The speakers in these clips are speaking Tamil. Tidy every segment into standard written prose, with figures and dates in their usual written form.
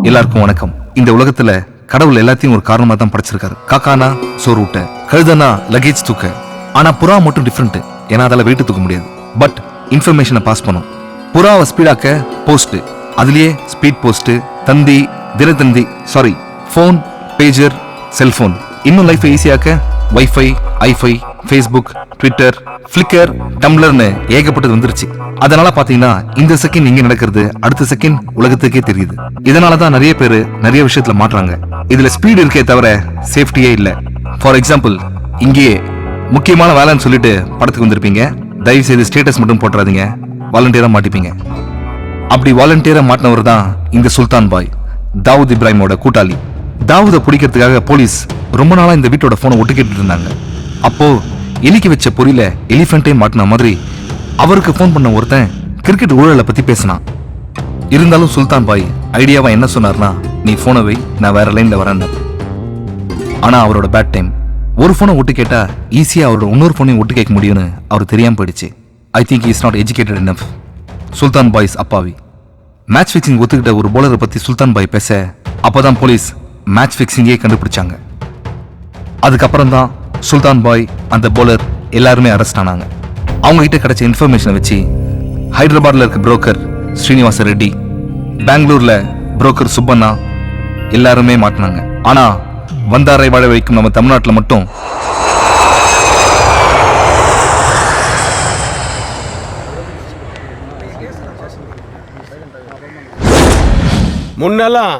எல்லாருக்கும் வணக்கம். இந்த உலகத்துல கடவுள் எல்லாத்தையும் ஒரு காரணமா தான் படைச்சிருக்காரு. காக்கானா சோறு ஊட்ட, கழுதனா லக்கேஜ் தூக்க. ஆனா புறா மட்டும் டிஃப்ரெண்ட். ஏன்னா அதால வெயிட் தூக்க முடியாது. பட் இன்ஃபர்மேஷனை பாஸ் பண்ணும். புறாவை ஸ்பீடாக்க போஸ்ட், அதுலயே ஸ்பீட் போஸ்ட், தந்தி, Dinathanthi, sorry phone, pager, cellphone. இன்னும் லைஃபை ஈஸியாக்க wifi, hifi, Facebook, Twitter, Flickr, டம்ளர்னு ஏகப்பட்டது வந்துருச்சு. அதனால பாத்தீங்கன்னா இந்த செகண்ட் இங்க நடக்கிறது அடுத்த செகண்ட் உலகத்துக்கே தெரியுது. இதனாலதான் நிறைய பேர் நிறைய விஷயத்துல மாட்டுறாங்க. இதுல ஸ்பீடு இருக்கே தவிர சேஃப்டியே இல்ல. ஃபார் எக்ஸாம்பிள், இங்கேயே முக்கியமான வேலைன்னு சொல்லிட்டு படத்துக்கு வந்திருப்பீங்க. தயவு செய்து ஸ்டேட்டஸ் மட்டும் போட்டுறாதீங்க, வாலண்டியரா மாட்டிப்பீங்க. அப்படி வாலண்டியரா மாட்டினவர் தான் இந்த சுல்தான் பாய், தாவூத் இப்ராஹிமோட கூட்டாளி. தாவூதை பிடிக்கிறதுக்காக போலீஸ் ரொம்ப நாளா இந்த வீட்டோட போனை ஒட்டு கேட்டு இருந்தாங்க. அப்போ எலிக்கு வச்ச பொறியில எலிஃபென்ட்டே மாட்டின மாதிரி அவருக்கு போன் பண்ண ஒருத்தன் கிரிக்கெட் ஊழலை பத்தி பேசினான். இருந்தாலும் சுல்தான் பாய் ஐடியாவா என்ன சொன்னார்னா, நீ போனை வை, நான் வேற லைன்ல வரேன். ஆனா அவரோட பேட் டைம். ஒரு போனை ஒட்டு கேட்டா ஈஸியா அவரோட இன்னொரு போனையும் ஒட்டு கேட்க முடியும்னு அவர் தெரியாம போயிடுச்சு. I think is not educated enough. Sultan boys அப்பாவி. மேட்ச் ஃபிக்சிங் ஒத்துக்கிட்ட ஒரு போலரை பத்தி சுல்தான் பாய் பேச அப்பதான் போலீஸ் மேட்ச் ஃபிக்சிங்கே கண்டுபிடிச்சாங்க. அதுக்கப்புறம் தான் சுல்தான் பாய், அந்த போலர் எல்லாருமே அரெஸ்ட் ஆனாங்க. அவங்க கிட்ட கிடைச்ச இன்ஃபர்மேஷனை வச்சு ஹைதராபாத்ல இருக்க புரோக்கர் ஸ்ரீனிவாச ரெட்டி, பெங்களூர்ல புரோக்கர் சுப்பண்ணா எல்லாருமே மாட்டினாங்க. ஆனா வந்தாரை வாழ வைக்கும் நம்ம தமிழ்நாட்டில் மட்டும் முன்னெல்லாம்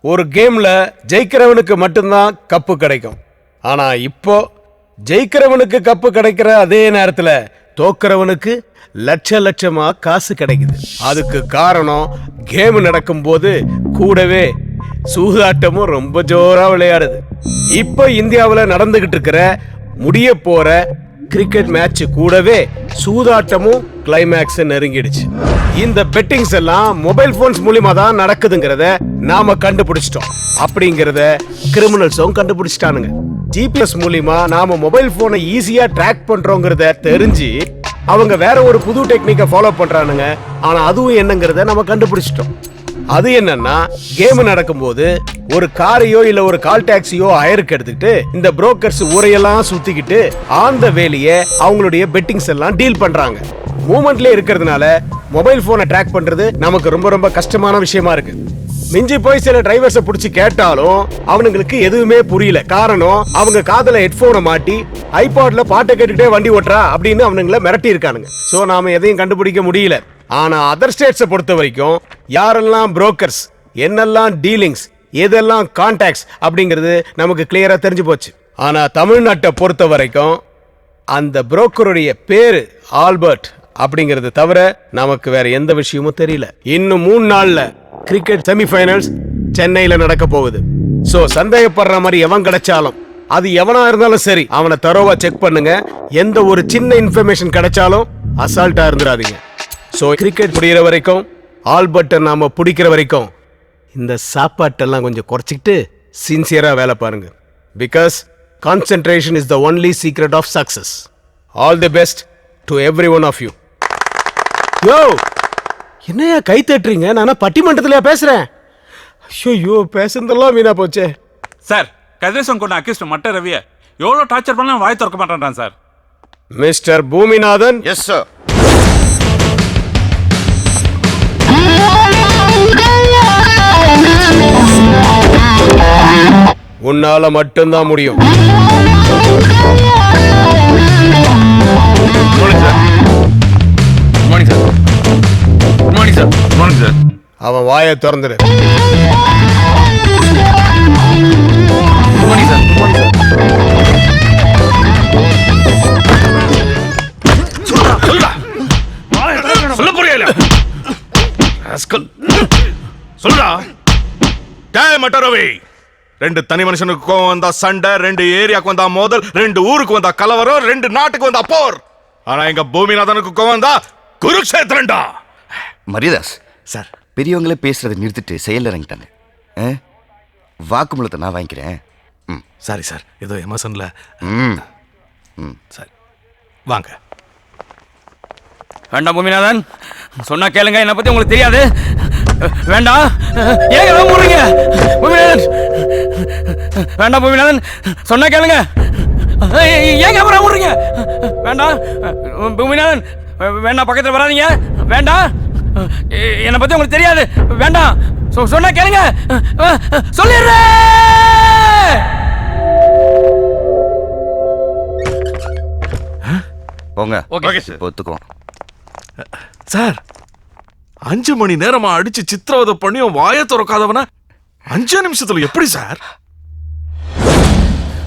ஒரு கேம்ல ஜெயிக்கிறவனுக்கு மட்டும்தான் கப்பு கிடைக்கும். ஆனா இப்போ ஜெயிக்கிறவனுக்கு கப்பு கிடைக்கிற அதே நேரத்துல தோக்கிறவனுக்கு லட்ச லட்சமா காசு கிடைக்குது. அதுக்கு காரணம் கேம் நடக்கும்போது கூடவே சூதாட்டமும் ரொம்ப ஜோரா விளையாடுது. இப்போ இந்தியாவில் நடந்துகிட்டு இருக்கிற முடிய போற கிரிக்கெட் மேட்ச் கூடவே சூதாட்டமும் கிளைமேக்ஸ் நெருங்கிடுச்சு. இந்த பெட்டிங்ஸ் எல்லாம் மொபைல் போன்ஸ் மூலியமா தான் நடக்குதுங்கிறத நாம கண்டுபிடிச்சிட்டோம். அப்படிங்கறத கிரிமினல்ஸும் கண்டுபிடிச்சிட்டானுங்க. ஜிபிஎஸ் மூலியமா நாம மொபைல் போனை ஈஸியா ட்ராக் பண்றோங்கிறத தெரிஞ்சு அவங்க வேற ஒரு புது டெக்னிக்கை ஃபாலோ பண்றானுங்க. ஆனா அதுவும் என்னங்கிறத நம்ம கண்டுபிடிச்சிட்டோம். அது என்னன்னா, கேம் நடக்கும்போது ஒரு காரையோ இல்ல ஒரு கால் டாக்ஸியோ ஹயருக்கு எடுத்துக்கிட்டு இந்த புரோக்கர்ஸ் ஊரையெல்லாம் சுத்திக்கிட்டு ஆந்த வேலையை அவங்களுடைய பெட்டிங்ஸ் எல்லாம் டீல் பண்றாங்க. மூமெண்ட்லயே இருக்கிறதுனால மொபைல் போனை ட்ராக் பண்றது நமக்கு ரொம்ப ரொம்ப கஷ்டமான விஷயமா இருக்கு. மிஞ்சி போய் சில டிரைவர்ஸை பிடிச்சி கேட்டாலும் அவனுங்களுக்கு எதுவுமே புரியல. காரணம், அவங்க காதல ஹெட்போனை மாட்டி ஐபாட்ல பாட்டை கேட்டுக்கிட்டே வண்டி ஓட்டுறா அப்படின்னு அவனுங்களை மிரட்டி இருக்கானுங்க. சோ நாம எதையும் கண்டுபிடிக்க முடியல. ஆனா அதர் ஸ்டேட்ஸை பொறுத்த வரைக்கும் யாரெல்லாம் புரோக்கர்ஸ், என்னெல்லாம் டீலிங்ஸ், எதெல்லாம் கான்டாக்ட்ஸ் அப்படிங்கிறது நமக்கு கிளியரா தெரிஞ்சு போச்சு. ஆனா தமிழ்நாட்டை பொறுத்த வரைக்கும் அந்த புரோக்கருடைய பேரு ஆல்பர்ட் அப்படிங்கிறது தவிர நமக்கு வேற எந்த விஷயமும் தெரியல. இன்னும் 3 நாள்ல கிரிக்கெட் செமிஃபைனல்ஸ் சென்னையில நடக்க போகுது. சோ சந்தேகப்படுற மாதிரி எவன் கிடைச்சாலும், அது எவனா இருந்தாலும் சரி, அவனை தரோவா செக் பண்ணுங்க. எந்த ஒரு சின்ன இன்ஃபர்மேஷன் கிடைச்சாலும் அசால்ட்டா இருந்துடாதீங்க. சோ கிரிக்கெட் முடிகிற வரைக்கும், ஆல்பர்ட்டை நாம பிடிக்கிற வரைக்கும் இந்த சாப்பாட்டெல்லாம் கொஞ்சம் குறைச்சிக்கிட்டு சின்சியரா வேலை பாருங்க. Because concentration is the only secret of success. All the best to every one of you. யோ, என்னையா கை தட்டுறீங்க? நானா பட்டிமன்றத்திலயா பேசுறேன்? ஐயோ, பேசுறதெல்லாம் வீணா போச்சே. சார், கதிரேசன் கொண்ட அக்யூஸ்ட் மட்ட ரவியை எவ்வளோ டார்ச்சர் பண்ணாலும் வாய் திறக்க மாட்டேன்றான் sir. Mister Bhoominathan. Yes sir. உன்னால மட்டும்தான் முடியும். அவன் வாயை திறந்துரு. சொல்ல புரியல. சொல்லுடா. டேய் மட்டரவி, 2 தனி மனுஷனுக்கு கோவம் வந்தா சண்டை, 2 ஏரியாக்கு வந்தா மோதல், 2 ஊருக்கு வந்தா கலவரம், 2 நாட்டுக்கு வந்தா போர். ஆனா எங்க பூமிநாதனுக்கு கோவம் வந்தா குருக்ஷேத்திரம்டா. மரியதாஸ் சார், பெரியவங்களே பேசுறதை நிறுத்திட்டு செயல் இறங்கிட்டாங்க. வாக்குமூலத்தை நான் வாங்கிக்கிறேன். சாரி சார், ஏதோ எமோஷன்ல. சரி வாங்க. வேண்டாம் பூமிநாதன், சொன்னா கேளுங்க. என்னை பத்தி உங்களுக்கு தெரியாது. வேண்டாம். ஏங்க மூடுறீங்க? பூமிநாதன் வேண்டாம். பூமிநாதன் சொன்னா கேளுங்க. ஏங்க அப்புறம் மூடுறீங்க? வேண்டாம் பூமிநாதன் வேண்டாம். பக்கத்தில் வராதீங்க. வேண்டாம். என்னை பத்தி உங்களுக்கு தெரியாது. வேண்டாம். சொன்னா கேளுங்க. சொல்லிடுறேன். போங்க. Okay sir. ஒத்துக்குவோம். சார் 5 மணி நேரமா அடிச்சு சித்திரவதை பண்ணியும் வாயை திறக்காதவன 5 நிமிஷத்துல எப்படி சார்?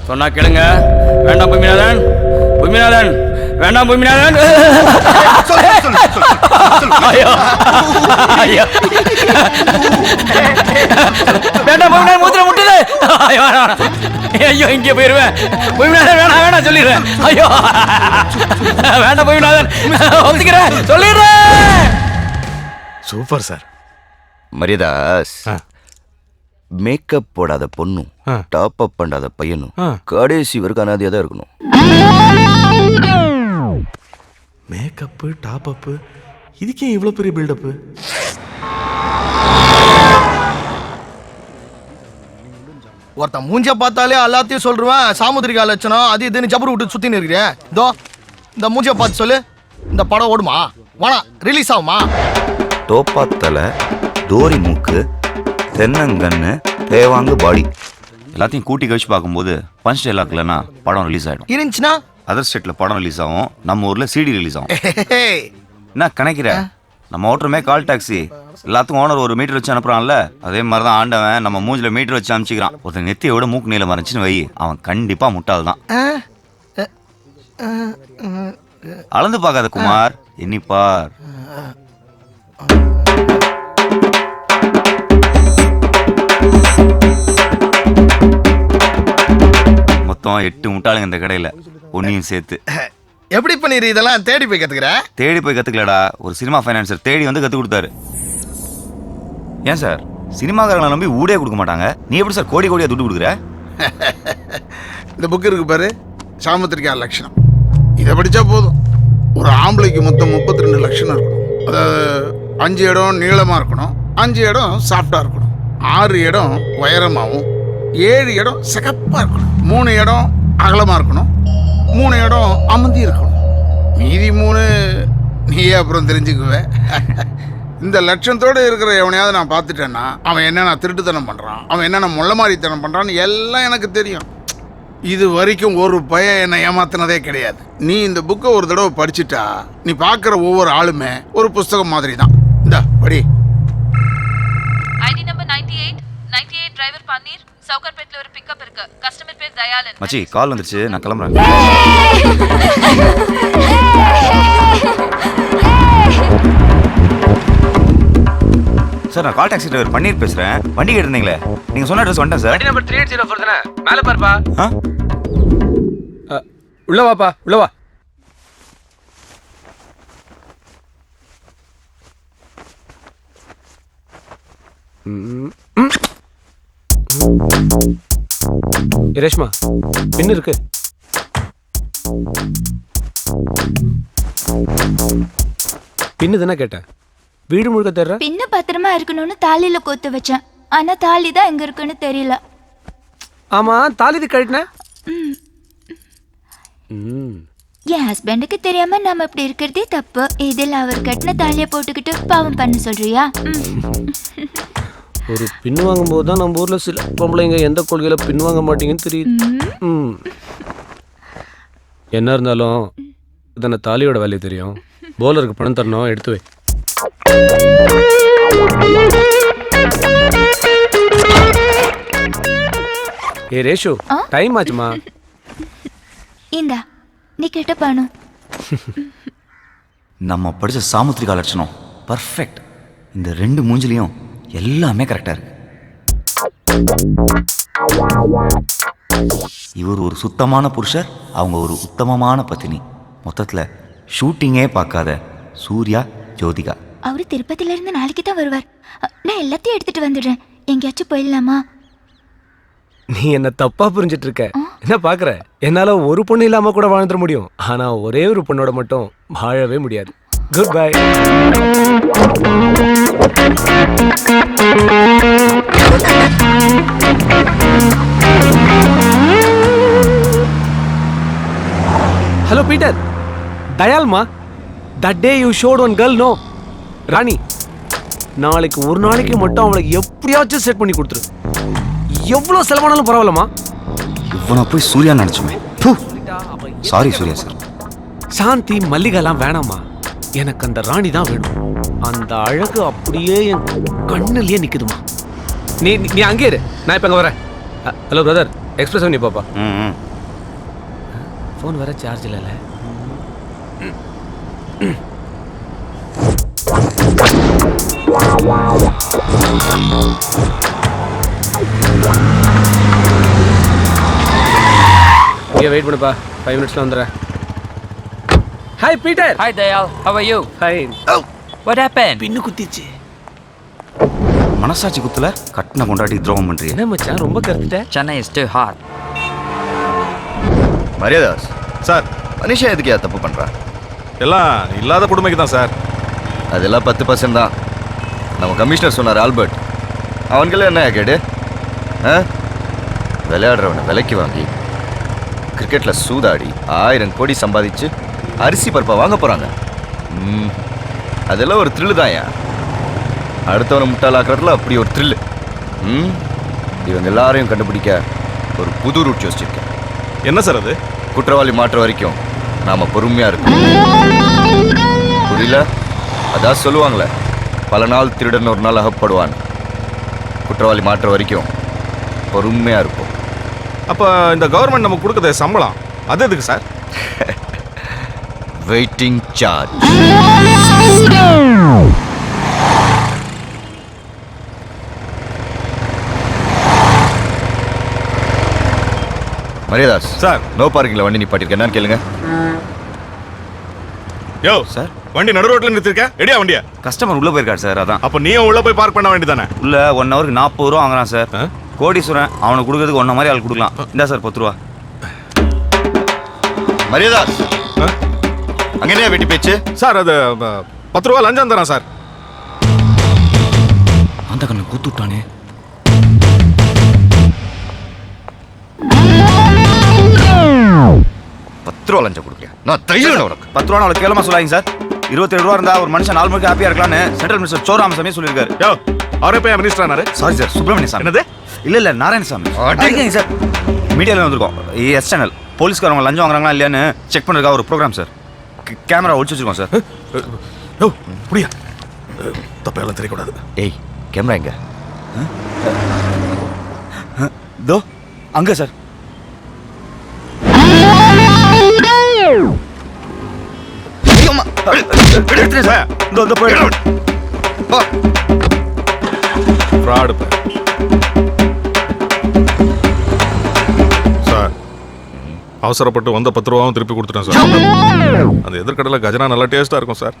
சொன்னா கேளுங்க. வேண்டாம் பூமிநாதன். பூமிநாதன் வேண்டாம். பூமிநாதன் ஐயோ ஐயோ வேண்டாம். பூமிநாதன் மூத்திர முட்டுது. ஐயோ ஐயோ இங்கே போயிருவேன். பூமிநாதன் வேணாம் வேணாம் சொல்லிடுறேன். ஐயோ வேண்டாம் பூமிநாதன். ஒத்துக்கிறேன் சொல்லிடுறேன். Super sir. மரியாதாஸ், மேக்கப் போடாத பொண்ணும் டாப் அப் பண்ணாத பையனும் கடைசி வரைக்கும் அனாதையா தான் இருக்கணும். மேக்கப் டாப் அப் இதுக்கே இவ்வளவு பெரிய பில்டப்? ஒருத்தன் மூஞ்ச பார்த்தாலே எல்லாத்தையும் சொல்றேன். சாமுத்திரிகா லட்சணம் அது இதுன்னு ஜபர் விட்டு சுத்தின்னு இருக்கிறேன். இதோ இந்த மூஞ்ச பார்த்து சொல்லு, இந்த படம் ஓடுமா? வேணா ரிலீஸ் ஆகுமா? தோப்பாத்தலை, தோரி மூக்கு, தென்னங்கன்னு, தேவாங்கு பாடி எல்லாத்தையும் கூட்டி கழிச்சு பார்க்கும்போது பஞ்ச் டைலாக் இல்லைன்னா படம் ரிலீஸ் ஆகிடும். இருந்துச்சுன்னா அதர் ஸ்டேட்ல படம் ரிலீஸ் ஆகும், நம்ம ஊர்ல சிடி ரிலீஸ் ஆகும். என்ன கணக்கிற? நம்ம ஓட்டுறமே கால் டாக்ஸி, எல்லாத்துக்கும் ஓனர் ஒரு மீட்டர் வச்சு அனுப்புறான்ல, அதே மாதிரி தான் ஆண்டவன் நம்ம மூஞ்சில மீட்டர் வச்சு அனுப்பிச்சிக்கிறான். ஒருத்தன் நெத்தியை விட மூக்கு நீளம் மறைச்சுன்னு வை, அவன் கண்டிப்பா முட்டாள் தான். அளந்து பார்க்காத குமார், எண்ணிப்பார். மொத்தம் 8 முட்டாளுங்க இந்த கடையில, ஒன்னையும் சேர்த்து. எப்படி பண்ணிரு இதெல்லாம்? தேடி போய் கத்துக்கிற? தேடி போய் கத்துக்கலடா, ஒரு சினிமா ஃபைனான்சர் தேடி வந்து கத்து கொடுத்தாரு. ஏன் சார் சினிமாக்காரங்களை நம்பி ஊடே கொடுக்க மாட்டாங்க, நீ எப்படி சார் கோடி கோடியா துட்டு கொடுக்குற? இந்த புக் இருக்கு பாரு, சாமுத்திரிகா லட்சணம். இதை படிச்சா போதும். ஒரு ஆம்பளைக்கு மொத்தம் 32 லட்சணம் இருக்கணும். அதாவது 5 இடம் நீளமா இருக்கணும், 5 இடம் சாஃப்டா இருக்கணும், 6 இடம் உயரமாகவும், 7 இடம் சிகப்பா இருக்கணும், 3 இடம் அகலமா இருக்கணும், 3 இடம் அமர்ந்தி இருக்கணும், மீதி 3 நீயே அப்புறம் தெரிஞ்சுக்குவே. இந்த லட்சத்தோடு இருக்கிற எவனையாவது நான் பார்த்துட்டேன்னா அவன் என்னென்ன திருட்டுத்தனம் பண்ணுறான், அவன் என்னென்ன முள்ள மாதிரித்தனம் பண்ணுறான்னு எல்லாம் எனக்கு தெரியும். இது வரைக்கும் ஒரு பையன் என்னை ஏமாத்தினதே கிடையாது. நீ இந்த புக்கை ஒரு தடவை படிச்சுட்டா நீ பார்க்குற ஒவ்வொரு ஆளுமே ஒரு புஸ்தகம் மாதிரி தான். இந்த படி. ஐடி நம்பர் 98 டிரைவர் பன்னீர், சவுகர்பேட்ல ஒரு பிக்கப் இருக்கு. கஸ்டமர் பேர் தயாளன். மச்சி கால் வந்துருச்சு, நான் கிளம்புறேன். சார் நான் கால் டாக்ஸி டிரைவர் பன்னீர் பேசுறேன். வண்டி கேட்டிருந்தீங்களே, நீங்க சொன்ன அட்ரஸ் வந்துட்டேன் சார். வண்டி நம்பர் 380 தானே? மேல பாருப்பா. ஆ? உள்ள வாப்பா, உள்ள வா. ரேஷ்மா பின்னு இருக்கு. பின்னு தானே கேட்டேன், வீடு முழுக்க தேடுற. பின்ன பத்திரமா இருக்கணும்னு தாலியில கோத்து வச்சேன், ஆனா தாலி தான் எங்க இருக்குன்னு தெரியல. ஆமா தாலி கழட்டின? என் ஹஸ்பண்டுக்கு தெரியாம நாம இப்படி இருக்கிறதே தப்பு. இதில் அவர் கட்டின தாலிய போட்டுக்கிட்டு பாவம் பண்ண சொல்றியா? ஒரு பின் வாங்கும் போது தான் நம்ம ஊர்ல சில பொம்பளைங்க எந்த கொள்கையில பின் வாங்க மாட்டீங்கன்னு தெரியுது. என்ன இருந்தாலும் இதான தாலியோட வேலையை தெரியும். போலருக்கு பணம் தரணும், எடுத்து வை. ஏ ரேஷு, டைம் ஆச்சுமா. இந்தா நீ கேட்ட பணம். நம்ம படிச்ச சாமுத்திரிகா லட்சணம் பர்ஃபெக்ட். இந்த 2 மூஞ்சிலையும் எல்லாமே கரெக்டா இருக்கு. இவர் ஒரு சுத்தமான புருஷர், அவங்க ஒரு உத்தமமான பத்தினி. மொத்தத்துல ஷூட்டிங்கே பார்க்காத சூர்யா ஜோதிகா. அவரு திருப்பதில இருந்து நாளைக்கு தான் வருவார். நான் எல்லாத்தையும் எடுத்துட்டு வந்துடுறேன். எங்கேயாச்சும் போயிடலாமா? நீ என்ன தப்பா புரிஞ்சிட்டு இருக்க. என்ன பாக்குற, என்னால ஒரு பொண்ணு இல்லாம கூட வாழ்ந்துட முடியும், ஆனா ஒரே ஒரு பொண்ணோட மட்டும் வாழவே முடியாது. Goodbye. ஹலோ பீட்டர், தயால்மா, that day you shot one girl no Rani. நாளைக்கு ஒரு நாளைக்கு மட்டும் அவளுக்கு எப்படியாச்சும் செட் பண்ணி கொடுத்துரு. எவ்வளோ செலவானாலும் பரவாயில்லம்மா. இவனை போய் சூர்யா நினைச்சுமே. Sorry Surya sir. சாந்தி மல்லிகைலாம் வேணாமா, எனக்கு அந்த ராணி தான் வேணும். அந்த அழகு அப்படியே என் கண்ணுலயே நிக்குதுமா. நீ நீ அங்கே இரு, நான் இப்போ அங்கே வரேன். ஹலோ பிரதர், எக்ஸ்பிரஸ் பண்ணி பாப்பா. ஃபோன் வேற சார்ஜ் இல்லைல்ல. இங்கே வெயிட் பண்ணுப்பா, 5 minutesல வந்துடுறேன். Hi Peter. Hi Dayal, how are you? Fine. Oh, what happened? பின்னு குத்திச்சு. மனசாட்சி குத்துல கட்டின கொண்டாடி துரோகம் பண்றீங்க. என்ன மச்சான் ரொம்ப கருத்துட்ட? Chennai is too hot. Mariadas sir, மனுஷன் எதுக்கு தப்பு பண்றா? எல்லாம் இல்லாத கொடுமைக்கு தான் சார். அதெல்லாம் 10% தான். நம்ம கமிஷனர் சொன்னார் ஆல்பர்ட். அவன்கள என்ன கேடு? விளையாடுறவனை விலைக்கு வாங்கி கிரிக்கெட்ல சூதாடி 1000 கோடி சம்பாதிச்சு அரிசி பருப்பை வாங்க போறாங்க. அதெல்லாம் ஒரு த்ரில்லு தான். அடுத்தவனை முட்டாளாக்குறதுல அப்படி ஒரு த்ரில்லு. இவங்க எல்லாரையும் கண்டுபிடிக்க ஒரு புது ரூட் யோசிச்சிருக்கேன். என்ன சார் அது? குற்றவாளி மாற்ற வரைக்கும் நாம பொறுமையா இருக்கோம். புரியல? அதான் சொல்லுவாங்களே, பல நாள் திருடன் ஒரு நாள் அகப்படுவான். குற்றவாளி மாற்ற வரைக்கும் பொறுமையா இருக்கும். அப்ப இந்த கவர்மெண்ட் நமக்கு கொடுக்குற சம்பளம் அது எதுக்கு sir? Waiting charge. Mariyadas sir, no பார்க்கிங்ல வண்டி நிப்பாட்டிருக்கேன். என்னன்னு கேளுங்க. யோ சார், வண்டி நடு ரோட்ல நிறுத்திருக்க. எடியா வண்டியா? கஸ்டமர் உள்ள போயிருக்காரு சார். அதான். அப்ப நீயும் உள்ள போய் பார்க் பண்ண வேண்டியதானே? உள்ள 1 ஹவருக்கு 40 ரூபா வாங்குறான் சார். கோடீஸ்வரன் அவனுக்கு கொடுக்கறதுக்கு ஒன்ன மாதிரி ஆள் கொடுக்கலாம். இந்தா சார் 10 ரூபா. மரியாதாஸ், அங்க என்ன வெட்டி பேச்சு? சார் அது 10 ரூபா லஞ்சம் தரான் சார். அந்த கண்ணை கூத்து விட்டானே. லஞ்சம் கொடுக்கேன் நான் தைரியம் உனக்கு. 10 ரூபா அவளுக்கு கேளமா சொல்லாங்க சார். 27 ரூபா இருந்தா ஒரு மனுஷன் 4 மணிக்கு ஹாப்பியா இருக்கலாம்னு சென்ட்ரல் மினிஸ்டர் சோராமசாமி சொல்லியிருக்காரு. யோ, அவரே போய் மினிஸ்டர் ஆனாரு. சாரி சார், சுப்பிரமணிய சாமி. என்னது? இல்ல நாராயணசாமி. அடிக்கங்க சார். மீடியால வந்திருக்கோம். Yes channel. போலீஸ்காரங்க லஞ்சம் வாங்குறாங்களா இல்லையான்னு செக் பண்றதுக்காக ஒரு ப்ரோக்ராம் சார். கேமரா ஒழிச்சு வச்சிருக்கோம் சார். யோ, புரியா? தப்பெல்லாம் தெரியக்கூடாது. ஏய், கேமரா எங்க? தோ அங்க சார். சார், அவசரப்பட்டு வந்த 10 ரூபாவும் திருப்பி கொடுத்துட்டேன் சார். அந்த எதிர்கடலை கஜனா நல்லா டேஸ்டா இருக்கும் சார்.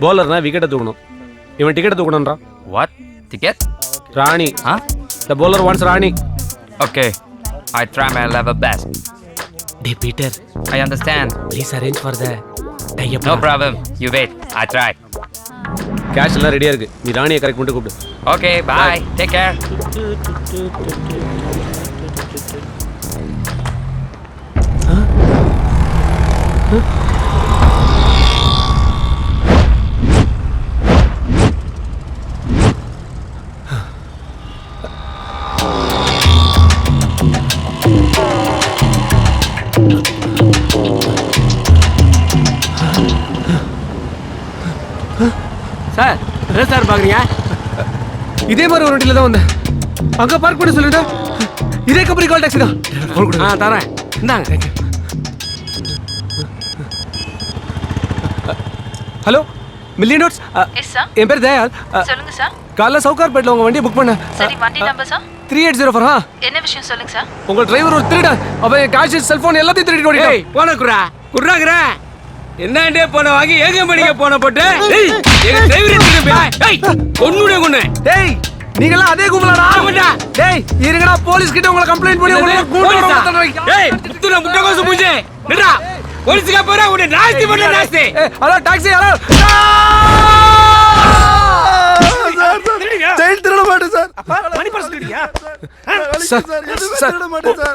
போலர்னா விக்கெட்டை தூக்கணும். இவன் டிக்கெட்டை தூக்கணும்ன்றா. What? Ticket? Rani. Huh? The bowler wants Rani. Okay, I try my level best. Hey Peter, I understand. please arrange for the tie-up. No problem. You wait. I try. Cash எல்லாம் ரெடியா இருக்கு. நீ ராணியை கரெக்ட் பண்ணிட்டு கூப்பிடு. Okay, bye. Take care. Sir, என்ன சார் பாக்குறீங்க? இதே மாதிரி ஒரு வண்டியில தான் வந்தேன். அங்க பார்க் பண்ணி சொல்லிட்டு இதே கம்பெனி கால் டாக்ஸி தான். தரேன். இந்தாங்க. Hello, million notes. Yes sir. என் பேர் தயால். சொல்லுங்க சார். காலைல சவுகார்பேட்ல உங்க வண்டியை புக் பண்ண. சரி, வண்டி நம்பர் சார்? 3804. என்ன விஷயம் சொல்லுங்க சார். உங்க டிரைவர் ஒரு திருடன். அவன் என் கேஷ், செல்போன் எல்லாத்தையும் திருடிட்டு ஓடிட்டான். போன குறாக்குற என்னண்டே போன வாங்கி ஏக மணிக்கு போன போட்டு எங்க டிரைவர் கொன்னுடே கொன்னு. டேய், நீங்கலாம் அதே கும்பலாடா? டேய், இருங்கடா, போலீஸ் கிட்ட உங்களை கம்ப்ளைன்ட் பண்ணி உங்களை கூண்டு வர மாட்டேன். டேய், முத்துன முட்டை கோசு மூஞ்சி நிடா. போலீஸ்க்கு போறா உன்னை நாஸ்தி பண்ண நாஸ்தி. Hello taxi hello. செயல் திருட மாட்டேன் சார்.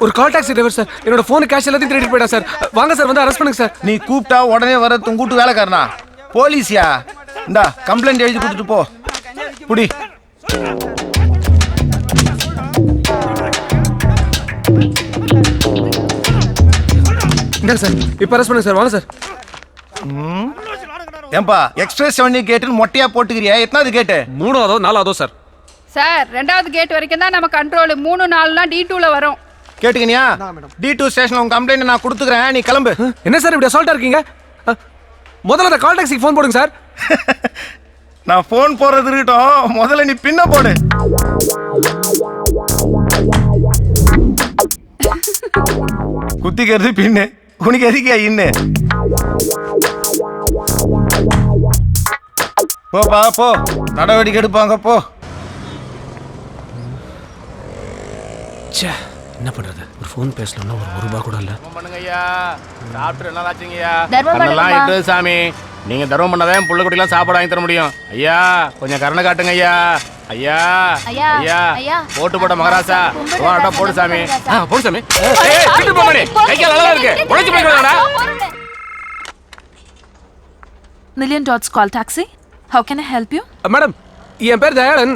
ஒரு கால் டாக்ஸி டிரைவர் சார். என்னோட போன் கேஷ் எல்லாத்தையும் திருடிட்டு போயிட்டா சார். வாங்க சார் வந்து அரெஸ்ட் பண்ணுங்க சார். நீ கூப்பிட்டா உடனே வர கூட்டு வேலைக்காரனா போலீஸ்யா? இந்தா கம்ப்ளைண்ட் எழுதி கொடுத்துட்டு போ. புடி. இந்தாங்க சார். இப்போ அரெஸ்ட் பண்ணுங்க சார். வாங்க சார். ஏன்பா எக்ஸ்பிரஸ் 7 கேட்டுன்னு மொட்டையா போட்டுக்கிறியா? எத்தனாவது கேட்டு? 3ஆவதோ 4ஆவதோ சார். சார் 2வது கேட் வரைக்கும் தான் நம்ம கண்ட்ரோல். 3 4லாம் D2ல வரும். கேட்டுக்கினியா? D2 ஸ்டேஷன்ல உன் கம்ப்ளைண்ட் நான் கொடுத்துக்கிறேன், நீ கிளம்பு. என்ன சார் இப்படி அசால்ட்டா இருக்கீங்க? முதல்ல அந்த கால் டாக்ஸிக்கு ஃபோன் போடுங்க சார். நான் ஃபோன் போறது இருக்கட்டும், முதல்ல நீ பின்ன போடு. குத்திக்கிறது பின்னு, உனக்கு எதுக்கியா இன்னு? போப்பா போ, நடவடிக்கை எடுப்பாங்க போ. என்ன பண்றது? ஒரு ஃபோன் பேசலன்னா ஒரு ரூபாய் கூட இல்ல. பண்ணுங்கய்யா. சாப்பிட்டு என்ன ஆச்சுங்கய்யா? தர்மம் கண்ணெல்லாம் பண்ணுங்கம்மா. இட்டு சாமி. நீங்க தர்மம் பண்ணாதான் புள்ள குட்டிலாம் சாப்பாடு வாங்கி தர முடியும். ஐயா கொஞ்சம் கருணை காட்டுங்க ஐயா. ஐயா ஐயா, ஐயா ஐயா. போட்டு போட மகாராசா. கும்பிடு போடா போடு சாமி. போடு சாமி. ஏய் கிட்ட போ மாடி. கைக்கு நல்லா இருக்கு. உடைச்சு போயிடுவாடா. Million dots call taxi. How can I help you? Madam என் பேர் தயாளன்.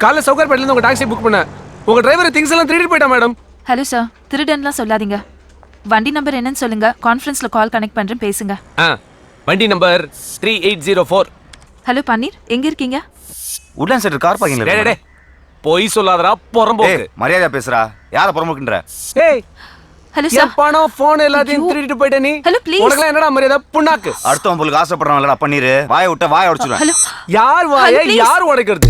காலைல சவுகார்பேட்ல இருந்து உங்க டாக்ஸி புக் பண்ணேன். உங்க டிரைவர் திங்ஸ் எல்லாம் திருடிட்டு போயிட்டா மேடம். ஹலோ சார், திருடன்லாம் சொல்லாதீங்க. வண்டி நம்பர் என்னன்னு சொல்லுங்க. கான்ஃபரன்ஸ்ல கால் கனெக்ட் பண்றேன், பேசுங்க. வண்டி நம்பர் 3804. ஹலோ பன்னீர், எங்க இருக்கீங்க? உட்லாண்ட் சென்டர் கார் பார்க்கிங்ல டேய் இருக்கு. டேய் பொய் சொல்லாதடா பொறம்போக்கு. மரியாதையா பேசுறா. யார புறம்போக்குன்ற? ஏய் ஹலோ என் சார். பணம் போன் எல்லாத்தையும் திருடிட்டு போயிட்ட நீ. Hello, please. உனக்கு என்னடா மரியாதை புண்ணாக்கு? அடுத்தவன் உங்களுக்கு ஆசைப்படுறான் இல்லடா பண்ணிரு. வாயை விட்ட வாயை உடைச்சுடுவேன். ஹலோ யார் வாயை Hello, please. யார் உடைக்கிறது?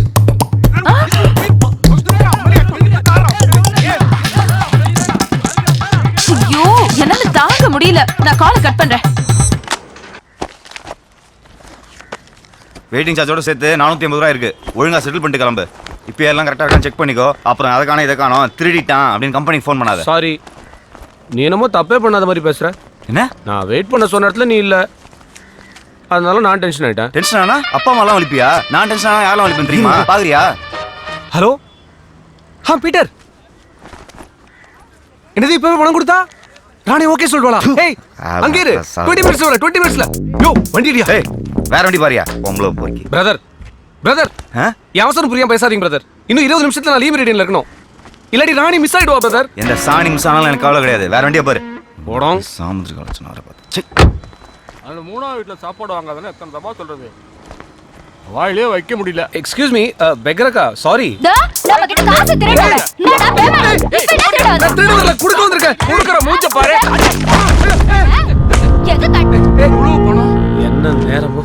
ஐயோ, என்னால தாங்க முடியல. நான் காலை கட் பண்றேன். வெயிட்டிங் சார்ஜோட சேர்த்து 450 ரூபா இருக்கு. ஒழுங்கா செட்டில் பண்ணிட்டு கிளம்பு. இப்போ எல்லாம் கரெக்டா இருக்கான்னு செக் பண்ணிக்கோ. அப்புறம் அதை காணோம் இதை காணோம் திருடிட்டான் அப்படின்னு கம்பெனிக்கு ஃபோன் பண்ணாத. சாரி, நீ என்னமோ தப்பே பண்ணாத மாதிரி பேசுற. என்ன? நான் வெயிட் பண்ண சொன்ன இடத்துல நீ இல்ல, அதனால நான் டென்ஷன் ஆயிட்டேன். டென்ஷன் ஆனா அப்பா அம்மா எல்லாம் வலிப்பியா? நான் டென்ஷன் ஆனா யாரெல்லாம் வலிப்பேன் தெரியுமா? பாக்குறியா? ஹலோ பீட்டர், என்னது இப்பவே பணம் கொடுத்தா நானே ஓகே சொல்லுவாளா? ஏய் அங்க இரு. 20 மினிட்ஸ் வர 20 மினிட்ஸ்ல. யோ வண்டிடியா? ஏய் வேற வண்டி பாரியா? பொம்பளை போய்க்கு. பிரதர் என் அவசரம் புரியாம பேசாதீங்க பிரதர். இன்னும் 20 நிமிஷத்துல நான் லீவ் ரீடிங்ல இருக்கணும். இல்லாட்டி ராணி மிஸ் ஆயிடுவா பிரதர். எந்த சாணி மிஸ் ஆனாலும் எனக்கு கவலை கிடையாது. வேற வண்டியை பாரு. போடும் சாமுத்திரி காலேஜ் வர பார்த்து. அந்த 3ஆவது வீட்ல சாப்பாடு வாங்காதானே எத்தனை தப்பா சொல்றது. வாயிலே வைக்க முடியல. எக்ஸ்கியூஸ் மீ பெகரக்கா, சாரி. நம்ம கிட்ட காசு திருடல. என்னடா பேமெண்ட்? நான் திருடல குடுக்க வந்திருக்கேன். குடுக்குற மூஞ்ச பாரு. எங்க கட்? முழு பணம் என்ன நேரமோ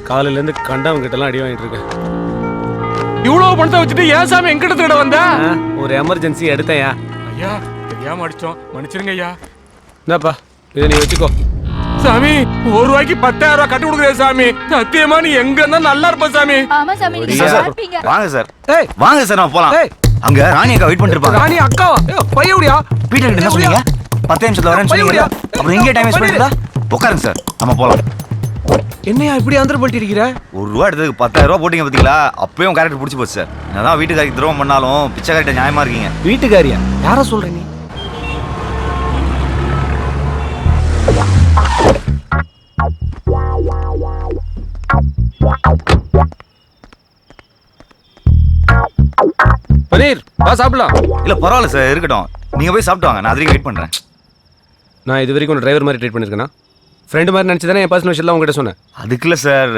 காலையில இருந்து கண்டவங்க கிட்ட எல்லாம் அடி வாங்கிட்டு இருக்கேன். இவ்வளவு பணத்தை வச்சுட்டு ஏன் சாமி எங்கிட்ட திருட வந்த? ஒரு எமர்ஜென்சி எடுத்தேயா. ஐயா தெரியாம அடிச்சோம், மன்னிச்சிருங்க ஐயா. என்னப்பா இதை நீ வச்சுக்கோ. சாமி 1 ரூபாய்க்கு 10,000 ரூபாய் கட்டி கொடுக்குறேன் சாமி. சத்தியமா நீ எங்க இருந்தா நல்லா இருப்ப சாமி. ஆமா சாமி, நீங்க சார், சாப்பிட்டீங்க. வாங்க சார். ஏய் வாங்க சார் நம்ம போலாம். ஏய் அங்க ராணி அக்கா வெயிட் பண்ணிட்டு இருப்பாங்க. ராணி அக்காவா? பையவுடியா? பீட்டர் கிட்ட என்ன சொன்னீங்க? 10 நிமிஷத்துல வரேன்னு சொன்னீங்க. அப்புறம் எங்கே டைம் வேஸ்ட் பண்ணிட்டா? உட்காருங்க சார், நம்ம போலாம். என்னையா இப்படி அந்தர பல்ட்டி அடிக்கிற? 1 ரூபா எடுத்ததுக்கு 10,000 ரூபா போட்டீங்க பாத்தீங்களா? அப்பயும் கேரக்டர் பிடிச்சி போச்சு சார். என்னதான் வீட்டுக்காரிக்கு துரோகம் பண்ணாலும் பிச்சைக்காரிட்ட நியாயமா இருக்கீங்க. வீட்டுக்காரியா? யார சொல்ற நீ? பனீர் வா சாப்பிடலாம். இல்ல பரவாயில்ல சார், இருக்கட்டும். நீங்க போய் சாப்பிட்டு வாங்க, நான் அதுக்கு வெயிட் பண்றேன். நான் இது வரைக்கும் டிரைவர் மாதிரி ட்ரீட் பண்ணிருக்கேனா? ஃப்ரெண்டு மாதிரி நினச்சி தானே என் பர்சனல் விஷயம்லாம் உங்ககிட்ட சொன்னேன். அதுக்குள்ள சார்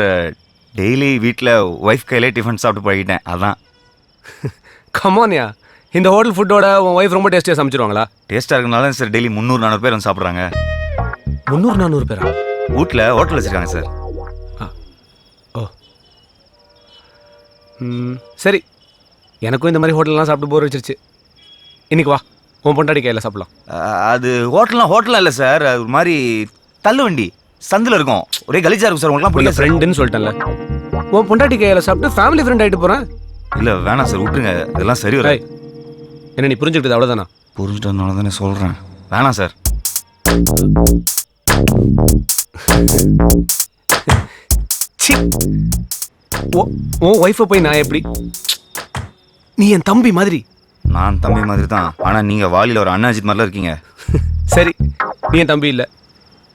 டெய்லி வீட்டில் ஒய்ஃப் கையிலே டிஃபன் சாப்பிட்டு பழகிட்டேன், அதான். கமான்யா, இந்த ஹோட்டல் ஃபுட்டோட உன் ஒய்ஃப் ரொம்ப டேஸ்டியாக சமைச்சிருவாங்களா? டேஸ்ட்டாக இருக்கனால சார் டெய்லி 300-400 பேர் வந்து சாப்பிட்றாங்க. 300-400 பேரா? வீட்டில் ஹோட்டல் வச்சுருக்காங்க சார். ஓ சரி, எனக்கும் இந்த மாதிரி ஹோட்டல்லாம் சாப்பிட்டு போர் வச்சிருச்சு. இன்னைக்கு வா, உன் பொண்டாடி கையில் சாப்பிடலாம். அது ஹோட்டல்லாம் இல்லை சார், அது ஒரு மாதிரி தள்ளு வண்டி சந்தில் இருக்கும். ஒரே கலிஜா இருக்கும் சார். உங்களுக்குலாம் பிடிக்கும். ஃப்ரெண்டுன்னு சொல்லிட்டேன்ல, உன் பொண்டாட்டி கையில் சாப்பிட்டு ஃபேமிலி ஃப்ரெண்ட் ஆகிட்டு போகிறேன். இல்லை வேணாம் சார், விட்டுருங்க. இதெல்லாம் சரி வர. என்ன நீ புரிஞ்சுக்கிட்டது அவ்வளோதானா? புரிஞ்சுட்டதுனால தானே சொல்கிறேன். வேணாம் சார். சி உன் ஒய்ஃபை போய் நான் எப்படி? நீ என் தம்பி மாதிரி. நான் தம்பி மாதிரி தான், ஆனா நீங்க வாலியில் ஒரு அண்ணாஜித் மாதிரிலாம் இருக்கீங்க. சரி, நீ என் தம்பி இல்லை,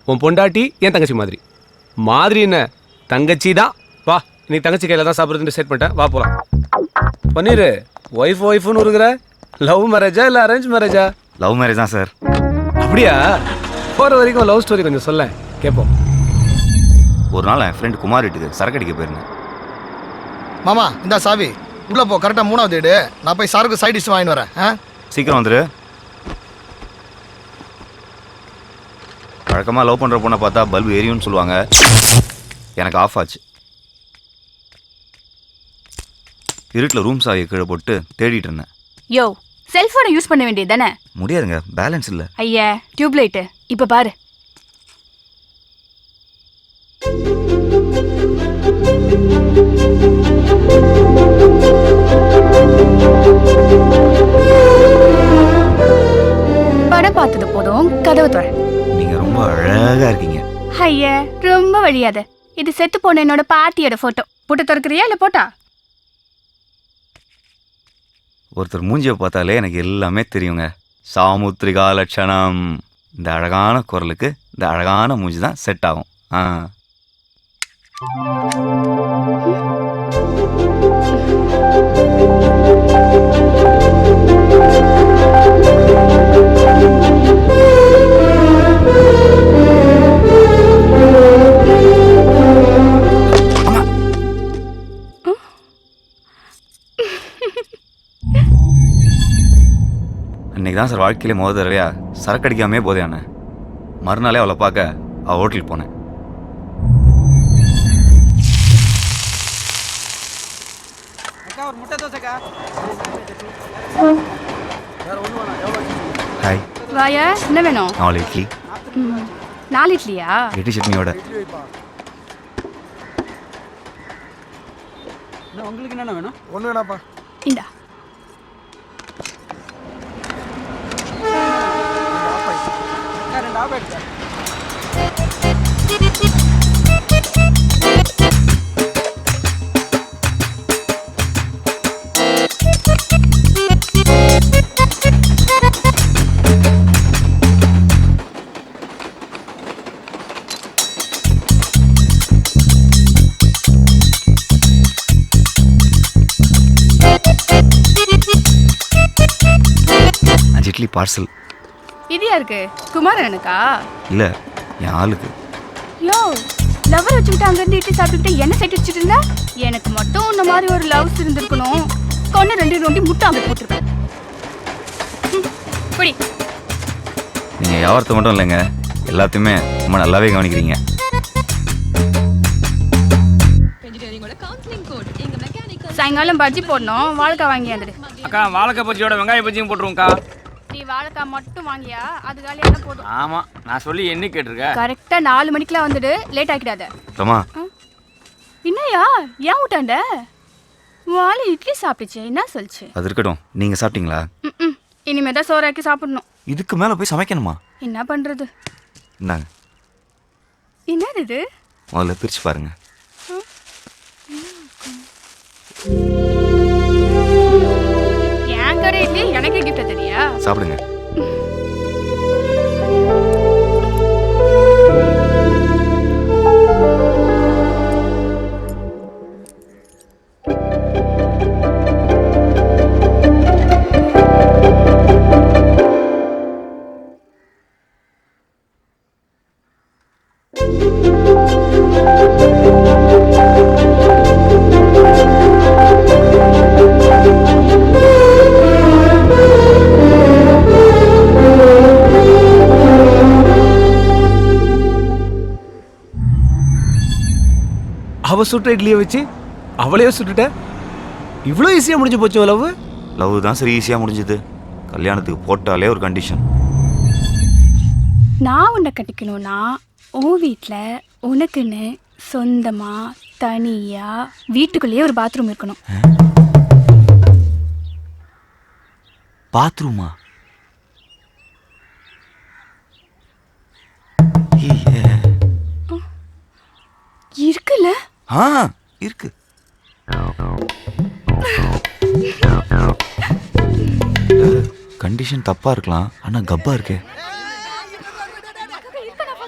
உன் பொண்டாட்டி என் தங்கச்சி மாதிரி. மாதிரி என்ன, தங்கச்சி தான். வா, நீ தங்கச்சி கையில் தான் சாப்பிட்றதுன்னு செட் பண்ணிட்டேன், வா போகலாம். பன்னீர், ஒய்ஃப்னு இருக்கிற, லவ் மேரேஜா இல்லை அரேஞ்ச் மேரேஜா? லவ் மேரேஜ் தான் சார். அப்படியா? போகிற வரைக்கும் லவ் ஸ்டோரி கொஞ்சம் சொல்ல கேட்போம். ஒரு நாள் என் ஃப்ரெண்ட் குமார் வீட்டுக்கு சரக்கு அடிக்க போயிருந்தேன். மாமா இந்த சாவி உள்ள போ, கரெக்டாக 3வது வீடு. நான் போய் சாருக்கு சைட் டிஷ் வாங்கிட்டு வரேன். சீக்கிரம் வந்துரு. வழக்கமாக லவ் பண்ணுற பொண்ணை பார்த்தா பல்பு எரியும்னு சொல்லுவாங்க. எனக்கு ஆஃப் ஆச்சு. இருட்டில் ரூம் சாவியை கீழே போட்டு தேடிட்டு இருந்தேன். யோ, செல்போனை யூஸ் பண்ண வேண்டியது தானே? முடியாதுங்க, பேலன்ஸ் இல்லை. ஐயா, டியூப் லைட்டு இப்போ பாரு. படம் பார்த்தது போதும், கதவு தர. நீங்க ரொம்ப அழகா இருக்கீங்க. ஐயா, ரொம்ப வழியாத. இது செத்து போன என்னோட பாட்டியோட போட்டோ. போட்டு திறக்கிறியா இல்ல போட்டா? ஒருத்தர் மூஞ்சியை பார்த்தாலே எனக்கு எல்லாமே தெரியுங்க. சாமுத்திரிகா லட்சணம். இந்த அழகான குரலுக்கு இந்த அழகான மூஞ்சி தான் செட் ஆகும். அன்னைக்கு தான் சார் வாழ்க்கையிலே முதல் தடவையா சரக்கு அடிக்காமே போதையான. மறுநாளே அவளை பார்க்க அவள் ஹோட்டலுக்கு போனேன். ஹாய். வாயா, என்ன வேணும்? 4 இட்லி. 4 இட்லியா? 8 சட்னியோட. உங்களுக்கு என்ன வேணும்? ஒன்று வேணாப்பா. இந்தா. இட்லி பார்சல். இது யாருக்கு? குமாரனுக்கா? இல்ல, என் ஆளுக்கு. யோ, லவர் வச்சுக்கிட்டு அங்கிருந்து இட்லி சாப்பிட்டுக்கிட்டு என்ன சைட் வச்சுட்டு இருந்தா? எனக்கு மட்டும் இந்த மாதிரி ஒரு லவ்ஸ் இருந்திருக்கணும். கொண்டு 2 நோண்டி முட்டை அங்கே போட்டிருப்பேன். புடி. நீங்க வியாபாரத்தை மட்டும் இல்லைங்க, எல்லாத்தையுமே ரொம்ப நல்லாவே கவனிக்கிறீங்க. சாயங்காலம் பஜ்ஜி போடணும், வாழைக்காய் வாங்கி வந்துடு. அக்கா, வாழைக்காய் பஜ்ஜியோட வெங்காய பஜ்ஜியும் போட்டுருவோம்க்கா. நீ வாழைக்காய் மட்டும் வாங்கியா? அது காலியான போதும். ஆமா, நான் சொல்லி என்ன கேட்டிருக்க? கரெக்டா 4 மணிக்கெல்லாம் வந்துடு, லேட் ஆக்கிடாத. ரமா, என்னையா ஏன் விட்டாண்ட? வாழை இட்லி சாப்பிட்டுச்சு, என்ன சொல்லுச்சு? அது இருக்கட்டும். நீங்க சாப்பிட்டீங்களா? இனிமே தான் சோறாக்கி சாப்பிடணும். இதுக்கு மேல போய் சமைக்கணுமா? என்ன பண்றது? இந்தாங்க. என்னது இது? முதல்ல பிரிச்சு பாருங்க. என் கடை இட்லி எனக்கு கிஃப்ட் தெரியா? சாப்பிடுங்க. அவ சுட்ட இட்லியை வச்சு அவளையே சுட்டுட்ட. இவ்வளோ ஈஸியாக முடிஞ்சு போச்சு லவ். லவ் தான் சரி ஈஸியாக முடிஞ்சது. கல்யாணத்துக்கு போட்டாலே ஒரு கண்டிஷன். நான் உன்னை கட்டிக்கணும்னா உன் வீட்டில் உனக்குன்னு சொந்தமா தனியா வீட்டுக்குள்ளேயே ஒரு பாத்ரூம் இருக்கணும். பாத்ரூமா? இருக்குல்ல? இருக்கு. கண்டிஷன் தப்பா இருக்கலாம், ஆனா கப்பா இருக்கே.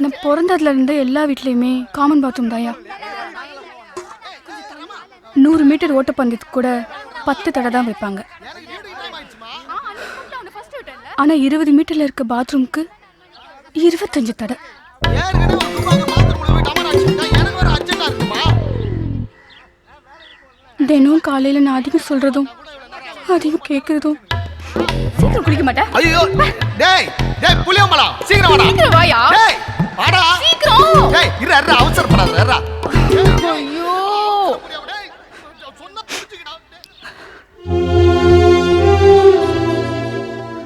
நான் பிறந்ததுல இருந்து எல்லா வீட்லயுமே காமன் பாத்ரூம் தாயா. 100 மீட்டர் ஓட்டப்பந்தயத்துக்கு கூட 10 தடை தான் வைப்பாங்க. ஆனா 20 மீட்டர்ல இருக்க பாத்ரூம்க்கு 25 தடை. தினம் காலையில நான் அதிகம் சொல்றதும் அதிகம் கேட்கறதும். சீக்கிரம் குளிக்க மாட்டேன். ஐயோ டேய் டேய் புளியம்பளா சீக்கிரம் வாடா. சீக்கிரம் வாயா. டேய் வாடா சீக்கிரம். டேய் இரு அவசரப்படாத இரு. ஐயோ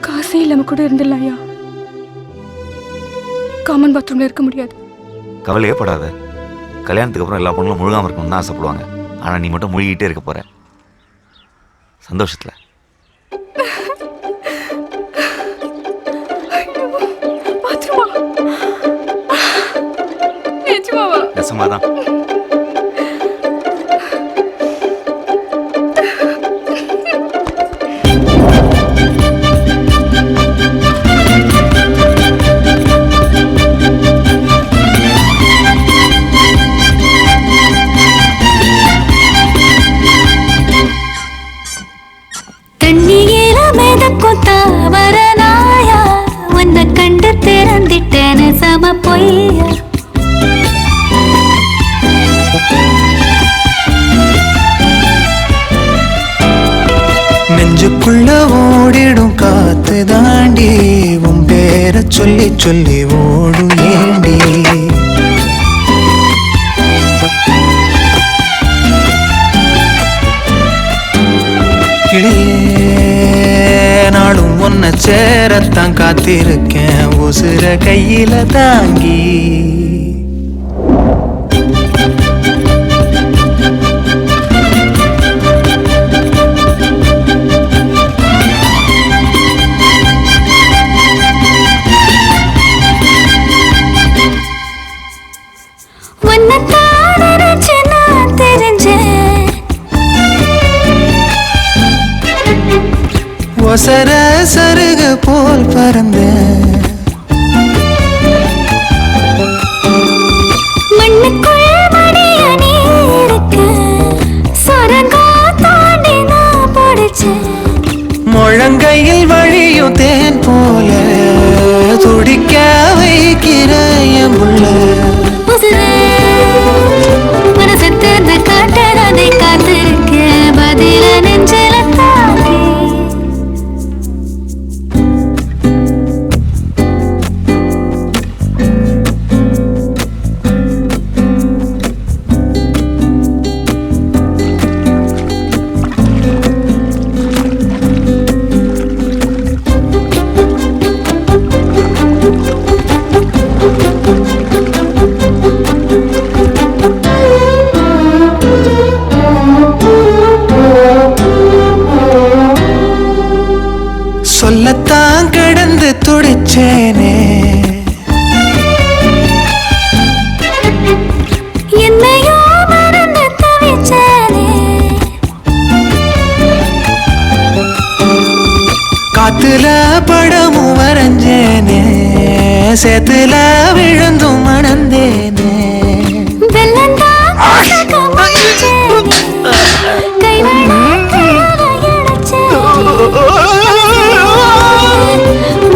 காசே இல்லாம கூட இருந்துடலாம்யா. காமன் பாத்ரூம்ல இருக்க முடியாது. கவலையே படாத. கல்யாணத்துக்கு அப்புறம் எல்லா பொண்ணுங்களும் முழுகாம இருக்கணும்னு தான் ஆசைப்படுவாங்க. ஆனா நீ மட்டும் முழுகிட்டே இருக்க போற சந்தோஷத்துல. நெசமாதான். தண்ணியில மிதக்கும் தாவரனாயா, உன்னை கண்டு திறந்திட்டேன்னு சம பொய்யா. நெஞ்சுக்குள்ள ஓடிடும் காத்து தாண்டி, உன் பேரை சொல்லி சொல்லி ஓடும் ஏண்டி. கிளியே நாளும் உன்னை சேரத்தான் காத்திருக்கேன், உசுர கையில தாங்கி. ஒசர சருக போல் பறந்த மண்ணுக்குள் மடிய நீ இருக்க, சொரங்கா தாண்டி நான் படிச்சேன். முழங்கையில் வழியும் தேன் போல துடிக்க வைக்கிற என் புள்ள. மனசத்திருந்த காட்டதை காத்திருக்க, பதில நெஞ்சில தாக்கி. சொல்லத்தான் கடந்து துடிச்சேனே, என்னையோ மறந்து தவிச்சேனே. காத்துல படமும் வரைஞ்சேனே, சேத்துல விழுந்தும் மணந்தேனே. வெள்ளந்தான்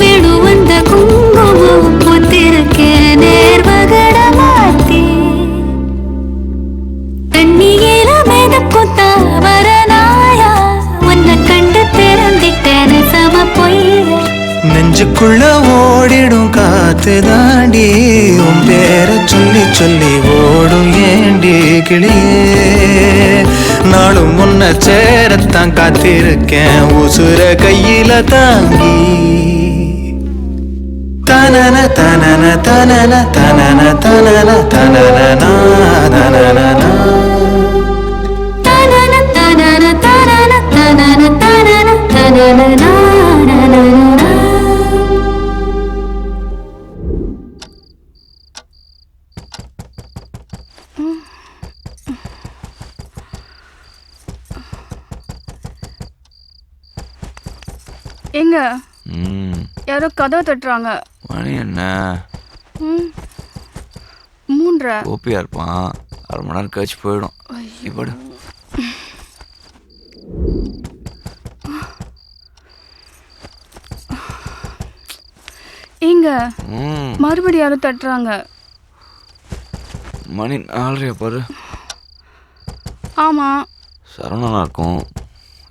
விடு வந்த குங்குமம் பொத்திருக்கே நேர்வகட மாத்தி. தண்ணியில மிதக்கும் தாவரனாயா, உன்னை கண்டு திறந்திட்டேன்னு சம பொய்யா. நெஞ்சுக்குள்ள ஓடிடும் காத்து தாண்டி, உன் பேரை சொல்லி சொல்லி ஓடும் ஏண்டி கிளியே. நாளும் முன்ன சேரத்தான் காத்திருக்கேன், உசுர கையில தாங்கி. தனன தனன தனன தனன தனன தனன தனன தனன தனன தனன தனன தனன தனன. எங்க ம் யாரோ கதவை தட்டுறாங்க. மணி என்ன 3:30. ஓபியா இருப்பான். 1/2 மணி நேரம் கழிச்சு போயிடும். இப்படி எங்க மறுபடியும் யாரோ தட்டுறாங்க. மணி 4:30 பாரு. ஆமா. சரவணனா இருக்கும்.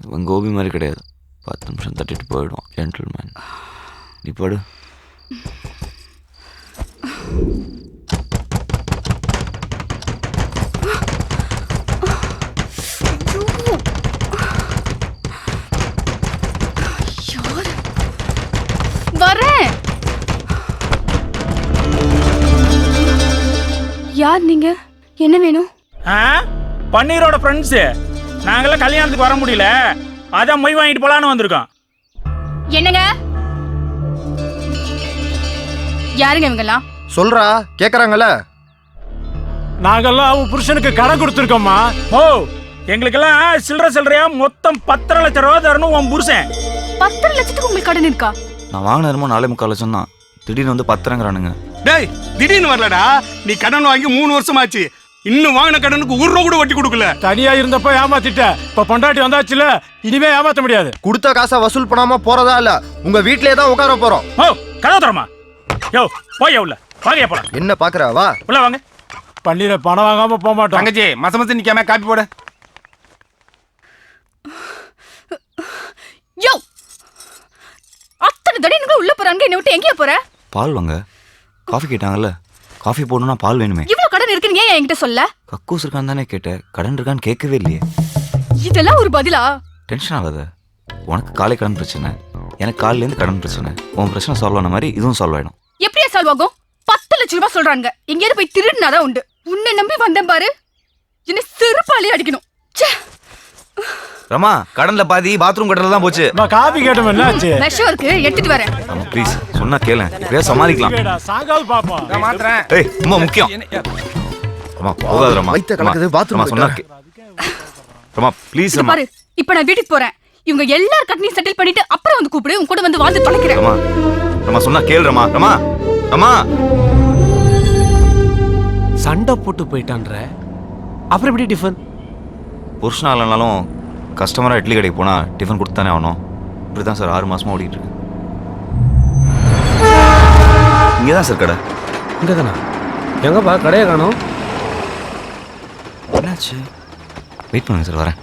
இவன் கோபி மாதிரி கிடையாது. 10 நிமிஷம் தட்டிட்டு போயிடும். ஜென்டில்மேன். நீ படு. வரேன். யார் நீங்க? என்ன வேணும்? பன்னீரோட ஃப்ரெண்ட்ஸ். நாங்களாம் கல்யாணத்துக்கு வர முடியல, அதான் மொய் வாங்கிட்டு போலான்னு வந்திருக்கோம். என்னங்க? யாருங்க இவங்கெல்லாம்? சொல்றா, கேக்குறாங்கல்ல. நாங்கெல்லாம் அவன் புருஷனுக்கு கடன் கொடுத்துருக்கோம்மா. ஓ, எங்களுக்கெல்லாம் சில்லறையா மொத்தம் 10.5 லட்சம் ரூபா தரணும் உன் புருஷன். 10 லட்சத்துக்கு உங்களுக்கு கடன் இருக்கா? நான் வாங்கின நேரமோ 4.25 லட்சம் தான். திடீர்னு வந்து 10ங்கிறானுங்க. டேய், திடீர்னு வரலடா. நீ கடன் வாங்கி 3 வருஷமாச்சு. இன்னும் வாங்கின கடனுக்கு 1 ரூபா கூட வட்டி கொடுக்கல. தனியா இருந்தப்ப ஏமாத்திட்ட, இப்ப பொண்டாட்டி வந்தாச்சுல, இனிமே ஏமாத்த முடியாது. கொடுத்த காசை வசூல் பண்ணாம போறதா இல்ல, உங்க வீட்லயே தான் உட்கார போறோம். ஓ, கதவு தரமா? யோ, போய் உள்ள வாங்க போலாம். என்ன பாக்குற? வா உள்ள வாங்க. பன்னீரை பணம் வாங்காம போக மாட்டோம். தங்கச்சி, மசமத்து நிக்காம காப்பி போட. யோ, அத்தனை தடவை உள்ள போறாங்க, என்ன விட்டு எங்கேயா போற? பால் வாங்க. காஃபி கேட்டாங்கல்ல, காஃபி போடணும்னா பால் வேணுமே. இவ்வளவு கடன் இருக்குன்னு ஏன் என்கிட்ட சொல்ல? கக்கூஸ் இருக்கான்னு தானே கேட்டேன். கடன் இருக்கான்னு கேட்கவே இல்லையே. இதெல்லாம் ஒரு பதிலா? டென்ஷன் ஆகாத. உனக்கு காலை கடன் பிரச்சனை, எனக்கு காலிலேருந்து கடன் பிரச்சனை. உன் பிரச்சனை சால்வ் ஆன மாதிரி இதுவும் சால்வ் ஆயிடும். எப்படியா சால்வ் ஆகும்? 10 லட்சம் ரூபாய் சொல்றாங்க. எங்கேயாவது போய் திருடினாதான் உண்டு. உன்னை நம்பி வந்தேன் பாரு, என்ன செருப்பாலே அடிக்கணும். ரமா, கடன்ல பாதி பாத்ரூம் கட்டல தான் போச்சு. காபி கேட்டோம், என்னாச்சு? விஷம் இருக்கு, எடுத்துட்டு வரேன். ரமா ப்ளீஸ், சொன்னா கேளு. இப்படியே சமாளிக்கலாம். சாங்கால் பாப்போம். நான் மாத்துறேன். ஏய், ரொம்ப முக்கியம். ரமா போகாத ரமா. வைத்த கலக்குது, பாத்ரூம் சொன்னா ரமா ப்ளீஸ் ரமா. பாரு, இப்ப நான் வீட்டுக்கு போறேன். இவங்க எல்லார் கடனையும் செட்டில் பண்ணிட்டு அப்புறம் வந்து கூப்பிடு. உன் கூட வந்து வாழ்ந்து தொலைக்கிறேன். ரமா, ரமா சொன்னா கேளு ரமா. ரமா, ரமா. சண்டை போட்டு போயிட்டான்ற, அப்புறம் எப்படி டிஃபன்? புருஷனா இல்லைனாலும் கஸ்டமரா இட்லி கடைக்கு போனா டிஃபன் கொடுத்தானே ஆகணும். இப்படி தான் சார் 6 மாசமா ஓடிட்டு இருக்கு. இங்கே தான் சார் கடை. இங்கே தானா? எங்கப்பா கடையை காணோம்? என்னாச்சு? வெயிட் பண்ணுங்க சார், வரேன்.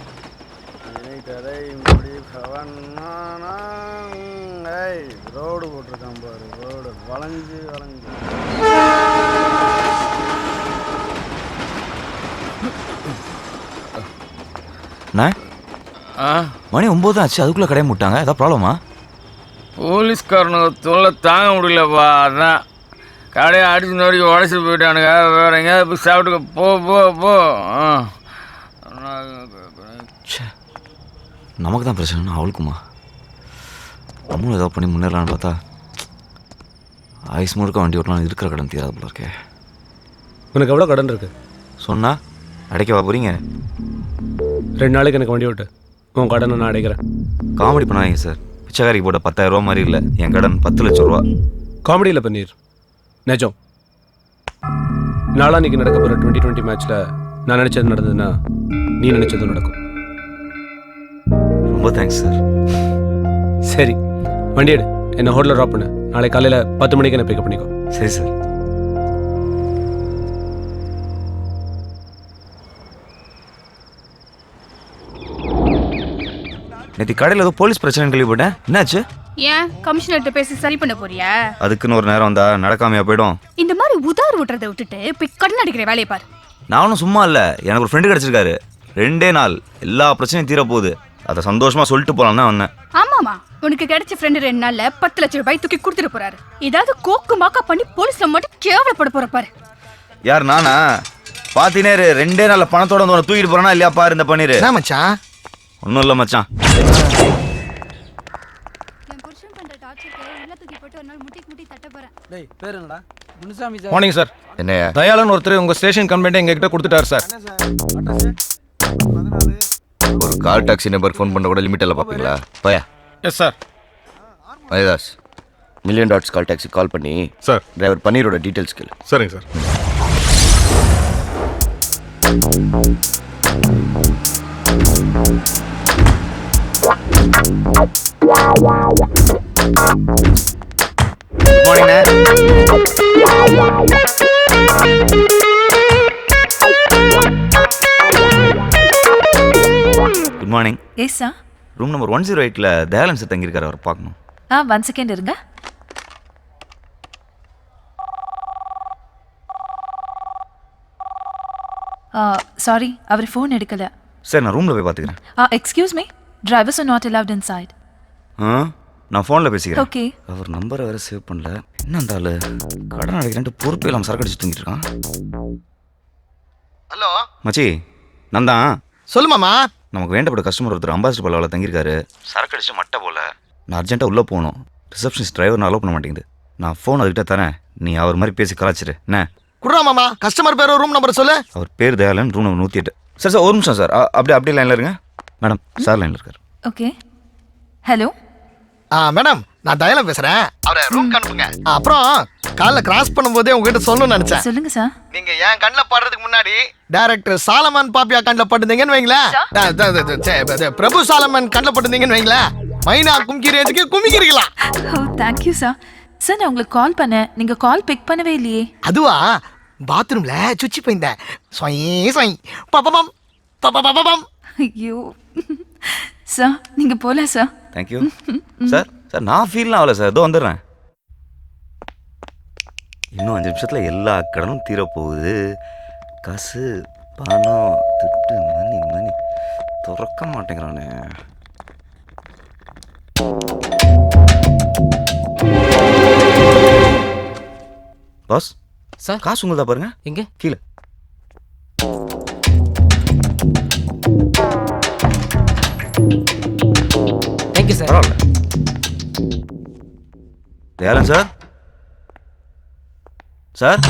ரோடு போட்டிருக்கான் பாரு, ரோடு வளைஞ்சு வளைஞ்சு. மணி 9 தான் ஆச்சு, அதுக்குள்ள கடையை முட்டாங்க. ஏதாவது ப்ராப்ளமா? போலீஸ்காரனுக்கு தொல்லை தாங்க முடியலப்பா, அதான் கடையை அடிச்சு நோக்கி உடச்சிட்டு போயிட்டானுங்க. வேற எங்கேயாவது போய் சாப்பிட்டுக்க. போ போ போ. நமக்கு தான் பிரச்சனை, அவளுக்குமா? நம்மளும் ஏதாவது பண்ணி முன்னேறலான்னு பார்த்தா ஐஸ் முழுக்க வண்டி ஓட்டலாம். இருக்கிற கடன் தீராது போல இருக்கே. உனக்கு எவ்வளோ கடன் இருக்கு? சொன்னா அடைக்கவா போறீங்க? 2 நாளைக்கு எனக்கு வண்டி ஓட்டு, உன் கடனை நான் அடைக்கிறேன். காமெடி பண்ணாதீங்க சார். பிச்சைக்காரிக்கு போட்ட 10,000 ரூபா மாதிரி இல்லை என் கடன். 10 லட்சம் ரூபா. காமெடியில் பன்னீர், நிஜம். நாளான்னைக்கு நடக்க போகிற 2020 மேட்ச்சில் நான் நினச்சது நடந்ததுன்னா நீ நினச்சதும் நடக்கும். ரொம்ப தேங்க்ஸ் சார். சரி, வண்டி எடு, என்னை ஹோட்டலில் ட்ராப் பண்ணு. நாளை காலையில் 10 மணிக்கு என்ன பிக்கப் பண்ணிக்கோ. சரி சார். நேற்று கடையில் ஏதோ போலீஸ் பிரச்சனை கேள்விப்பட்டேன். என்னாச்சு? ஏன் கமிஷனர்கிட்ட பேசி சரி பண்ண போறியா? அதுக்குன்னு ஒரு நேரம் வந்தா நடக்காமையா போயிடும். இந்த மாதிரி உதார் விட்டுறதை விட்டுட்டு போய் கடன் அடிக்கிற வேலையை பாரு. நானும் சும்மா இல்லை, எனக்கு ஒரு ஃப்ரெண்டு கிடச்சிருக்காரு. 2 நாள் எல்லா பிரச்சனையும் தீரப்போகுது. அதை சந்தோஷமா சொல்லிட்டு போலாம் தான் வந்தேன். ஆமாமா, உனக்கு கிடைச்ச ஃப்ரெண்டு 2 நாள்ல 10 லட்சம் ரூபாய் தூக்கி கொடுத்துட்டு போறாரு. ஏதாவது கோக்கு மாக்கா பண்ணி போலீஸ்ல மட்டும் கேவலப்பட போற பாரு. யார் நானா? பாத்தீனே 2 நாள்ல பணத்தோட வந்து தூக்கிட்டு போறானா இல்லையா பாரு இந்த பன்னீர். என்ன மச்சான்? ஒன்றும் இல்லை மச்சான். Morning sir. என்னையா? தயாளன் ஒருத்தர் உங்க ஸ்டேஷன் கம்ப்ளைண்ட் எங்ககிட்ட கொடுத்துட்டாரு சார். ஒரு கால் டாக்ஸி நம்பர் ஃபோன் பண்ண கூட லிமிட் எல்லாம் பார்ப்பீங்களா? பயா. Yes sir. வைதாஸ் million dots call taxi call பண்ணி சார் டிரைவர் பன்னீரோட டீட்டெயில்ஸ் கேளு. சரிங்க sir. Good morning. Yes sir. Room number 108ல தயாலன் சார் தங்கியிருக்காரு, அவர் பார்க்கணும். 1 செகண்ட் இருங்க. சாரி, அவர் ஃபோன் எடுக்கல. சார் நான் ரூமில் போய் பார்த்துக்கிறேன். Excuse me, drivers are not allowed inside. நான் ஃபோனில் பேசிக்கிறேன். ஓகே. அவர் நம்பரை வேறு சேவ் பண்ணல. என்ன அந்த ஆளு கடன் அடைக்கிறேன்ட்டு பொறுப்பே இல்லாமல் சரக்கு அடிச்சு தூங்கிட்டு இருக்கான். ஹலோ மச்சி, நான் தான். சொல்லு மாமா. நமக்கு வேண்டப்பட்ட கஸ்டமர் ஒருத்தர் அம்பாசிடர் பல்லாவில் தங்கியிருக்காரு. சரக்கு அடிச்சு மட்டை போல. நான் அர்ஜென்ட்டாக உள்ளே போகணும். ரிசப்ஷனிஸ்ட் டிரைவர் நான் அலோவ் பண்ண மாட்டேங்குது. நான் ஃபோன் அதுக்கிட்ட தரேன், நீ அவர் மாதிரி பேசி கலாச்சிரு என்ன. குடுறா மாமா, கஸ்டமர் பேர் ரூம் நம்பர் சொல்லு. அவர் பேர் Dayalan, room number 108. Sir sir ஒரு நிமிஷம் சார், அப்படியே லைனில் இருங்க. மேடம் சார் லைனில் இருக்கார். ஓகே. ஹலோ மேடம், நான் தயாலம் பேசுறேன். அவரை ரூம் அனுப்புங்க. அப்புறம் காலைல கிராஸ் பண்ணும்போதே உங்ககிட்ட சொல்லணும்னு நினைச்சேன். சொல்லுங்க சார். நீங்க என் கண்ணில் படுறதுக்கு முன்னாடி டைரக்டர் சாலமன் பாப்பியா கண்ணில் பட்டுந்தீங்கன்னு வைங்களேன். பிரபு சாலமன் கண்ணில் பட்டுந்தீங்கன்னு வைங்களேன். மைனா கும்கி ரேஞ்சுக்கு குமிக்கிறீங்களா? ஓ தேங்க்யூ சார். சார் நான் உங்களுக்கு கால் பண்ணேன், நீங்க கால் பிக் பண்ணவே இல்லையே. அதுவா, பாத்ரூம்ல சுச்சி போயிருந்தேன். பப்பம் பப்பம். ஐயோ சார், நீங்க போலாம் சார். Thank you sir. சார் நான் ஃபீல்லாம் ஆகல சார், இதோ வந்துடுறேன். இன்னும் 5 நிமிஷத்தில் எல்லா கடனும் தீரப்போகுது. காசு பணம் திட்டு மணி திறக்க மாட்டேங்கிறானே. பாஸ் சார், காசு உங்களுதா பாருங்க. எங்க? கீழே. Thank you sir. பரவாயில்ல. தயாலன் சார். சார்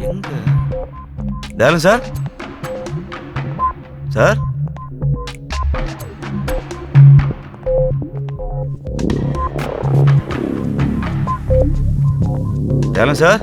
எங்க Dayalan sir? Sir Dayalan sir?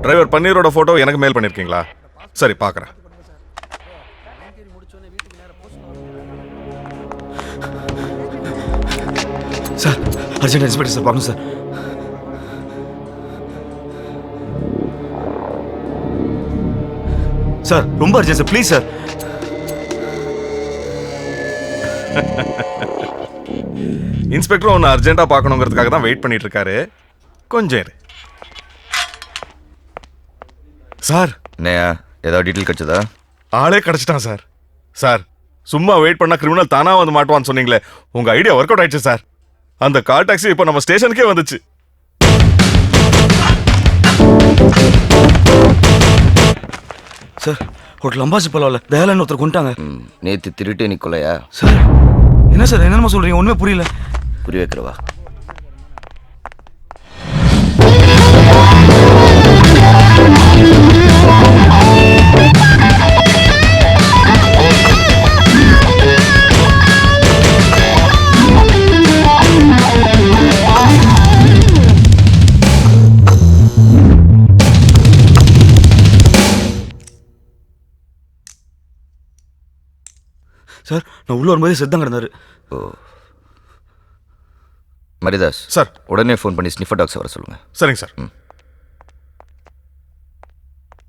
Driver பன்னீரோட போட்டோ எனக்கு மெயில் பண்ணிருக்கீங்களா? சரி பார்க்குறேன். சார் அர்ஜென்ட் இன்ஸ்பெக்டர் சார் பார்க்கணும் சார். சார் ரொம்ப urgent sir, please sir. Inspector ஒன்று அர்ஜென்ட்டாக பார்க்கணுங்கிறதுக்காக தான் வெயிட் பண்ணிட்டு இருக்காரு. கொஞ்சம் இரு. சார் என்னையா ஏதாவது டீட்டெயில் கிடைச்சதா? ஆளே கிடைச்சிட்டான் சார். சார் சும்மா வெயிட் பண்ணா கிரிமினல் தானா வந்து மாட்டுவான்னு சொன்னீங்களே, உங்க ஐடியா ஒர்க் அவுட் ஆயிடுச்சு சார். அந்த கால் டாக்ஸி இப்போ நம்ம ஸ்டேஷனுக்கே வந்துச்சு. சார் ஹோட்டல் அம்பாசி பரவாயில்ல, தயாலன் ஒருத்தர் கொண்டாங்க. நேத்து திருட்டு நீ கொலையா? சார் என்ன சார் என்னென்னமோ சொல்றீங்க, ஒண்ணுமே புரியல. புரிய வைக்கிறவா? சார் நான் உள்ள வரும்போதே செத்தம் கிடந்தாரு. ஓ மரிதாஸ் சார் உடனே ஃபோன் பண்ணி ஸ்னிஃபர் டாக்ஸ் வர சொல்லுங்க. சரிங்க சார்.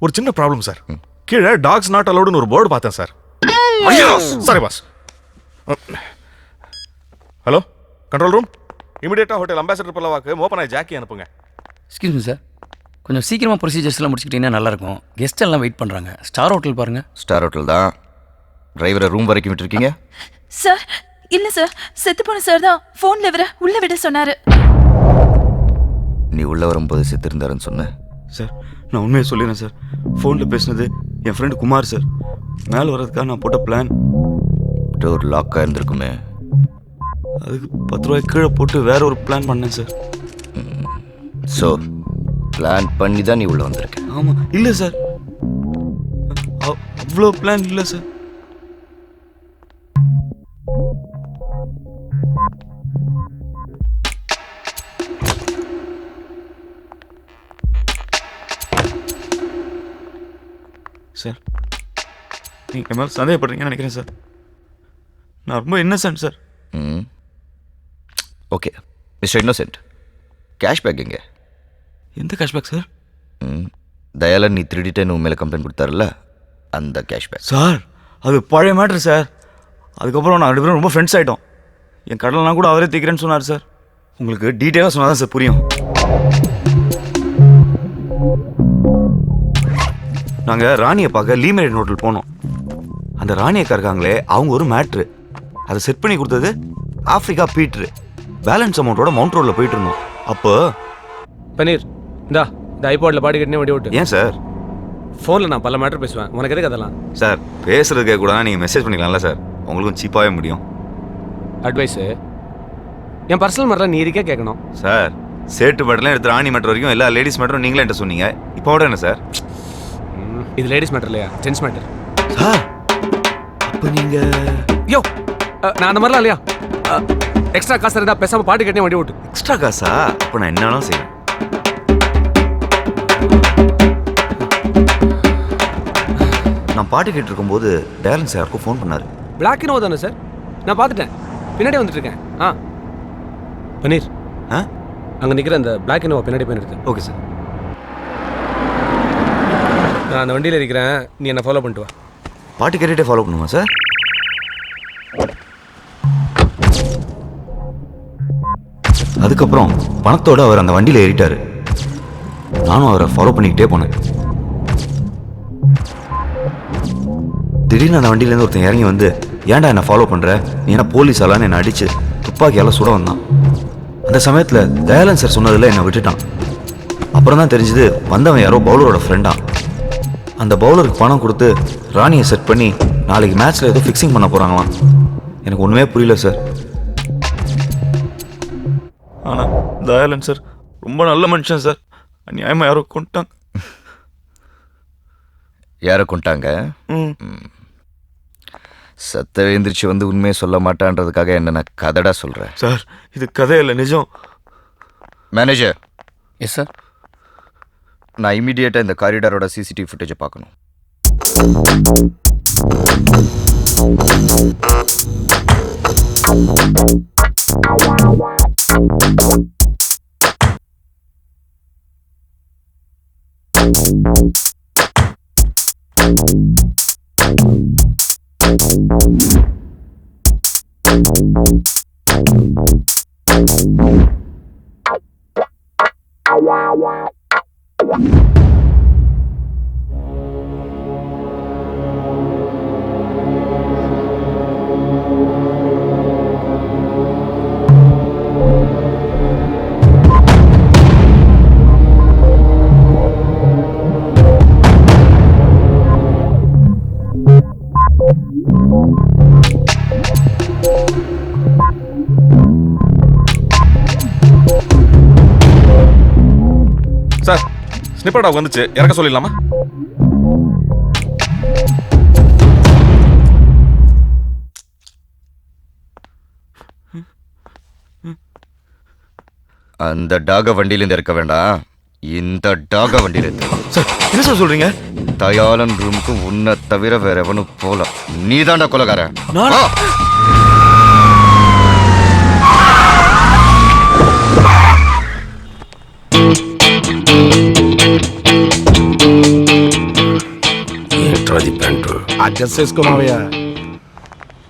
ஒரு சின்ன ப்ராப்ளம் சார். கீழே டாக்ஸ் நாட் அலோடுன்னு ஒரு போர்டு பார்த்தேன் sir. Sorry boss. Hello control room, இமிடியேட்டா ஹோட்டல் அம்பாசிடர் பல்லவாக்கு மோப்பனாய் ஜாக்கி அனுப்புங்க. எக்ஸ்கியூஸ் மீ சார், கொஞ்சம் சீக்கிரமாக ப்ரொசீஜர்ஸ்லாம் முடிச்சுக்கிட்டீங்கன்னா நல்லாயிருக்கும். கெஸ்ட் எல்லாம் வெயிட் பண்ணுறாங்க. ஸ்டார் ஹோட்டல் பாருங்கள். ஸ்டார் ஹோட்டல் தான். டிரைவரை ரூம் வரைக்கும் விட்டுருக்கீங்க? சார் இல்ல சார், செத்து போன சார் தான் ஃபோன்ல இவரை உள்ள விட சொன்னாரு. நீ உள்ள வரும்போது செத்து இருந்தாருன்னு சொன்ன. சார் நான் உண்மையை சொல்லிடுறேன் சார். ஃபோனில் பேசினது என் ஃப்ரெண்டு குமார் சார். மேலே வர்றதுக்காக நான் போட்ட பிளான். டோர் லாக்காக இருந்திருக்குமே. அதுக்கு 10 ரூபாய் கீழே போட்டு வேற ஒரு பிளான் பண்ணேன் சார். ஸோ பிளான் பண்ணி தான் நீ உள்ள வந்திருக்க? ஆமாம். இல்லை சார், அவ்வளோ பிளான் இல்லை சார். சார் நீங்கள் என் மேலே சந்தேகப்படுறீங்கன்னு நினைக்கிறேன் சார். நான் ரொம்ப Innocent sir. Okay mister innocent, cashback எங்கே? எந்த கேஷ்பேக் சார்? தயாளன் நீ திருடிட்டேன்னு உன் மேலே கம்ப்ளைண்ட் கொடுத்தாருல்ல, அந்த கேஷ்பேக். சார் அது பழைய மேட்ரு சார். அதுக்கப்புறம் நான் 2 பேரும் ரொம்ப ஃப்ரெண்ட்ஸ் ஆகிட்டோம். என் கடலாம் கூட அவரே தீக்கிறேன்னு சொன்னார் சார். உங்களுக்கு டீட்டெயிலாக சொன்னால் தான் சார் புரியும். நாங்கள் ராணியை பார்க்க லீமெரிட் ஹோட்டல் போனோம். அந்த ராணியக்கா இருக்காங்களே, அவங்க ஒரு மேட்ரு அதை செட் பண்ணி கொடுத்தது ஆஃப்ரிக்கா பீட்ரு. பேலன்ஸ் அமௌண்ட்டோட மவுண்ட் ரோடில் போயிட்டு இருந்தோம். அப்போ பன்னீர் இந்த ஐபாடில் பாடி கட்டினே வண்டி ஓட்டு. ஏன் சார்? ஃபோனில் நான் பல மேட்டர் பேசுவேன், உனக்கு எதுக்கு அதெல்லாம்? சார் பேசுறதுக்கே கூட நீங்கள் மெசேஜ் பண்ணிக்கலாம்ல சார், உங்களுக்கும் சீப்பாகவே முடியும். அட்வைஸு என் பர்சனல் மேட்டரில் நீ இருக்கே கேட்கணும் சார். சேட்டு மேட்டர்லாம் எடுத்து ராணி மேட்டர் வரைக்கும் எல்லா லேடிஸ் மேட்டரும் நீங்களே என்கிட்ட சொன்னீங்க. இப்போ விட என்ன சார்? இது லேடிஸ் மேட்டர் இல்லையா, ஜென்ஸ் மேட்டர். சார் அப்போ நீங்கள் யோ நான் அந்த மாதிரிலாம் இல்லையா. எக்ஸ்ட்ரா காசு இருந்தால் பேசாமல் பாட்டு கட்டினே வண்டி ஓட்டு. எக்ஸ்ட்ரா காசா? அப்போ நான் என்னன்னாலும் செய்வேன். நான் பாட்டு கேட்டு இருக்கும்போது டேலன் சார் யாருக்கும் ஃபோன் பண்ணார். பிளாக் இனோவா தானே சார்? நான் பார்த்துட்டேன், பின்னாடி வந்துட்டு இருக்கேன். பன்னீர் அங்கே நிற்கிற அந்த பிளாக் இனோவா பின்னாடி போய் நிறுத்து. Okay sir. நான் அந்த வண்டியில் இருக்கிறேன், நீ என்னை ஃபாலோ பண்ணிட்டு வா. பாட்டு கேட்டுகிட்டே ஃபாலோ பண்ணுமா சார்? அதுக்கப்புறம் பணத்தோடு அவர் அந்த வண்டியில் ஏறிட்டார். நானும் அவரை ஃபாலோ பண்ணிக்கிட்டே போனேன். திடீர்னு அந்த வண்டியிலேருந்து ஒருத்தன் இறங்கி வந்து, ஏன்டா என்னை ஃபாலோ பண்ணுற, நீ என்ன போலீஸ் ஆளான்னு என்னை அடித்து துப்பாக்கியால் சுட வந்தான். அந்த சமயத்தில் தயாளன் சார் சொன்னதில் என்னை விட்டுட்டான். அப்புறம் தான் தெரிஞ்சது வந்தவன் யாரோ பவுலரோட ஃப்ரெண்டா. அந்த பவுலருக்கு பணம் கொடுத்து ராணியை செட் பண்ணி நாளைக்கு மேட்ச்சில் ஏதோ ஃபிக்ஸிங் பண்ண போகிறாங்களாம். எனக்கு ஒன்றுமே புரியல சார். ஆனால் தயாளன் சார் ரொம்ப நல்ல மனுஷன் சார். அநியாயமாக யாரோ கொண்டாங்க. யாரை கொண்டாங்க? சத்த எழுந்திரிச்சு வந்து உண்மையை சொல்ல மாட்டான்றதுக்காக என்ன நான் கதடா சொல்கிறேன் சார். இது கதை இல்லை, நிஜம். மேனேஜர். Yes sir. நான் இமீடியட்டாக இந்த காரிடாரோட சிசிடிவி ஃபுட்டேஜை பார்க்கணும். சார் ஸ்னிப்பர் டாக் வந்துச்சு, இறக்க சொல்லிடலாமா? அந்த டாக வண்டியிலேருந்து இறக்க வேண்டாம், இந்த டாக வண்டியிலேருந்து. சார் என்ன சார் சொல்கிறீங்க? தயாளன் ரூமுக்கு உன்னை தவிர வேற எவனும் போல. நீ தாண்டா கொலகாரன். அட்ஜஸ்ட் చేసుకోమావయ్యా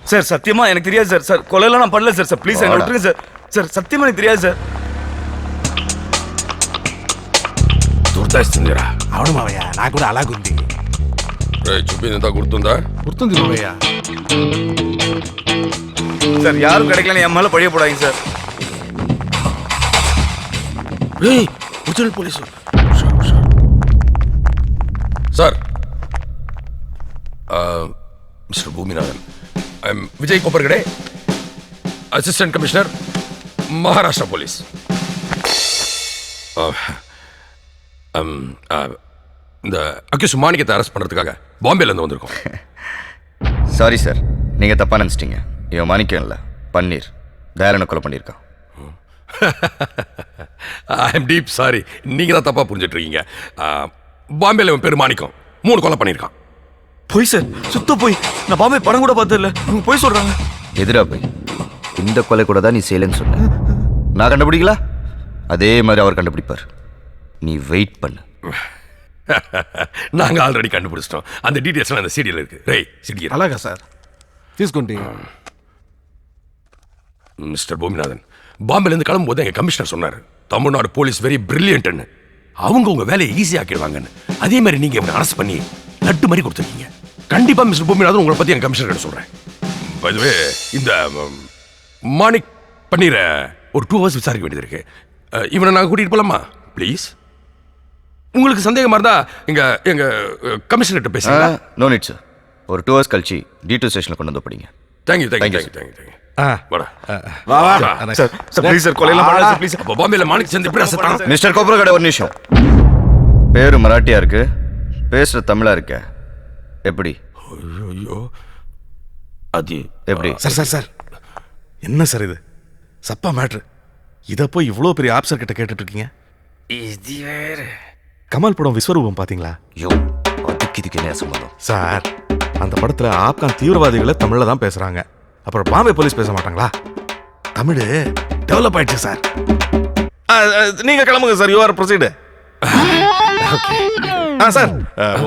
சார் சத்தியமா எனக்கு தெரியாது சார். சார் கொலையெல்லாம் நான் பண்ணல சார். சார் ப்ளீஸ் என்ன விட்டுருங்க சார். சார் சத்தியமா எனக்கு தெரியாது సార్. గుర్తొస్తుందిరా. అవును మావయ్య, నాకు కూడా అలాగుంది. చూపిందంతా గుర్తుందా? గుర్తుంది మావయ్య. சார் யாரும் கிடைக்கலன்னு என் மேல பழிய போடாதீங்க sir. Original police. Sir mister Bhoominathan, I'm Vijay Kopargade, assistant commissioner, Maharashtra police. இந்த அக்யூஸ் மாணிக்கத்தை அரெஸ்ட் பண்ணுறதுக்காக பாம்பேலேருந்து வந்திருக்கோம். சாரி சார், நீங்கள் தப்பாக நினச்சிட்டீங்க. இவன் மாணிக்கம் இல்லை, பன்னீர். தயாளனை கொலை பண்ணியிருக்கான். ஐ எம் டீப் சாரி, நீங்கள் தான் தப்பாக புரிஞ்சிட்டு இருக்கீங்க. பாம்பேல இவன் பேர் மாணிக்கம் 3 கொலை பண்ணியிருக்கான். போய் சார், சுத்த போய். நான் பாம்பே படம் கூட பார்த்தது இல்லை. இவங்க போய் சொல்கிறாங்க. எதிரா போய் இந்த கொலை கூட தான் நீ செய்யலைன்னு சொன்ன. நான் கண்டுபிடிக்கல, அதே மாதிரி அவர் கண்டுபிடிப்பார். நீ வெயிட் பண்ணு. நாங்கள் ஆல்ரெடி கண்டுபிடிச்சிட்டோம். அந்த டீட்டெயில்ஸ்லாம் அந்த சீடியில் இருக்கு. ரை சீடி అలాగా సార్, తీసుకోండి. மிஸ்டர் பூமிநாதன், பாம்பேலேருந்து கிளம்பும்போது எங்கள் கமிஷனர் சொன்னார், தமிழ்நாடு போலீஸ் வெரி பிரில்லியன்ட்னு. அவங்க உங்கள் வேலையை ஈஸியாக்கிடுவாங்கன்னு. அதே மாதிரி நீங்கள் இவனை அரெஸ்ட் பண்ணி லட்டு மாதிரி கொடுத்துருக்கீங்க. கண்டிப்பாக மிஸ்டர் பூமிநாதன் உங்களை பற்றி என் கமிஷனர் கிட்ட சொல்கிறேன். இதுவே இந்த மாணிக் பண்ணிற ஒரு 2 hours விசாரிக்க வேண்டியது இருக்கு. இவனை நாங்கள் கூட்டிகிட்டு போகலாமா ப்ளீஸ்? உங்களுக்கு சந்தேகமாக இருந்தால் எங்கள் கமிஷனர்கிட்ட பேசுங்க. No need sir. ஒரு 2 hours கழிச்சு D2 ஸ்டேஷனில் கொண்டு வந்து படிங்க. Thank you thank you thank you thank you. Mister Gopurakadai, ஒரு நிமிஷம். பேரு மராட்டியா இருக்கு, பேசுற தமிழா இருக்க. எப்படி? ஐயோ, அது எப்படி? சார் சார், என்ன சார் இது? சப்பா மேட்ரு. இதை போய் இவ்வளோ பெரிய ஆப்சர் கிட்ட கேட்டுட்டு இருக்கீங்க. இது வேற. கமல் படம் விஸ்வரூபம் பாத்தீங்களா? யோ, அதுக்கு இதுக்கு என்ன சம்பந்தம்? சார், அந்த படத்துல ஆப்கான் தீவிரவாதிகளை தமிழ்ல தான் பேசுறாங்க. அப்புறம் பாம்பே போலீஸ் பேச மாட்டாங்களா? தமிழ் டெவலப் ஆயிடுச்சு சார். நீங்க கிளம்புங்க sir. You are proceed. Sir,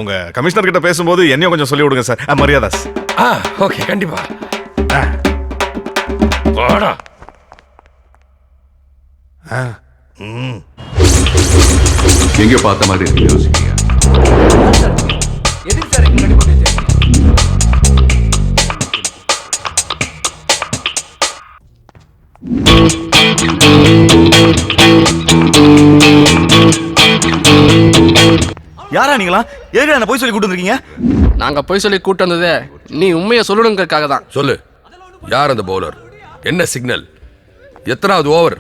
உங்க கமிஷனர் கிட்ட பேசும்போது என்னையும் கொஞ்சம் சொல்லி விடுங்க சார். மரியாதாஸ். ஓகே, கண்டிப்பா. வாடா. எங்க பார்த்த மாதிரி யோசிக்கிறீங்க? எதுக்கு சார் இங்க கட்டி போட்டு வச்சிருக்கீங்க? யாரா நீங்களா? எதுக்கு என்ன போய் சொல்லி கூட்டு வந்திருக்கீங்க? நாங்க போய் சொல்லி கூட்டு வந்ததே நீ உண்மையை சொல்லணுங்கிறதுக்காக தான். சொல்லு, யார் அந்த பவுலர்? என்ன சிக்னல்? எத்தனாவது ஓவர்?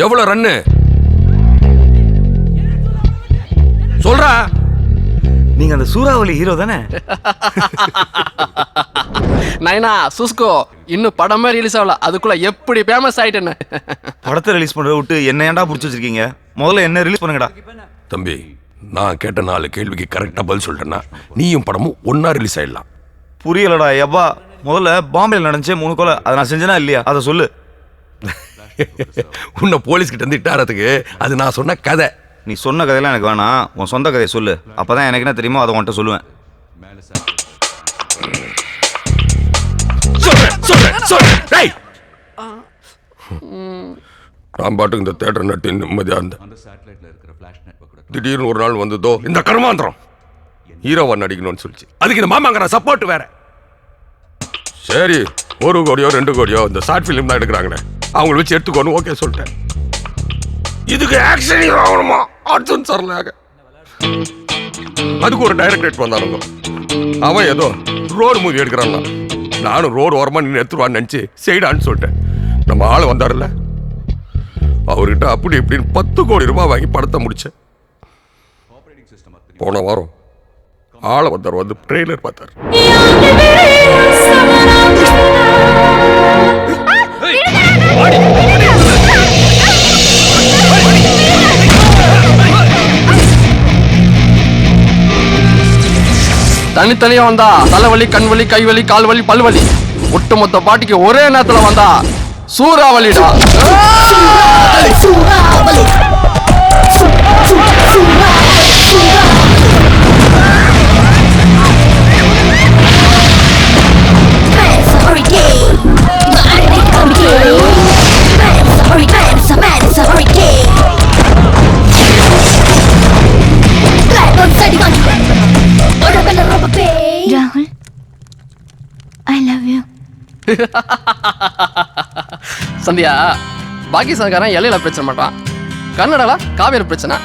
எவ்வளவு ரன்னு? சொல்றா. நீங்க அந்த சூறாவளி ஹீரோ தானே? நைனா சுஸ்கோ, இன்னும் படமே ரிலீஸ் ஆகல, அதுக்குள்ள எப்படி ஃபேமஸ் ஆயிட்டேன்னு. படத்தை ரிலீஸ் பண்றத விட்டு என்ன ஏன்டா புடிச்சு வச்சிருக்கீங்க? முதல்ல என்ன ரிலீஸ் பண்ணுங்கடா. தம்பி, நான் கேட்ட 4 கேள்விக்கு கரெக்டா பதில் சொல்லிட்டேன்னா நீயும் படமும் ஒன்னா ரிலீஸ் ஆயிடலாம். புரியலடா எப்பா. முதல்ல பாம்பேல நடந்துச்சே 3 கொலை, அதை நான் செஞ்சேனா இல்லையா? அதை சொல்லு. உன்னை போலீஸ் கிட்ட இருந்து இட்டாரத்துக்கு அது நான் சொன்ன கதை. நீ சொன்ன கதையெல்லாம் எனக்கு வேணாம், உன் சொந்த கதையை சொல்லு. அப்பதான் எனக்கு என்ன தெரியுமோ அதை உன்கிட்ட சொல்லுவேன். நான் பாட்டுக்கு இந்த தேட்டர் நட்டு நிம்மதியா இருந்தேன். திடீர்னு ஒரு நாள் வந்ததோ இந்த கர்மாந்திரம் ஹீரோவா நடிக்கணும்னு சொல்லிச்சு. அதுக்கு இந்த மாமாங்கிற சப்போர்ட் வேற. சரி, 1 கோடியோ 2 கோடியோ இந்த ஷார்ட் ஃபிலிம் தான் எடுக்கிறாங்கண்ணே, அவங்கள வச்சு எடுத்துக்கோன்னு ஓகே சொல்லிட்டேன். இதுக்கு ஆக்ஷன் ஹீரோ ஆகணுமா? அர்ஜுன் சரலாக. அதுக்கு ஒரு டைரக்டரேட் வந்தாருங்க. அவன் ஏதோ ரோடு மூவி எடுக்கிறாங்க. நானும் ரோடு ஓரமா நின்று எடுத்துருவான்னு நினச்சி செய்டான்னு சொல்லிட்டேன். நம்ம ஆள் வந்தாருல்ல, அவர்கிட்ட அப்படி இப்படின்னு 10 கோடி ரூபாய் வாங்கி படத்தை முடிச்சேன். போன வாரம் ஆளை வந்தார், வந்து ட்ரெய்லர் பார்த்தார். தனித்தனியா வந்தா தலைவலி, கண்வலி, கைவலி, கால்வலி, பல்வலி. ஒட்டுமொத்த பாட்டிக்கு ஒரே நேரத்துல வந்தா சூறாவளிடா. I love you. சந்தியா, பாகிஸ்தான்காரன் எல்லையில பிரச்சனை மாட்டான், கர்நாடகால காவேரி பிரச்சனை,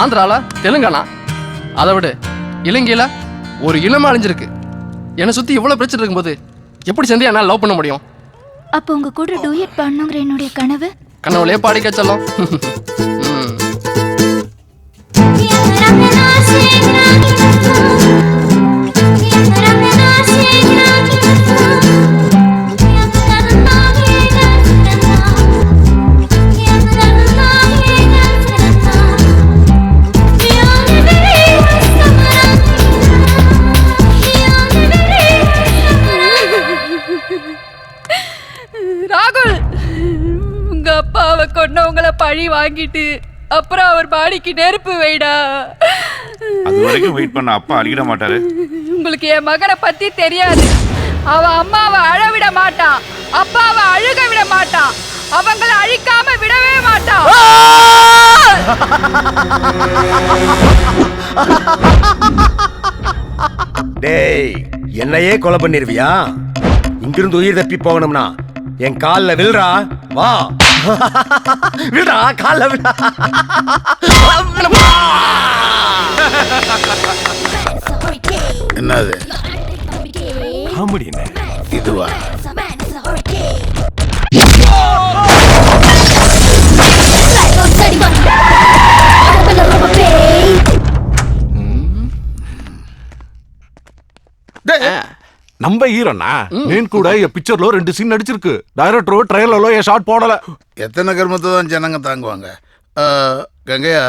ஆந்திரால தெலுங்கானா, அதை விட இலங்கையில ஒரு இனமா அழிஞ்சிருக்கு. என்னை சுத்தி இவ்வளவு பிரச்சனை இருக்கும்போது எப்படி சந்தியா என்னால் லவ் பண்ண முடியும்? அப்போ உங்க கூட டூயட் பண்ணுங்கிற என்னுடைய கனவு கனவுலயே பாடிக்க சொல்லும். ராகுல், உங்க அப்பாவை கொண்டவங்கள பழி வாங்கிட்டு அப்புறம் அவர் பாடிக்கு நெருப்பு வைடா. அது வரைக்கும் வெயிட் பண்ண அப்பா அடிக்கிட மாட்டாரு. உங்களுக்கு என் மகனை பத்தி தெரியாது. அவ அம்மாவை அழ விட மாட்டான், அப்பாவை அழுக விட மாட்டான், அவங்கள அழிக்காம விடவே மாட்டான். டேய், என்னையே கொலை பண்ணிருவியா? இங்கிருந்து உயிர் தப்பி போகணும்னா என் கால்ல வில்றா, வா. வில்றா, கால்ல விடா. என்னது காமெடி? இதுவா? நம்ம ஹீரோனா నేను కూడా ఈ పిక్చర్ లో 2 సీన్ నడిచిருக்கு. డైరెక్టర్ ట్రైలర్ లో ఏ షాట్ పోడல. எத்தனை கர்மத்தை தான் ஜனங்க தாங்குவாங்க? கங்கையா,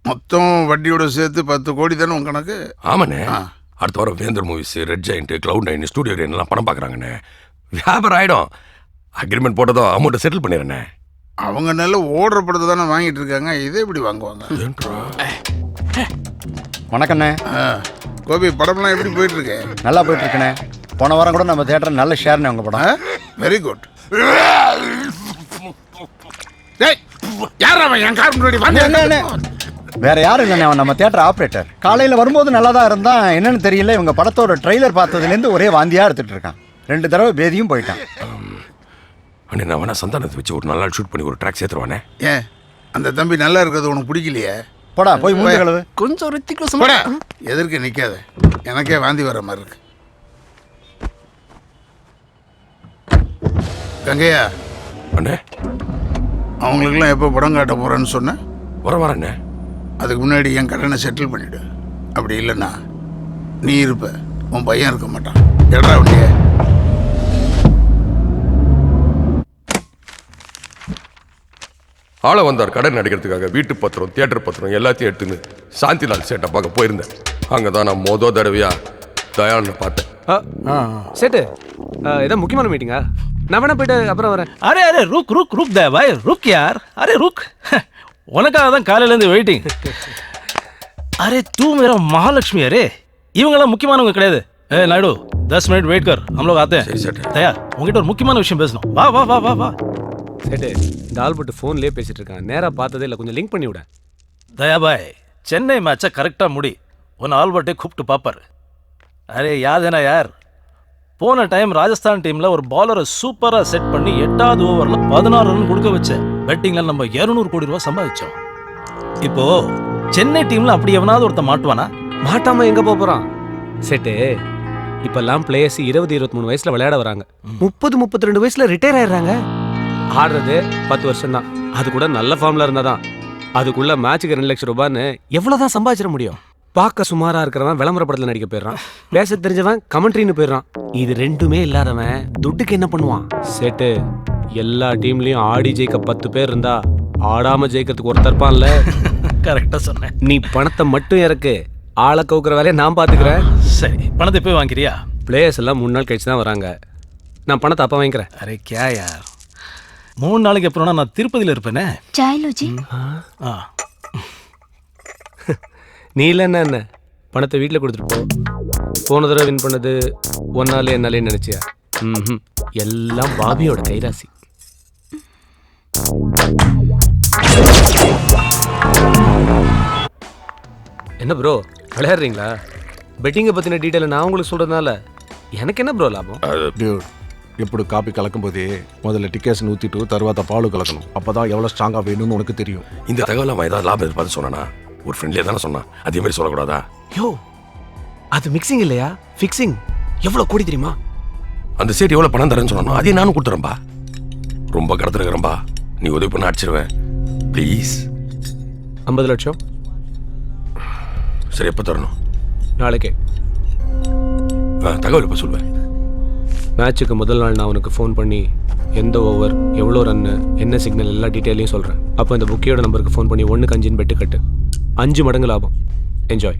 மொத்தம் வட்டியோட சேர்த்து 10 கோடி தானே உங்க கணக்கு? ஆமாண்ணே. அடுத்த வாரம் வேந்தர் movies, red giant, cloud 9, studio எல்லாம் படம் பார்க்குறாங்கண்ணே. வியாபாரம் ஆயிடும். அக்ரிமெண்ட் போட்டதும் அமௌண்ட்டை செட்டில் பண்ணிடுறேண்ணே. அவங்க நல்ல ஓடுற படத்தை தானே வாங்கிட்டு இருக்காங்க, இதே எப்படி வாங்குவாங்க? வணக்கண்ணே. கோபி, படம்லாம் எப்படி போயிட்டு இருக்கு? நல்லா போயிட்டு இருக்கண்ணே. போன வாரம் கூட நம்ம தியேட்டர் நல்ல ஷேர்னே உங்க படம். Very good. யார் அவன் என் கார் முன்னாடி வந்து? வேற யாரும் இல்லைண்ணே, அவன் நம்ம தியேட்டர் ஆப்ரேட்டர். காலையில் வரும்போது நல்லா தான் இருந்தான். என்னன்னு தெரியல, இவங்க படத்தோட ட்ரெய்லர் பார்த்ததுலேருந்து ஒரே வாந்தியாக எடுத்துட்டு இருக்கான். 2 தடவை பேதியும் போயிட்டான். அண்ணே, நான் வேணா சந்தானத்தை வச்சு ஒரு நல்லா ஷூட் பண்ணி ஒரு ட்ராக் சேர்த்துருவானே. ஏன் அந்த தம்பி நல்லா இருக்கிறது உனக்கு பிடிக்கலையே? போடா, போய் மூஞ்சி கழுவு. கொஞ்சம் ரித்திக்லோஸ் போடா, எதற்கு நிற்காத, எனக்கே வாந்தி வர மாதிரி இருக்கு. கங்கையா அண்ணே, அவங்களுக்கெல்லாம் எப்போ படம் காட்ட போறேன்னு சொன்னேன்? வரண்ணே. அதுக்கு முன்னாடி என் கடனை செட்டில் பண்ணிவிடு. அப்படி இல்லைன்னா நீ இருப்ப, உன் பையன் இருக்க மாட்டான். எடா வண்டிய. ஆள வந்தார் கடன் அடிக்கிறதுக்காக. வீட்டு பத்திரம், தியேட்டர் பத்திரம் எல்லாத்தையும் எடுத்துன்னு சாந்திலால் சேட்டை பார்க்க போயிருந்தேன். அங்கே தான் நான் தடவையா தயாளனை பார்த்தேன். சேட்டு, ஏதோ முக்கியமான மீட்டிங்கா? நான் வேணா போயிட்டு அப்புறம் வரேன். அரே அரே, रुक रुक रुक दे भाई, रुक यार. अरे रुक, உனக்காக தான் காலையிலேருந்து வெயிட்டிங். அரே तू मेरा महालक्ष्मी. அரே இவங்கெல்லாம் முக்கியமானவங்க கிடையாது. ஏ நாயுடு, 10 मिनट वेट कर, हम लोग आते हैं. தயா, உங்ககிட்ட ஒரு முக்கியமான விஷயம் பேசணும். வா வா வா வா வா. சேட்டு, இந்த ஆல்பர்ட் ஃபோன்லேயே பேசிட்டு இருக்கான். நேராக பார்த்ததே இல்லை, கொஞ்சம் லிங்க் பண்ணி விட. தயா பாய், சென்னை மேட்சை கரெக்டாக முடி. உன் ஆல்பர்ட்டே கூப்பிட்டு பார்ப்பார். அரே யாதேனா யார், போன டைம் ராஜஸ்தான் டீமில் ஒரு பாலரை சூப்பராக செட் பண்ணி 8வது ஓவரில் 16 ரன் கொடுக்க வச்சேன். பெட்டிங்கில் நம்ம 200 கோடி ரூபா சம்பாதிச்சோம். இப்போ சென்னை டீமில் அப்படி எவனாவது ஒருத்தன் மாட்டுவானா? மாட்டாமல் எங்கே போகிறான்? சேட்டு, இப்போல்லாம் பிளேயர்ஸ் 20-23 வயசில் விளையாட வராங்க. 30-32 வயசில் ரிட்டையர் ஆயிடுறாங்க. ஆடுறது 10 வருஷம் தான். அது கூட நல்ல ஃபார்ம்ல இருந்தாதான். அதுக்குள்ள மேட்சுக்கு 2 லட்சம் ரூபான்னு எவ்வளவுதான் சம்பாதிச்சிட முடியும்? பார்க்க சுமாரா இருக்கிறவன் விளம்பர படத்துல நடிக்க போயிடுறான். பேச தெரிஞ்சவன் கமெண்ட்ரின்னு போயிடுறான். இது ரெண்டுமே இல்லாதவன் துட்டுக்கு என்ன பண்ணுவான்? சேட்டு, எல்லா டீம்லயும் ஆடி ஜெயிக்க 10 பேர் இருந்தா ஆடாம ஜெயிக்கிறதுக்கு ஒருத்தர் இருப்பான்ல. கரெக்டா சொன்னேன். நீ பணத்தை மட்டும் இறக்கு, ஆளை கவுக்கிற வேலையை நான் பாத்துக்கிறேன். சரி, பணத்தை போய் வாங்கிறியா? பிளேயர்ஸ் எல்லாம் 3 நாள் கழிச்சு தான் வராங்க. நான் பணத்தை அப்ப வாங்கிக்கிறேன். அரே கியா யார், 3 நாளைக்கு அப்புறம் நான் திருப்பதியில் இருப்பேனே. சாயலோஜி, நீ இல்லைன்னா என்ன, பணத்தை வீட்டில் கொடுத்துட்டு போ. போன தடவை வின் பண்ணது ஒன்னாலே என்னாலே நினைச்சியா? எல்லாம் பாபியோட கைராசி. என்ன ப்ரோ, விளையாடுறீங்களா? பெட்டிங்கை பற்றின டீட்டெயிலை நான் உங்களுக்கு சொல்கிறதுனால எனக்கு என்ன ப்ரோ லாபம்? டியூட் ఇప్పుడు కాపీ కలకంపోతే முதல்ல டிகேஷன் ஊத்திட்டு తర్వాత பால் கலக்கணும் அப்பதான் எவ்வளவு ஸ்ட்ராங்கா வேணும்னு உனக்கு தெரியும். இந்த தகவல் அவன் ஏதாவது லாபம் எதிர்பார்த்து சொன்னானா? ஒரு ஃப்ரெண்ட்லியே தானே சொன்னான். அதே மாதிரி சொல்லக்கூடாதா? யோ அது மிக்சிங் இல்லையா, ஃபிக்ஸிங். எவ்வளவு கோடி தெரியுமா? அந்த சேட் எவ்வளவு பணம் தரேன்னு சொன்னானோ அதே நானும் கொடுத்துறேன்பா. ரொம்ப கடத்துறேன்பா, நீ உதவி பண்ண அடிச்சிருவேன் ப்ளீஸ். 50 லட்சம். சரி, எப்போ தரணும்? நாளைக்கே. தகவல் எப்போ சொல்லுவேன்? மேட்சுக்கு முதல் நாள் நான் உனக்கு ஃபோன் பண்ணி எந்த ஓவர், எவ்வளோ ரன்னு, என்ன சிக்னல், எல்லா டீட்டெயிலையும் சொல்கிறேன். அப்போ இந்த புக்கியோட நம்பருக்கு ஃபோன் பண்ணி 1க்கு 5 பெட்டு கட்டு. 5 மடங்கு லாபம். என்ஜாய்.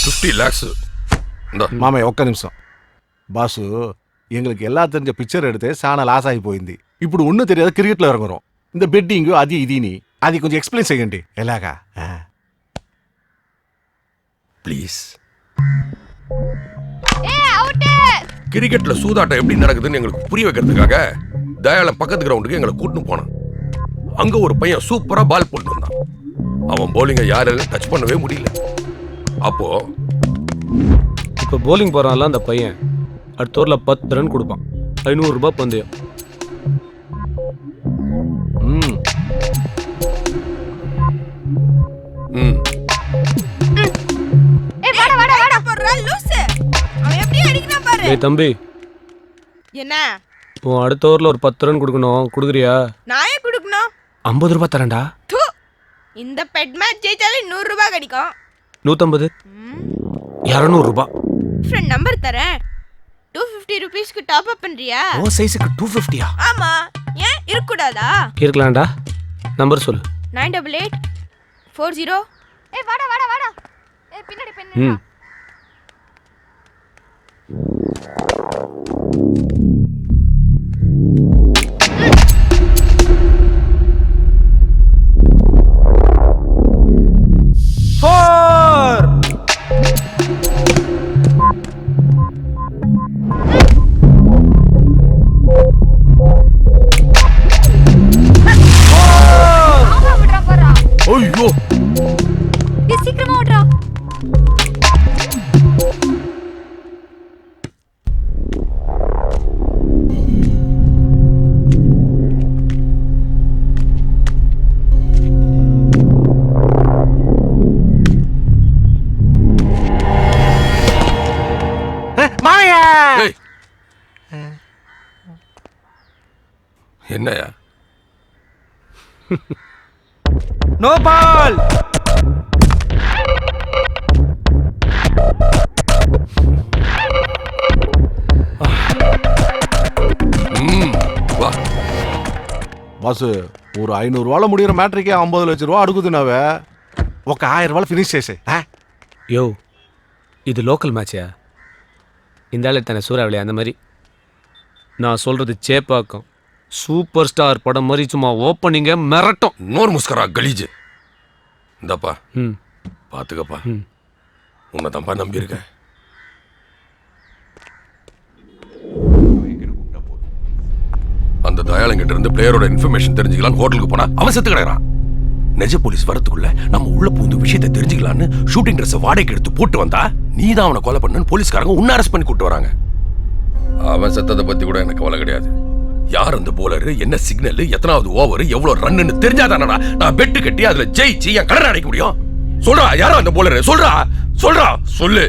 50 lakhs. మామయ్య ఒక్క నిమిషం. బాసు எங்களுக்கு எல்லாம் தெரிஞ்ச பிக்சர் எடுத்து చాలా లాస్ అయిపోయింది. ఇప్పుడు ஒன்றும் தெரியாத கிரிக்கெட்ல இறங்குறோம். இந்த பெட்டிங்கு அது இதுன்னு అది కొంచెం ఎక్స్ప్లెయిన్ చేయండి ఎలాగా ப்ளீஸ். கிரிக்கெட்ல சூதாட்டம் எப்படி நடக்குதுன்னு எங்களுக்கு புரிய வைக்கிறதுக்காக தயாளம் பக்கத்து கிரவுண்டுக்கு எங்களை கூட்டின்னு போனான். அங்க ஒரு பையன் சூப்பரா பால் போட்டு வந்தான். அவன் போலிங்கை யாராலும் டச் பண்ணவே முடியல. அப்போ இப்போ போலிங் போகிறான்ல அந்த பையன் அடுத்த ஓவரில் 10 ரன் கொடுப்பான். 500 ரூபாய் பந்தயம். ஏய் தம்பி, என்ன உன் அடுத்த ஓவரில் ஒரு 10 ரன் கொடுக்கணும். கொடுக்குறியா? நான் ஏன் கொடுக்கணும்? 50 ரூபாய் தரேன்டா. இந்த பெட் மேட்ச் ஜெயிச்சாலே 100 ரூபாய் கிடைக்கும். 150, 200 ரூபாய். ஃப்ரெண்ட் நம்பர் தரேன். 250 ரூபீஸ்க்கு டாப் அப் பண்றியா? ஓ சைஸுக்கு 250யா? ஆமா, ஏன் இருக்கக்கூடாதா? இருக்கலாம்டா. நம்பர் சொல்லு. 988 40. வாடா வாடா வாடா. பின்னாடி பின்னாடி. ஐயோ, சீக்கிரமா ஓடுறா. என்னையா? No ball. வா బాసు ஒரு 500 రూపాయల முடிகிற மேட்ரிக்கே 50 లక్ష రూపాయలు అడుగుతున్నావే. ఒక 1000 రూపాయలు ఫినిష్ చేసే. யோ இது லோக்கல் மேட்சா? இந்த ஆள் தானே சூறாவளி அந்த மாதிரி. நான் சொல்றது சேப்பாக்கம் சூப்பர் ஸ்டார் படம் மாதிரி சும்மா ஓப்பனிங்க மிரட்டும். நோர் முஸ்கரா கலீஜ். இந்தப்பா பாத்துக்கப்பா, உன்னை தம்பா நம்பி இருக்கேன். அந்த தயாளங்கிட்ட இருந்து பிளேயரோட இன்ஃபர்மேஷன் தெரிஞ்சுக்கலாம் ஹோட்டலுக்கு போனா அவன் செத்து கிடக்குறான். நெஜ போலீஸ் வரதுக்குள்ள நம்ம உள்ள பூந்து விஷயத்தை தெரிஞ்சுக்கலான்னு ஷூட்டிங் ட்ரெஸ் வாடகைக்கு எடுத்து போட்டு வந்தா நீ தான் அவனை கொலை பண்ணு போலீஸ்காரங்க உன்ன அரெஸ்ட் பண்ணி கூட்டு வராங்க. அவன் செத்ததை பத்தி கூட எனக்கு கவலை கிடையாது. யார் அந்த போலர், என்ன சிக்னல், எத்தனாவது ஓவர், எவ்வளவு ரன்னு தெரிஞ்சாதானடா நான் பெட்டு கட்டி அதுல ஜெயிச்சு என் கடனை அடைக்க முடியும். சொல்றா, யாரோ அந்த போலர், சொல்றா சொல்றா சொல்லு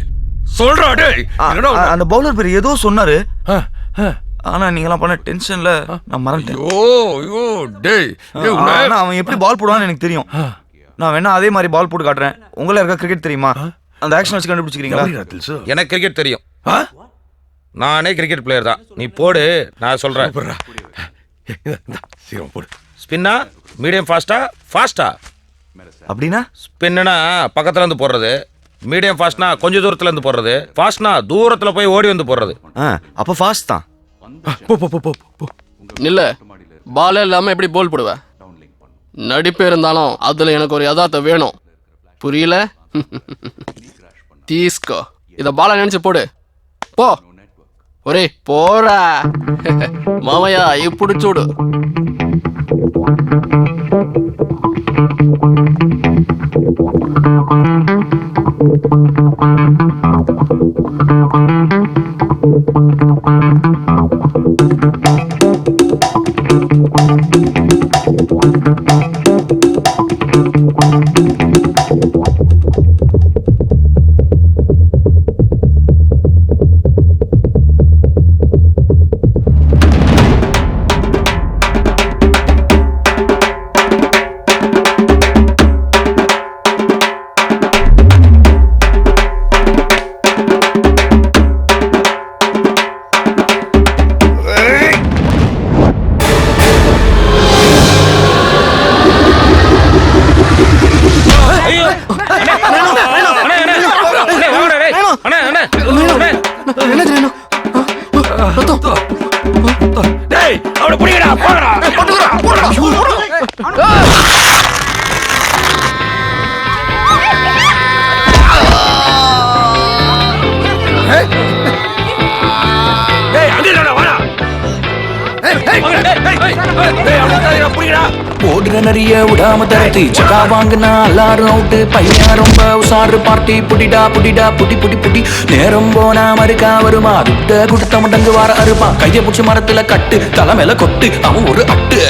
சொல்றா. டேய், அந்த பவுலர் பேர் ஏதோ சொன்னாரு. ஆனா நீங்களாம் பண்ண டென்ஷன்ல நான் மறந்துட்டேன். ஐயோ டேய், அவன் எப்படி பால் போடுவான்னு எனக்கு தெரியும். நான் வேணா அதே மாதிரி பால் போட்டு காட்டுறேன். உங்களை இருக்க கிரிக்கெட் தெரியுமா? அந்த ஆக்ஷன் வச்சு கண்டுபிடிச்சிக்கிறீங்களா? எனக்கு கிரிக்கெட் தெரியும். நானே கிரிக்கெட் பிளேயர் தான். நீ போடு, நான் சொல்றேன். ஸ்பின்னா மீடியம் ஃபாஸ்டா? ஃபாஸ்டா அப்படின்னா? ஸ்பின்னா பக்கத்துல இருந்து போடுறது, மீடியம் ஃபாஸ்ட்னா கொஞ்சம் தூரத்துல இருந்து போடுறது, ஃபாஸ்ட்னா தூரத்துல போய் ஓடி வந்து போடுறது. அப்ப ஃபாஸ்ட் தான். இல்ல பாலே இல்லாம எப்படி போல் போடுவ? நடிப்பு இருந்தாலும் அதுல எனக்கு ஒரு யதார்த்தம் வேணும். புரியல? தீஸ்கோ, இத பாலா நினைச்சு போடு. போ ஒரே போறா. மாமையா இப்படி சூடு. ஓடுற நிறைய விடாம தரத்தி சக்கா வாங்கினா எல்லாரும் அவுட்டு பையன் ரொம்ப உசாரு பார்ட்டி புடிடா புடிடா புடி புடி புடி நேரம் போனா மறுக்கா வருமா துட்ட குடுத்த மடங்கு வார அறுப்பா கைய புடிச்சு மரத்துல கட்டு தலை மேல கொட்டு அவன் ஒரு அட்டு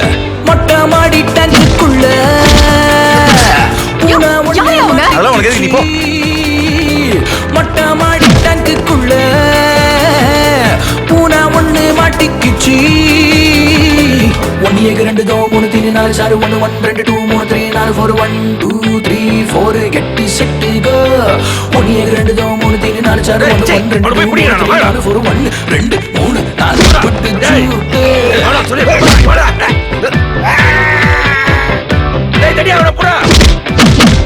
மொட்டை மாடி டங்குக்குள்ள மொட்டை மாடி டங்குக்குள்ள பூனா ஒண்ணு மாட்டிக்குச்சு 1 ஏக 2 3 3 4 6 1 1 2 2 3 3 4 4 1 2 3 4 கெட்டி செட்டு கோ 1 ஏக 2 3 3 4 6 1 1 2 3 4 4 1 2 3 4 விட்டு ஜூட்டு வாடா சொல்லி வாடா டேய் டேய் அவன புடா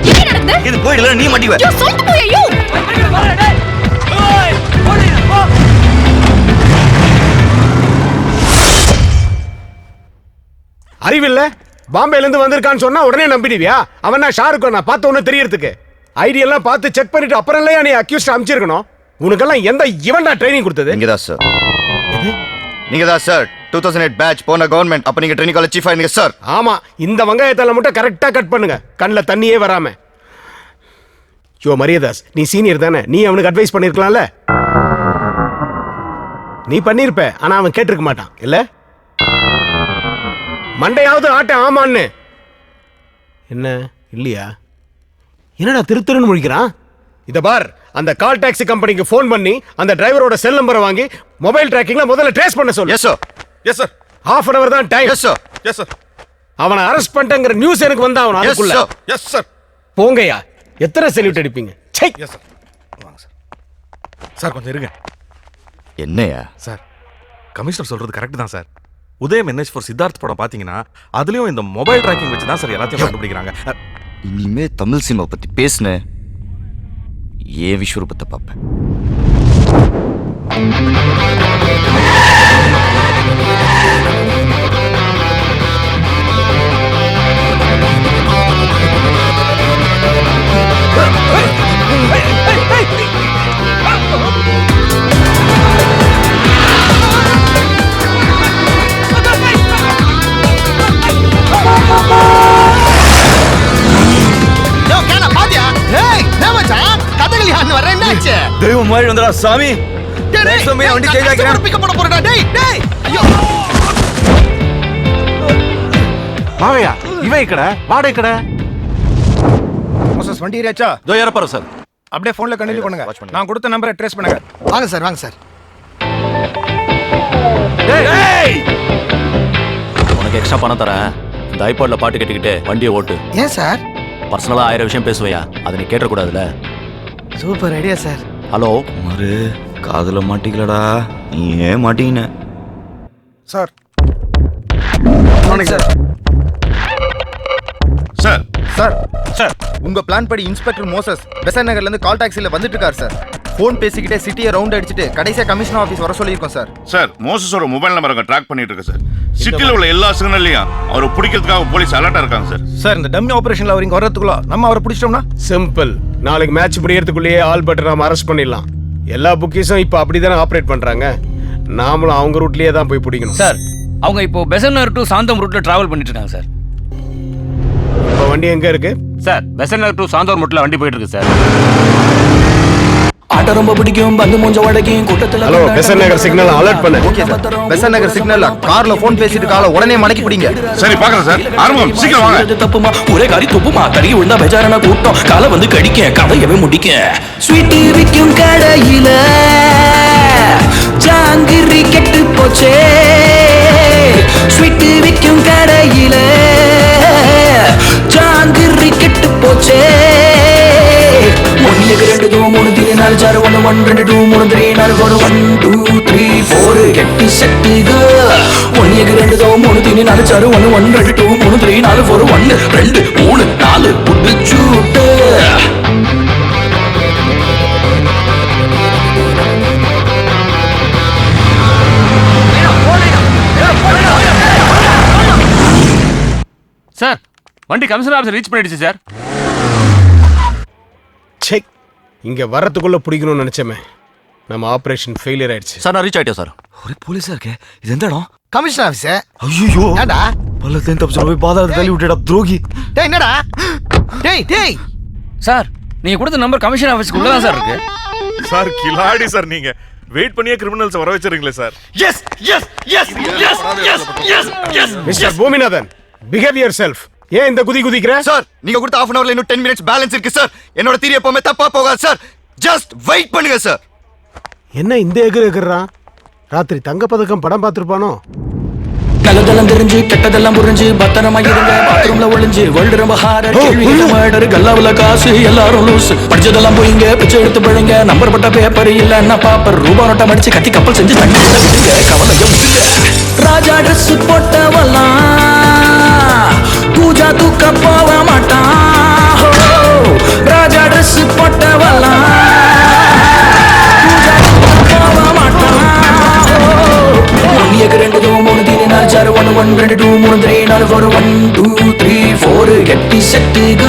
என்ன நடக்குது இது போயிடல நீ மாட்டிவ யோ சொல்லிட்டு போய் ஐயோ ஓய் ஓடிடா போ அறிவில்ல பாம்பேல இருந்து வந்திருக்கான்னு சொன்னா உடனே நம்பிடுவியா? அவன் நான் ஷாருக் நான் பார்த்த உடனே தெரியறதுக்கு ஐடியெல்லாம் பார்த்து செக் பண்ணிட்டு அப்புறம் இல்லையா நீ அக்யூஸ்ட் அனுப்பிச்சிருக்கணும். உனக்கெல்லாம் எந்த இவன்டா ட்ரைனிங் கொடுத்தது? நீங்க தான் சார். நீங்க தான் சார் 2008 பேட்ச் போன கவர்மெண்ட். அப்ப நீங்க ட்ரைனிங் காலேஜ் சீஃப் ஆயிங்க சார். ஆமா, இந்த வெங்காயத்தால மட்டும் கரெக்டா கட் பண்ணுங்க, கண்ணில் தண்ணியே வராம. யோ மரியதாஸ், நீ சீனியர் தானே, நீ அவனுக்கு அட்வைஸ் பண்ணிருக்கலாம்ல. நீ பண்ணிருப்ப, ஆனா அவன் கேட்டிருக்க மாட்டான் இல்ல. மண்டையாவது ஆட்ட ஆமான்னு என்ன இல்லையா? என்னடா திருத்துருன்னு முழிக்கிறான்? இத பார், அந்த கால் டாக்ஸி கம்பெனிக்கு ஃபோன் பண்ணி அந்த டிரைவரோட செல் நம்பரை வாங்கி மொபைல் ட்ராக்கிங்ல முதல்ல ட்ரேஸ் பண்ண சொல்லு. Yes sir. Yes sir. half an hour தான் time. Yes sir. Yes sir. அவனை அரெஸ்ட் பண்ணிட்டேங்கிற நியூஸ் எனக்கு வந்தா அவன் அதுக்குள்ள. Yes sir. போங்கயா, எத்தனை செல்யூட் அடிப்பீங்க? சை. Yes sir. வாங்க சார். சார் கொஞ்சம் இருங்க. என்னையா சார், கமிஷனர் சொல்றது கரெக்ட் தான் சார். உதயம் NH4 சித்தார்த் படம் பாத்தீங்கன்னா அதுலயும் இந்த மொபைல் ட்ராக்கிங் வச்சு தான் சார் எல்லாத்தையும் கண்டுபிடிக்கிறாங்க. இனிமே தமிழ் சினிமா பத்தி பேசுன ஏன் விஸ்வரூபத்தை பார்ப்பேன். தெய்வம் மாதிரி வந்தடா சாமி. வண்டி சேஞ்ச் ஆகிறேன். பிக்கப் பண்ண போறடா. டேய் டேய் ஐயோ மாவையா, இவன் இக்கட வாடகை கடை. மோசஸ் வண்டி ஏறியாச்சா? இதோ ஏறப்பற சார். அப்படியே போன்ல கண்டினியூ பண்ணுங்க. நான் கொடுத்த நம்பரை ட்ரேஸ் பண்ணுங்க. வாங்க சார், வாங்க சார். டேய் உனக்கு எக்ஸ்ட்ரா பணம் தரேன். இந்த ஐபாட்ல பாட்டு கேட்டுக்கிட்டு வண்டியை ஓட்டு. ஏன் சார்? பர்சனலா 1000 விஷயம் பேசுவையா, அதை நீ கேட்டக்கூடாதுல்ல. Super idea sir. ஹலோ மறு காதுல மாட்டிக்கலடா, நீ ஏன் மாட்டீங்கன்னு sir. Sir. Sir sir sir உங்க பிளான் படி இன்ஸ்பெக்டர் மோசஸ் பெசன் நகர்ல இருந்து கால் டாக்ஸில வந்துட்டு இருக்காரு சார். போன் பேசிக்கிட்டே சிட்டியை ரவுண்ட் அடிச்சிட்டு கடைசியா கமிஷனர் ஆபீஸ் வர சொல்லியிருக்கோம் சார். சார், மோசஸோட மொபைல் நம்பரை ட்ராக் பண்ணிட்டு இருக்கு சார். சிட்டில உள்ள எல்லா சிக்னல்லையும் அவரை பிடிக்கிறதுக்காக போலீஸ் அலர்ட்டா இருக்காங்க சார். சார், இந்த டம்மி ஆபரேஷன்ல அவர் இங்க வரதுக்குள்ள நம்ம அவரை பிடிச்சிட்டோம்னா சிம்பிள். நாளைக்கு மேட்ச் முடியறதுக்குள்ளேயே ஆல் பட் நாம அரெஸ்ட் பண்ணிடலாம். எல்லா புக்கீஸும் இப்போ அப்படிதானே ஆப்ரேட் பண்றாங்க. நாமளும் அவங்க ரூட்லயே தான் போய் பிடிக்கணும் சார். அவங்க இப்போ பெசன்னர் டு சாந்தம் ரூட்ல டிராவல் பண்ணிட்டு இருக்காங்க சார். இப்போ வண்டி எங்க இருக்கு? சார் பெசன் நகர் டு சாந்தோர் முட்டில் வண்டி போயிட்டு இருக்கு சார். ஆட்ட ரொம்ப பிடிக்கும் பந்து மூஞ்ச வடக்கும் கூட்டத்துல hello, Besant Nagar signal alert பண்ணு. Okay sir. பெசன் நகர் சிக்னல்ல கார்ல போன் பேசிட்டு காலை உடனே மடக்கி பிடிங்க. சரி பார்க்கறேன் சார். ஆரம்பம் சீக்கிரம் வாங்க. தப்புமா ஒரே காரி துப்புமா தடுக்கி விழுந்தா பேஜாரான கூட்டம் காலை வந்து கடிக்க கதையவே முடிக்க ஸ்வீட் விற்கும் கடையில ஜாங்கிரி கெட்டு போச்சே. ஸ்வீட் விற்கும் கடையில ஜாங்கிரி கெட்டு போச்சே. 1 2 3 4 5 6 1 1 2 2 3 3 4 4 1 2 3 4 கெட்டி செட்டுக. 1 2 3 4 5 6 1 1 2 2 3 3 4 4 1 2 3 4 புடிச்சூட்டு. சார் வண்டி கமிஷனர் ஆஃபீஸ் ரீச் பண்ணிடுச்சு சார். செக் இங்க வரதுக்குள்ள பிடிக்கணும்னு நினைச்சமே, நம்ம ஆபரேஷன் ஃபெயிலியர் ஆயிடுச்சு. சார் நான் ரீச் ஆயிட்டேன் சார். ஒரே போலீஸா இருக்கே, இது எந்த இடம்? Commission office. ஐயோ ஏண்டா பல்லத்தையும் தப்பிச்சு போய் பாதாளத்தை தள்ளி விட்டுடா துரோகி. டேய் என்னடா டேய் சார் நீங்க கொடுத்த நம்பர் கமிஷன் ஆஃபீஸ்க்குள்ள தான் சார் இருக்கு. சார் கிலாடி சார், நீங்க வெயிட் பண்ணியே கிரிமினல்ஸ் வர வச்சிருக்கீங்களே sir. Yes yes yes yes yes yes yes mister Bhoominathan, behave yourself. ஏன் இந்த குதிக்கிற? சார் நீங்க கொடுத்த half an hourல இன்னும் 10 minutes பேலன்ஸ் இருக்கு சார். என்னோட தியரி எப்பவுமே தப்பா போகாது சார். ஜஸ்ட் வெயிட் பண்ணுங்க சார். என்ன இந்த எகுறான்? ராத்திரி தங்க பதக்கம் படம் பார்த்திருப்பானோ? நல்லதெல்லாம் தெரிஞ்சு கெட்டதெல்லாம் புரிஞ்சு பத்திரமா இருங்க. பாத்ரூம்ல ஒளிஞ்சு வேர்ல்டு ரொம்ப ஹாரர் கேள்வி மர்டர் கல்லாவுல காசு எல்லாரும் லூஸ். படிச்சதெல்லாம் போயிங்க பிச்சை எடுத்து பழங்க. நம்பர் பட்ட பேப்பர் இல்லன்னா பாப்பர் ரூபா நோட்டை மடிச்சு கத்தி கப்பல் செஞ்சு தண்ணி விடுங்க. கவலைய விடுங்க. ராஜா ட்ரெஸ் போட்டவெல்லாம் பூஜா தூக்க போக மாட்டான். ராஜா ட்ரெஸ் போட்டவெல்லாம் பூஜா தூக்க போக மாட்டான். 1 2 3 4 5 6 1 1 2 2 3 3 4 4 1 2 3 4 கெட்டி செட்டுக.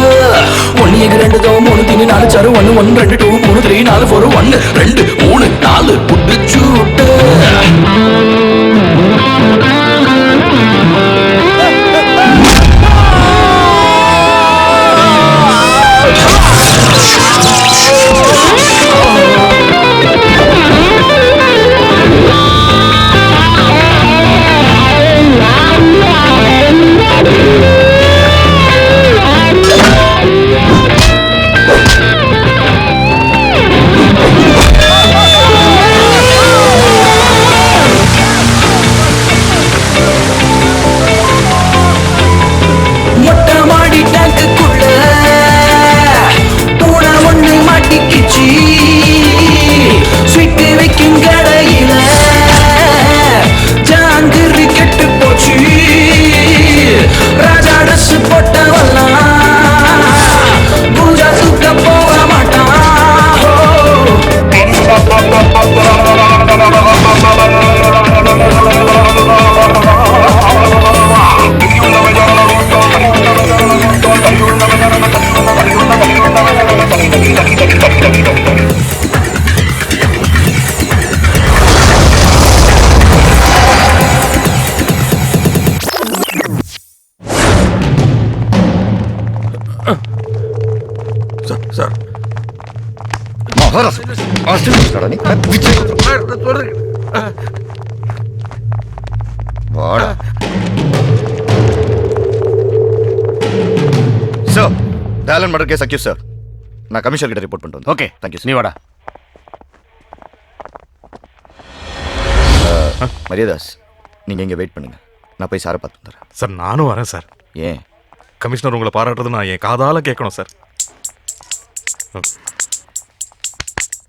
1 2 3 4 5 1 1 2 2 3 3 4 4 1 2 3 4 புடிச்சூட்டு. மொட்டை மாடி டேங்குக்குள்ள பூனை ஒண்ணு மாட்டிக்கிச்சு. ஸ்வீட் வைக்கும் கடையில ஜாங்கிரி கெட்டு போச்சு. ராஜா ட்ரெஸ் போட்டவெல்லாம் பூஜா தூக்க போக மாட்டான். சார் மகாராஷ்டிரா ஆஸ்திரேலியா நீ வாடா sir. Dayalan murder case accuse sir. நான் கமிஷனர் கிட்ட ரிப்போர்ட் பண்ணிட்டு வந்தேன். Okay thank you. நீ வாடா. மரியாதாஸ் நீங்க இங்க வெயிட் பண்ணுங்க. நான் போய் சாரை பார்த்து வந்துடுறேன். சார் நானும் வரேன் சார். ஏன்? கமிஷனர் உங்களை பாராட்டுறது நான் என் காதால கேட்கணும் சார்.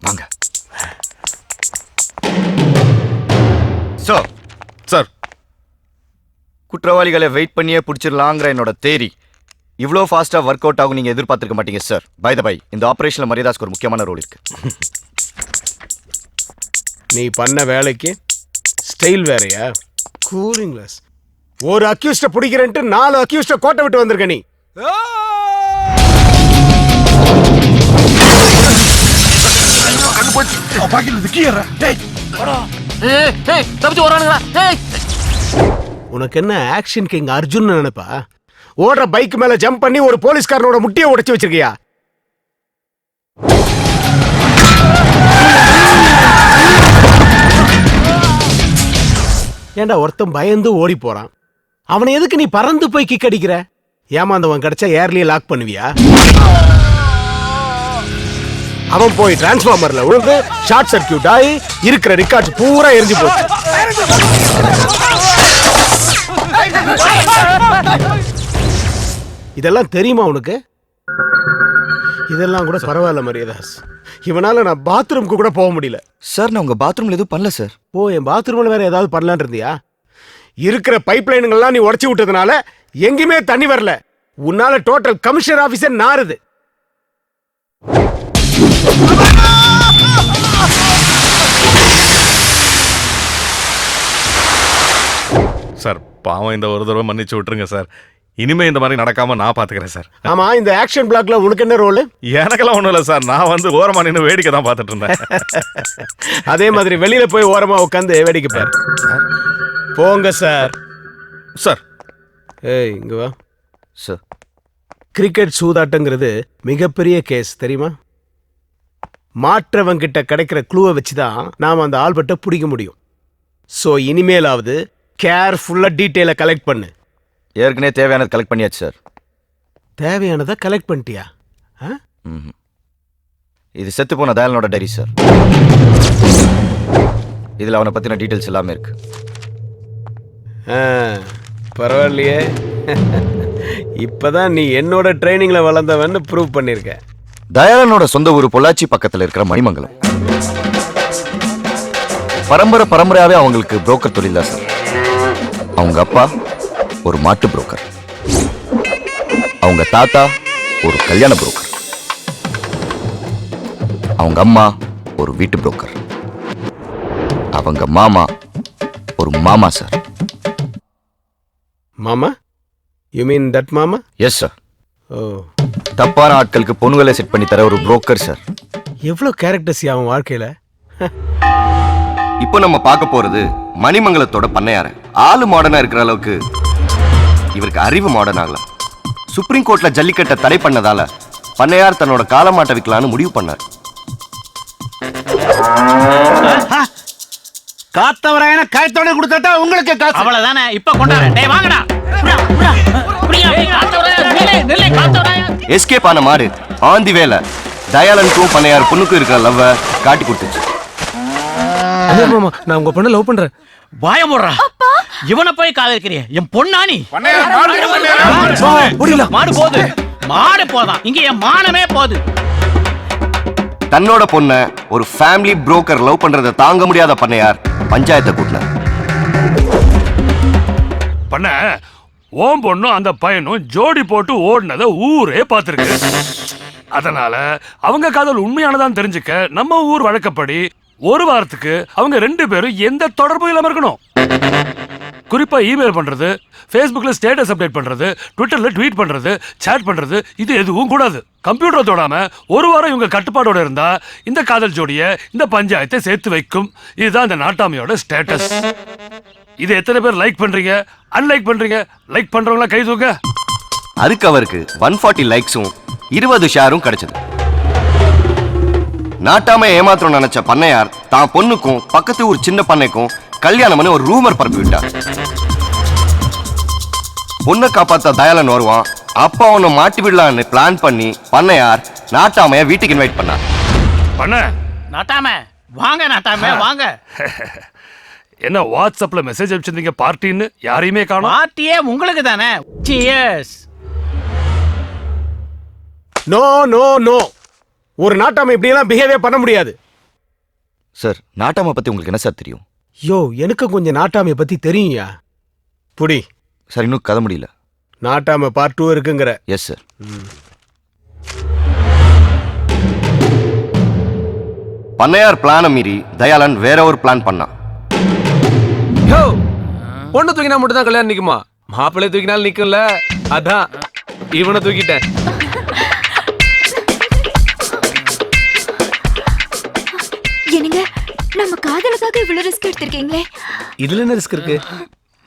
வாங்க சார். சார் குற்றவாளிகளை வெயிட் பண்ணியே பிடிச்சிடலாங்கிற என்னோட தேரி இவ்வளோ ஃபாஸ்டா ஒர்க் அவுட் ஆகும் நீங்க எதிர்பார்த்திருக்க மாட்டீங்க சார். பை த பை இந்த ஆபரேஷன்ல மரியாதாஸ்க்கு ஒரு முக்கியமான ரோல் இருக்கு. நீ பண்ண வேலைக்கு ஸ்டைல் வேறயா? Cooling glass. ஒரு அக்யூஸ்ட பிடிக்கிறேன்ட்டு 4 அக்யூஸ்ட கோட்டை விட்டு வந்திருக்க நீ. தப்பிச்சு வரானுங்களா? உனக்கு என்ன ஆக்ஷன் கிங் அர்ஜுன் நினைப்பா? ஓடுற பைக் மேல ஜம்ப் பண்ணி ஒரு போலீஸ்காரனோட முட்டியை உடைச்சு வச்சிருக்கியா? ஏண்டா ஒருத்தன் பயந்து ஓடி போறான், அவனை எதுக்கு நீ பறந்து போய் கிக் அடிக்கிற? ஏமாந்தவன் கிடைச்சா ஏர்லயே லாக் பண்ணுவியா? அவன் போய் டிரான்ஸ்ஃபார்மர்ல விழுந்து ஷார்ட் சர்க்கியூட் ஆகி இருக்கிற ரெக்கார்ட்ஸ் பூரா எரிஞ்சு போச்சு. இதெல்லாம் தெரியுமா உனக்கு? இதெல்லாம் கூட பரவாயில்ல மரியதாஸ், இவனால நான் பாத்ரூம்க்கு கூட போக முடியல. சார் நான் உங்க பாத்ரூம்ல எதுவும் பண்ணல சார். ஓ, என் பாத்ரூம்ல வேற ஏதாவது பண்ணலான் இருந்தியா? இருக்கிற பைப் லைனுங்கள்லாம் நீ உடைச்சு விட்டதுனால எங்கேயுமே தண்ணி வரல. உன்னால டோட்டல் கமிஷனர் ஆபீஸர் நாறுது. சார் பாவம், இந்த ஒரு தடவை மன்னிச்சு விட்டுருங்க சார். இனிமே இந்த மாதிரி நடக்காம நான் பாத்துக்கிறேன் சார். ஆமா, இந்த ஆக்ஷன் பிளாக்ல உனக்கு என்ன ரோல்? எனக்கெல்லாம் ஒண்ணும் இல்லை சார், நான் வந்து ஓரமா நின்று வேடிக்கை தான் பார்த்துட்டு இருந்தேன். அதே மாதிரி வெளியில போய் ஓரமா உட்காந்து வேடிக்கை பாரு. போங்க சார். சார் ஏய் இங்க வா சார். கிரிக்கெட் சூதாட்டங்கிறது மிகப்பெரிய கேஸ் தெரியுமா? மாற்றவங்கிட்ட கிடைக்கிற க்ளூவை வச்சுதான் நாம அந்த ஆல்பர்ட்டை பிடிக்க முடியும். ஸோ இனிமேலாவது கேர்ஃபுல்லா டீட்டெயிலை கலெக்ட் பண்ணு. ஏற்கனவே தேவையானது கலெக்ட் பண்ணியாச்சு சார். தேவையானதை கலெக்ட் பண்ணிட்டியா? இது செத்து போன தயாலனோட டைரி சார். இதில் அவனை பற்றின டீட்டெயில்ஸ் எல்லாமே இருக்கு. பரவாயில்லையே, இப்பதான் நீ என்னோட ட்ரைனிங்ல வளர்ந்தவன்னு ப்ரூவ் பண்ணிருக்க. தயாலனோட சொந்த ஊர் பொள்ளாச்சி பக்கத்தில் இருக்கிற மணிமங்கலம். பரம்பரையாவே அவங்களுக்கு புரோக்கர் தொழில் தான் சார். அவங்க அப்பா ஒரு மாட்டு புரோக்கர், அவங்க தாத்தா ஒரு கல்யாண புரோக்கர், அவங்க அம்மா ஒரு வீட்டு புரோக்கர், அவங்க மாமா ஒரு மாமா சார். மாமா? யூ மீன் தட் மாமா? Yes sir. ஓ, தப்பான ஆட்களுக்கு பொண்ணுகளை செட் பண்ணி தர ஒரு புரோக்கர் சார். எவ்வளவு கேரக்டர்ஸ் அவன் வாழ்க்கையில. இப்போ நம்ம பார்க்க போறது மணிமங்கலத்தோட பண்ணையார. ஆளு மாடர்னா இருக்கிற அளவுக்கு இவருக்கு அறிவு மாடர்ன் ஆகல. சுப்ரீம் கோர்ட்ல ஜல்லிக்கட்டை தடை பண்ணதால பண்ணையார் தன்னோட காலமாட்டை விற்கலான்னு முடிவு பண்ணார். காத்தவராயன காயத்தோட கொடுத்தா உங்களுக்கு காசு அவ்வளவுதானே. இப்ப கொண்டாரு. டேய் வாங்கடா. எஸ்கேப் ஆன மாடு ஆந்தி வேலை தயாலனுக்கும் பண்ணையார் பொண்ணுக்கும் இருக்கிற லவ்வ காட்டி கொடுத்துச்சு. மாமா, நான் உங்க பொண்ணை லவ் பண்றேன். வாய மூடுறா. இவனை போய் காதலிக்கிறிய? என் பொண்ணானி மாடு போகுது. மாடு போதான், இங்க என் மானமே போகுது. தன்னோட பொண்ண ஒரு ஃபேமிலி புரோக்கர் லவ் பண்றதை தாங்க முடியாத பண்ணையார் பஞ்சாயத்தை கூட்டினார். பண்ண ஓம் பொண்ணும் அந்த பையனும் ஜோடி போட்டு ஓடினதை ஊரே பார்த்துருக்கு. அதனால அவங்க காதல் உண்மையானதான் தெரிஞ்சுக்க நம்ம ஊர் வழக்கப்படி ஒரு வாரத்துக்கு அவங்க 2 பேரும் எந்த தொடர்பும் இல்லாம இருக்கணும். குறிப்பா இமெயில் பண்றது, ஃபேஸ்புக்ல ஸ்டேட்டஸ் அப்டேட் பண்றது, ட்விட்டர்ல ட்வீட் பண்றது, சேட் பண்றது, இது எதுவும் கூடாது. கம்ப்யூட்டரை தொடாம ஒரு வாரம் இவங்க கட்டுப்பாடோட இருந்தா இந்த காதல் ஜோடிய இந்த பஞ்சாயத்தை சேர்த்து வைக்கும். இதுதான் இந்த நாட்டாமையோட ஸ்டேட்டஸ். இது எத்தனை பேர் லைக் பண்றீங்க, அன்லைக் பண்றீங்க? லைக் பண்றவங்களா கை தூக்க. அதுக்கு அவருக்கு 140 லைக்ஸும் 20 ஷேரும் கிடைச்சது. நாட்டாம ஏமாத்திரம் நினைச்ச பண்ணையார் தான் பொண்ணுக்கும் பக்கத்து ஊர் சின்ன பண்ணைக்கும் கல்யாணம்னு ஒரு ரூமர் பரப்பி விட்டார். பொண்ணை காப்பாத்த தயாலன் வருவான், அப்பா அவனை மாட்டி விடலான்னு பிளான் பண்ணி பண்ணையார் நாட்டாமைய வீட்டுக்கு இன்வைட் பண்ணார். பண்ண நாட்டாம வாங்க, நாட்டாம வாங்க. என்ன வாட்ஸ்அப்ல மெசேஜ் அனுப்பிச்சிருந்தீங்க பார்ட்டின்னு? யாரையுமே காணோம். பார்ட்டியே உங்களுக்கு தானே. சியர்ஸ். நோ நோ நோ, ஒரு நாட்டாம இப்படி எல்லாம் பிஹேவியர் பண்ண முடியாது. சார், நாட்டாம பத்தி உங்களுக்கு என்ன சார் தெரியும்? யோ, எனக்கு கொஞ்சம் நாட்டாமைய பத்தி தெரியும்யா. புடி சார், இன்னும் கதை முடியல. நாட்டாம பார்ட் 2 இருக்குங்கிற? Yes sir. பண்ணையார் பிளான மீறி தயாலன் வேற ஒரு பிளான் பண்ணான். பொண்ணு தூக்கினா மட்டும் தான் கல்யாணம் நிக்குமா? மாப்பிள்ளை தூக்கினாலும் நிக்கும்ல. அதான் இவனை தூக்கிட்டேன். என்னங்க, நம்ம காதலுக்காக இவ்வளவு ரிஸ்க் எடுத்திருக்கீங்களே. இதுல என்ன ரிஸ்க் இருக்கு?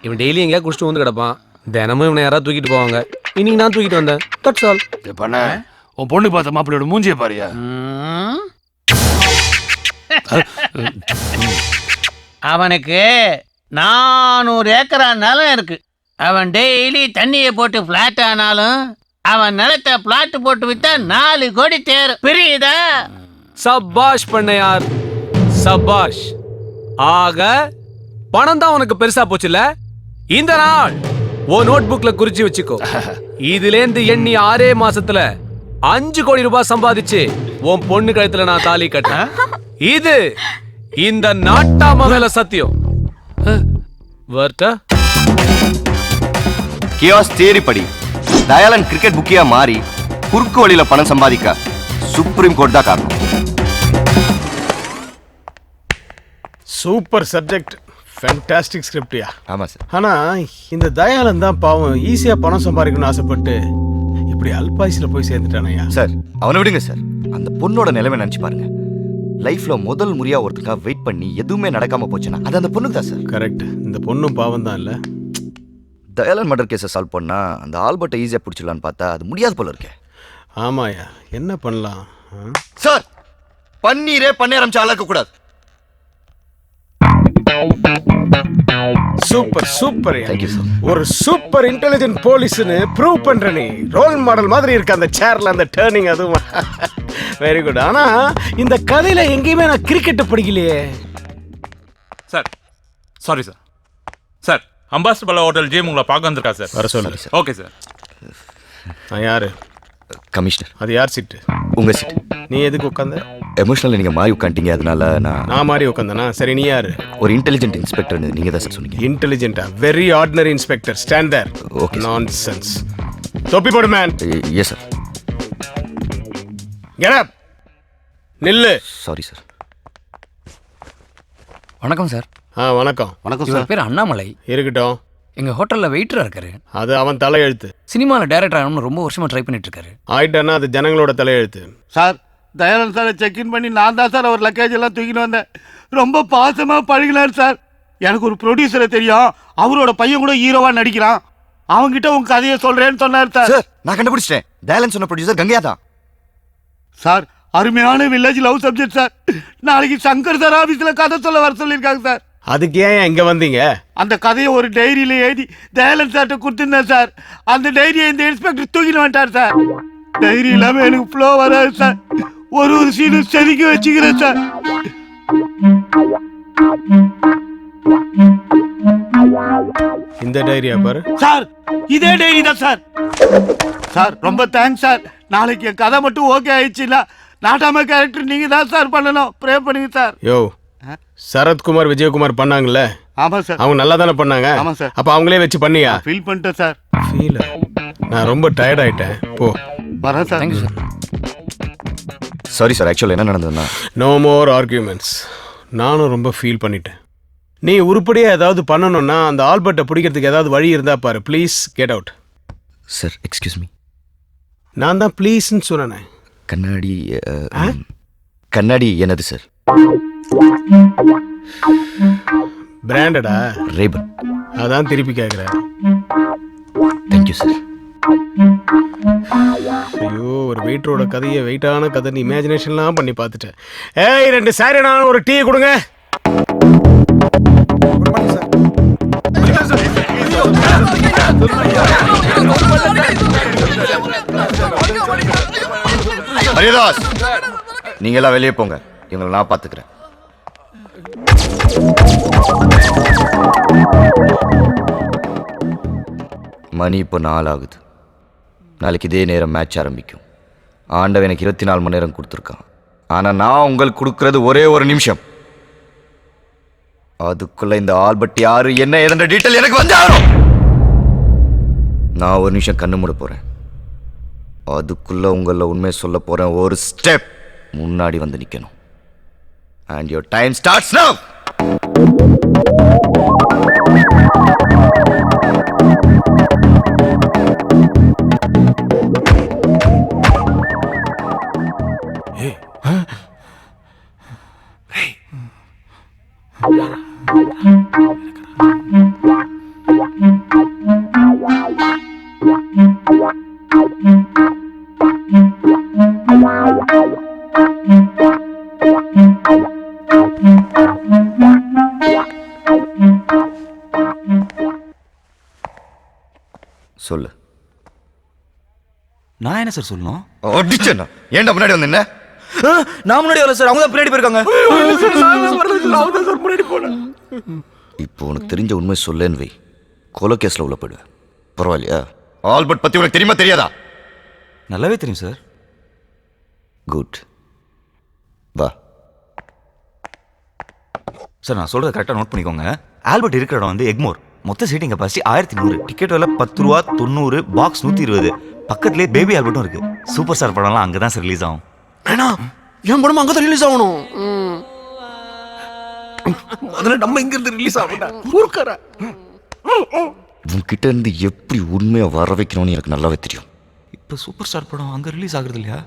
இவன் டெய்லி எங்கேயா குடிச்சிட்டு வந்து கிடப்பான். தினமும் இவனை யாராவது தூக்கிட்டு போவாங்க. இன்னைக்கு நான் தூக்கிட்டு வந்தேன். That's all. பண்ண உன் பொண்ணு பார்த்த மாப்பிள்ளையோட மூஞ்சிய பாரியா. அவனுக்கு 400 ஏக்கரா நிலம் இருக்கு. அவன் டெய்லி தண்ணியை போட்டு பிளாட் ஆனாலும் அவன் நிலத்தை பிளாட் போட்டு வித்தா 4 கோடி தேரும். புரியுதா? சபாஷ் பண்ணையார், சபாஷ். ஆக பணம் தான் உனக்கு பெருசா போச்சுல. இந்த நாள் ஓ நோட் புக்ல குறிச்சு வச்சுக்கோ. இதுலேந்து எண்ணி 6 மாசத்துல 5 கோடி ரூபாய் சம்பாதிச்சு உன் பொண்ணு கழுத்துல நான் தாலி கட்டேன். இது இந்த நாட்டாம மேல சத்தியம். வர்ட்டா கியாஸ் தியரி படி தயாளன் கிரிக்கெட் புக்கியா மாறி குறுக்கு வழியில பணம் சம்பாதிக்க சுப்ரீம் கோர்ட் தான் காரணம். சூப்பர் சப்ஜெக்ட், ஃபேண்டாஸ்டிக் ஸ்கிரிப்டியா. ஆமா சார். ஆனா இந்த தயாளன் தான் பாவம் ஈஸியா பணம் சம்பாதிக்கணும்னு ஆசைப்பட்டு இப்படி அல்பாயுஸ்ல போய் சேர்ந்துட்டானயா. சார் அவனை விடுங்க சார். அந்த பொண்ணோட நிலைமை நினைச்சு பாருங்க. லைஃப்ல முதல் முறையா ஒருத்தருக்காக வெயிட் பண்ணி எதுவுமே நடக்காம போச்சுன்னா அது அந்த பொண்ணுக்கு தான் சார். கரெக்ட். இந்த பொண்ணும் பாவம் தான் இல்ல. தயாளன் மர்டர் கேஸை சால்வ் பண்ணா அந்த ஆல்பர்ட்டை ஈஸியா பிடிச்சிடலான்னு பார்த்தா அது முடியாது போல இருக்கே. ஆமாயா, என்ன பண்ணலாம் சார்? பன்னீரே பண்ண ஆரம்பிச்ச ஆளாக்க கூடாது. Super super. Thank you sir. ஒரு சூப்பர் இன்டெலிஜென்ட் போலீஸ்னு ப்ரூவ் பண்ற நீ. ரோல் மாடல் மாதிரி இருக்கு அந்த சேர்ல அந்த டர்னிங். அதுவும் வெரி குட். ஆனா இந்த கதையில எங்கேயுமே நான் கிரிக்கெட் படிக்கலையே. Sir sorry sir. Sir ambassador hotel gym உங்களை பார்க்க வந்திருக்கா சார். வர சொல்லு. Okay sir. நான் யாரு? கமிஷனர். அது யார் சீட்டு? உங்க சீட். நீ எதுக்கு உட்காந்த? எமோஷனல் நீங்க மாறி உட்காந்துட்டீங்க, அதனால நான் மாறி உட்காந்தனா? சரி, நீ யாரு? ஒரு இன்டெலிஜென்ட் இன்ஸ்பெக்டர் நீங்க தான் சார் சொன்னீங்க. இன்டெலிஜென்ட்டா? Very ordinary inspector. Stand there. Okay. Nonsense. தொப்பி போடு man. Yes sir. Get up. நில்லு. Sorry sir. வணக்கம் சார். வணக்கம். வணக்கம் இவர் பேர் அண்ணாமலை. இருக்கட்டும். எங்க ஹோட்டல்ல வெயிட்டரா இருக்காரு. அது அவன் தலையெழுத்து. சினிமால டைரக்டர் ஆகணும்னு ரொம்ப வருஷமா ட்ரை பண்ணிட்டு இருக்காரு. ஆயிட்டானா அது ஜனங்களோட தலையெழுத்து. சார் தயானந்த் சாரை செக்இன் பண்ணி நான் தான் சார் அவர் லக்கேஜ் எல்லாம் தூக்கிட்டு வந்தேன். ரொம்ப பாசமா பழகினார் சார். எனக்கு ஒரு ப்ரொடியூசரை தெரியும், அவரோட பையன் கூட ஹீரோவா நடிக்கிறான். அவங்கிட்ட உங்க கதையை சொல்றேன்னு சொன்னார் சார். சார் நான் கண்டுபிடிச்சிட்டேன். தயாளன் சொன்ன ப்ரொடியூசர் கங்கையா தான் சார். அருமையான வில்லேஜ் லவ் சப்ஜெக்ட் சார். நாளைக்கு சங்கர் சார் ஆபீஸ்ல கதை சொல்ல வர சொல்லியிருக்காங்க சார். அதுக்கு ஏன் இங்க வந்தீங்க? அந்த கதையை ஒரு டைரியில எழுதி தயாளன் சார்ட்ட கொடுத்துருந்தேன் சார். அந்த டைரியை இந்த இன்ஸ்பெக்டர் தூக்கிட்டு வந்துட்டார் சார். டைரி இல்லாம எனக்கு ஃப்ளோ வராது சார். ஒரு சீனும் செதுக்கி வச்சுக்கிறேன் சார். இந்த டைரியா பாரு சார். இதே டைரி தான் சார். சார் ரொம்ப தேங்க்ஸ் சார். நாளைக்கு என் கதை மட்டும் ஓகே ஆயிடுச்சுன்னா நாட்டாம கேரக்டர் நீங்க தான் சார் பண்ணணும். ப்ரே பண்ணுங்க சார். யோ, சரத்குமார் விஜயகுமார் பண்ணாங்கல்ல? ஆமா சார். அவங்க நல்லா தானே பண்ணாங்க? ஆமா சார். அப்ப அவங்களே வச்சு பண்ணியா? ஃபீல் பண்ணிட்டேன் சார். ஃபீல்? நான் ரொம்ப டயர்ட் ஆயிட்டேன். போ. வரேன் sir. Thank you sir. Sorry sir. ஆக்சுவலா என்ன நடந்ததுன்னா நோ மோர் ஆர்கியூமெண்ட்ஸ். நானும் ரொம்ப ஃபீல் பண்ணிட்டேன். நீ உருப்படியா ஏதாவது பண்ணணும்னா அந்த ஆல்பர்ட்டை பிடிக்கிறதுக்கு ஏதாவது வழி இருந்தா பாரு. Please get out. Sir excuse me. நான் தான் ப்ளீஸ்ன்னு சொன்னேன். கண்ணாடி கண்ணாடி என்னது சார்? பிராண்டடா? ரேபன். அதான் திருப்பி கேட்குறேன். Thank you sir. ஐயோ, ஒரு வெயிட்டரோட கதையை வெயிட்டான கதைன்னு இமேஜினேஷன்லாம் பண்ணி பார்த்துட்டேன். ஏய், 2 சாரி நான் ஒரு டீ கொடுங்க. ஹரிதாஸ், நீங்க எல்லாம் வெளியே போங்க. இவங்களை நான் பார்த்துக்கிறேன். மணி இப்போ 4 ஆகுது. நாளைக்கு இதே நேரம் மேட்ச் ஆரம்பிக்கும். ஆண்டவன் எனக்கு 24 மணி நேரம் கொடுத்துருக்கான். ஆனால் நான் உங்களுக்கு கொடுக்கறது ஒரே ஒரு நிமிஷம். அதுக்குள்ள இந்த ஆல்பர்ட் யாரு என்ன ஏதென்ற டீட்டெயில் எனக்கு வந்து ஆகணும். நான் ஒரு நிமிஷம் கண்ணு மூட போறேன். அதுக்குள்ள உங்கள உண்மை சொல்ல போறேன். ஒரு ஸ்டெப் முன்னாடி வந்து நிக்கணும். And your time starts now. சொல்லு. நான் என்ன சார் சொல்லணும்? அடிச்சேன்னா ஏன்டா முன்னாடி வந்து என்ன? நான் முன்னாடி வரல சார், அவங்க தான் பின்னாடி போயிருக்காங்க. இப்போ உனக்கு தெரிஞ்ச உண்மை சொல்லேன்னு வை, கொலை கேஸ்ல உள்ள போயிடுவேன். பரவாயில்லையா? ஆல்பர்ட் பத்தி உனக்கு தெரியுமா தெரியாதா? நல்லாவே தெரியும் சார். குட், வா சார். நான் சொல்றதை கரெக்டாக நோட் பண்ணிக்கோங்க. ஆல்பர்ட் இருக்கிற இடம் வந்து எக்மோர். மொத்த சீட்டிங் கெப்பாசிட்டி 1100. டிக்கெட் விலை 10 ரூபா 90, பாக்ஸ் 120. பக்கத்துலேயே பேபி ஆல்பர்ட்டும் இருக்கு. சூப்பர் ஸ்டார் படம்லாம் அங்கே தான் சார் ரிலீஸ் ஆகும். என் படம் அங்கே தான் ரிலீஸ் ஆகணும். அதில் நம்ம இங்கிருந்து ரிலீஸ் ஆகணும். உன்கிட்ட இருந்து எப்படி உண்மையை வர வைக்கணும்னு எனக்கு நல்லாவே தெரியும். இப்போ சூப்பர் ஸ்டார் படம் அங்கே ரிலீஸ் ஆகுறது இல்லையா?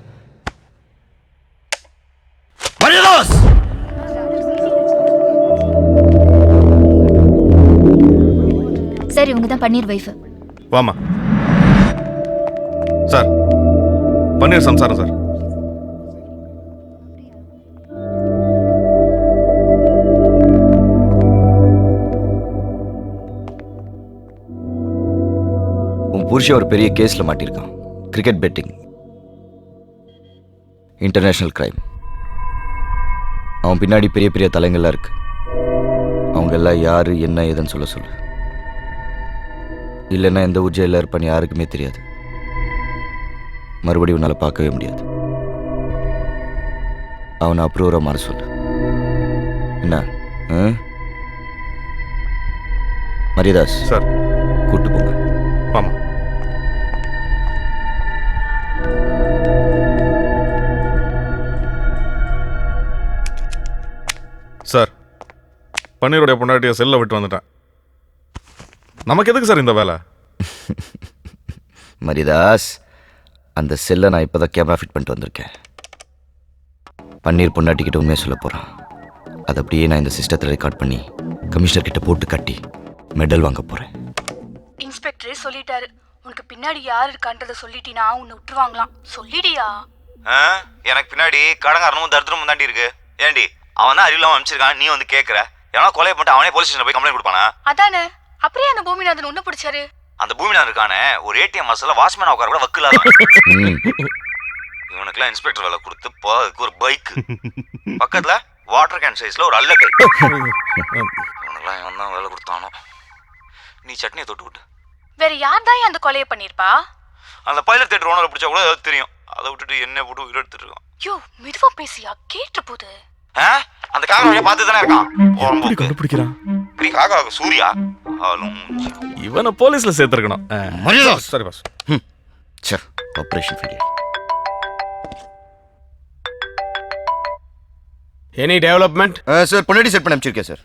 மரியாதாஸ் சார், இவங்க தான் பன்னீர் வைஃப். வாமா சார். பன்னீர் சம்சாரம் சார். உன் புருஷன் ஒரு பெரிய கேஸ்ல மாட்டிருக்கான். Cricket betting, international crime. அவன் பின்னாடி பெரிய பெரிய தலைங்கள்லாம் இருக்கு. அவங்க எல்லாம் யாரு என்ன ஏதுன்னு சொல்ல சொல்லு. இல்லைன்னா எந்த ஊர் ஜெயிலில் இருப்பான்னு யாருக்குமே தெரியாது. மறுபடியும் உன்னால் பார்க்கவே முடியாது. அவனை அப்ரூவராக மாற சொல்லு. என்ன? மரியாதாஸ் சார், கூட்டு போங்க. ஆமாம் சார். பன்னீருடைய பொண்டாட்டியை செல்ல விட்டு வந்துட்டேன். நமக்கு எதுக்கு சார் இந்த வேலை? மரியாதாஸ், அந்த செல்லை நான் இப்போ தான் கேமரா ஃபிட் பண்ணிட்டு வந்திருக்கேன். பன்னீர் பொண்டாட்டிக்கிட்ட உண்மையை சொல்ல போகிறான். அதை அப்படியே நான் இந்த சிஸ்டத்தில் ரெக்கார்ட் பண்ணி கமிஷனர் கிட்ட போட்டு கட்டி மெடல் வாங்க போகிறேன். இன்ஸ்பெக்டரே சொல்லிட்டாரு, உனக்கு பின்னாடி யார் இருக்கான்றத சொல்லிட்டினா உன்னை விட்டுருவாங்களாம். சொல்லிடியா? எனக்கு பின்னாடி கடங்காரனும் தரித்திரமும் தாண்டி இருக்கு. ஏண்டி அவன் தான் அறிவில்லாம அனுப்பிச்சிருக்கான், நீ வந்து கேட்குற? ஏன்னா கொலை பண்ணிட்டு அவனே போலீஸ் ஸ்டேஷன் போய் கம்ப்ளைண்ட் கொடுப்பானா? அதானே. அப்படியே அந்த பூமிநாதன் உன்ன பிடிச்சாரு. அந்த பூமிநாதன் இருக்கானே, ஒரு ஏடிஎம் மசாலா வாட்ச்மேன் உட்கார கூட வக்கில்லாத. இவனுக்குலாம் இன்ஸ்பெக்டர் வேலை கொடுத்து அதுக்கு ஒரு பைக், பக்கத்துல வாட்டர் கேன் சைஸ்ல ஒரு அல்லக்கை. இவனுக்குலாம் இவன் தான் வேலை கொடுத்தானோ. நீ சட்னியை தொட்டு விட்டு. வேற யார் தான் அந்த கொலையை பண்ணிருப்பா? அந்த பைலட் தேட்டர் ஓனரை பிடிச்சா கூட ஏதாவது தெரியும். அதை விட்டுட்டு என்ன போட்டு உயிர் எடுத்துட்டு இருக்கான். யோ, மெதுவா பேசியா, கேட்ட போது. அந்த காக்கா வழியா பார்த்து தானே இருக்கான். கண்டுபிடிக்கிறான் காக்கா சூர்யா. இவனை போலீஸ்ல சேர்த்திருக்கணும். மரியாதை. சரி boss. Sir, operation failure. Any development? Sir, பொண்டாட்டி செட் பண்ணி அனுப்பிச்சிருக்கேன் சார்.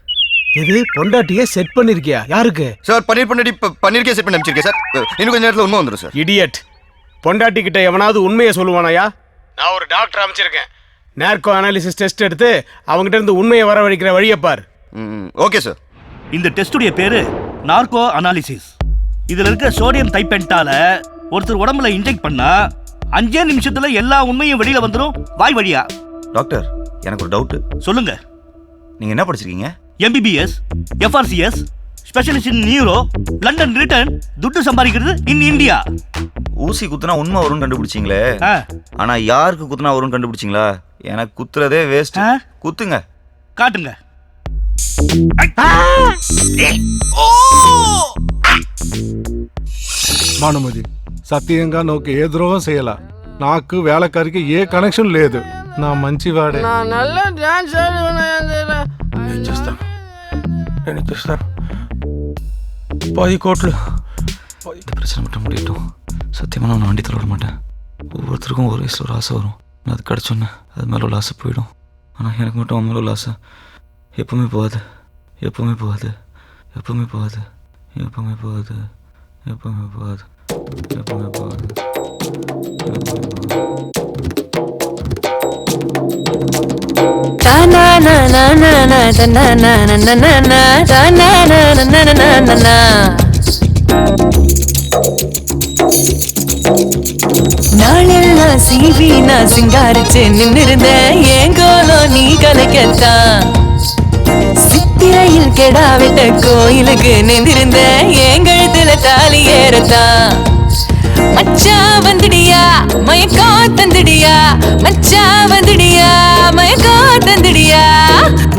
எது? பொண்டாட்டியை செட் பண்ணிருக்கியா? யாருக்கு? சார், பன்னீர் பொண்டாட்டி பன்னீருக்கே செட் பண்ணி அனுப்பிச்சிருக்கேன் சார். இன்னும் கொஞ்ச நேரத்தில் உண்மை வந்துடும் சார். இடியட். பொண்டாட்டி கிட்ட எவனாவது உண்மையை சொல்லுவானாயா? நான் ஒரு டாக்டர் அமைச்சிருக்கேன். நேர்கோ அனாலிசிஸ் டெஸ்ட் எடுத்து அவங்ககிட்ட இருந்து உண்மையை வரவழைக்கிற வழியை பார். Okay sir. இந்த டெஸ்டுடைய பேரு நார்கோ அனாலிசிஸ். இதுல இருக்க சோடியம் தைப்பென்டால ஒருத்தர் உடம்புல இன்ஜெக்ட் பண்ணா 5 நிமிஷத்துல எல்லா உண்மையும் வெளியில வந்துடும் வாய் வழியா. டாக்டர், எனக்கு ஒரு டவுட். சொல்லுங்க. நீங்க என்ன படிச்சிருக்கீங்க? MBBS, FRCS, specialist in neuro, London return, துட்டு சம்பாதிக்கிறது இன் இந்தியா. ஊசி குத்துனா உண்மை வரும்னு கண்டுபிடிச்சிங்களே, ஆனா யாருக்கு குத்துனா வரும்னு கண்டுபிடிச்சிங்களா? எனக்கு குத்துறதே வேஸ்ட். குத்துங்க. காட்டுங்க. భానుమతి సత్యంగా నాకు ఏ ద్రోహం చేయాల. నాకు వేళకారికి ఏ కనెక్షన్ లేదు. నా మంచివాడే. నేను చేస్తాను. 10 கோట్లు. இந்த பிரச்சனை மட்டும் முடியட்டும். சத்தியமாக நான் வண்டி தள்ள விட மாட்டேன். ஒவ்வொருத்தருக்கும் ஒரு வயசில் ஒரு ஆசை வரும். நான் அது கிடச்சோன்னே அது மேலே உள்ள ஆசை போயிடும். ஆனால் எனக்கு மட்டும் அவன் மேலே உள்ள ஆசை எப்பவுமே போகாது. எப்பவுமே போகாது. எப்பவுமே போகாது. எப்பவுமே போகாது. எப்பவுமே போகாது. எப்பவுமே போகாது. நாளெல்லாம் சீவி நான் சிங்காரிச்சு நின்னிருந்த ஏங்கோலோ நீ கலைக்கத்தான். சித்திரையில் கெடா விட்ட கோயிலுக்கு நின்றிருந்த எங்கழுத்துல தாலி ஏறத்தான். மச்சா வந்துடியா மயக்கம் தந்துடியா மச்சா வந்துடியா மயக்கம் தந்துடியா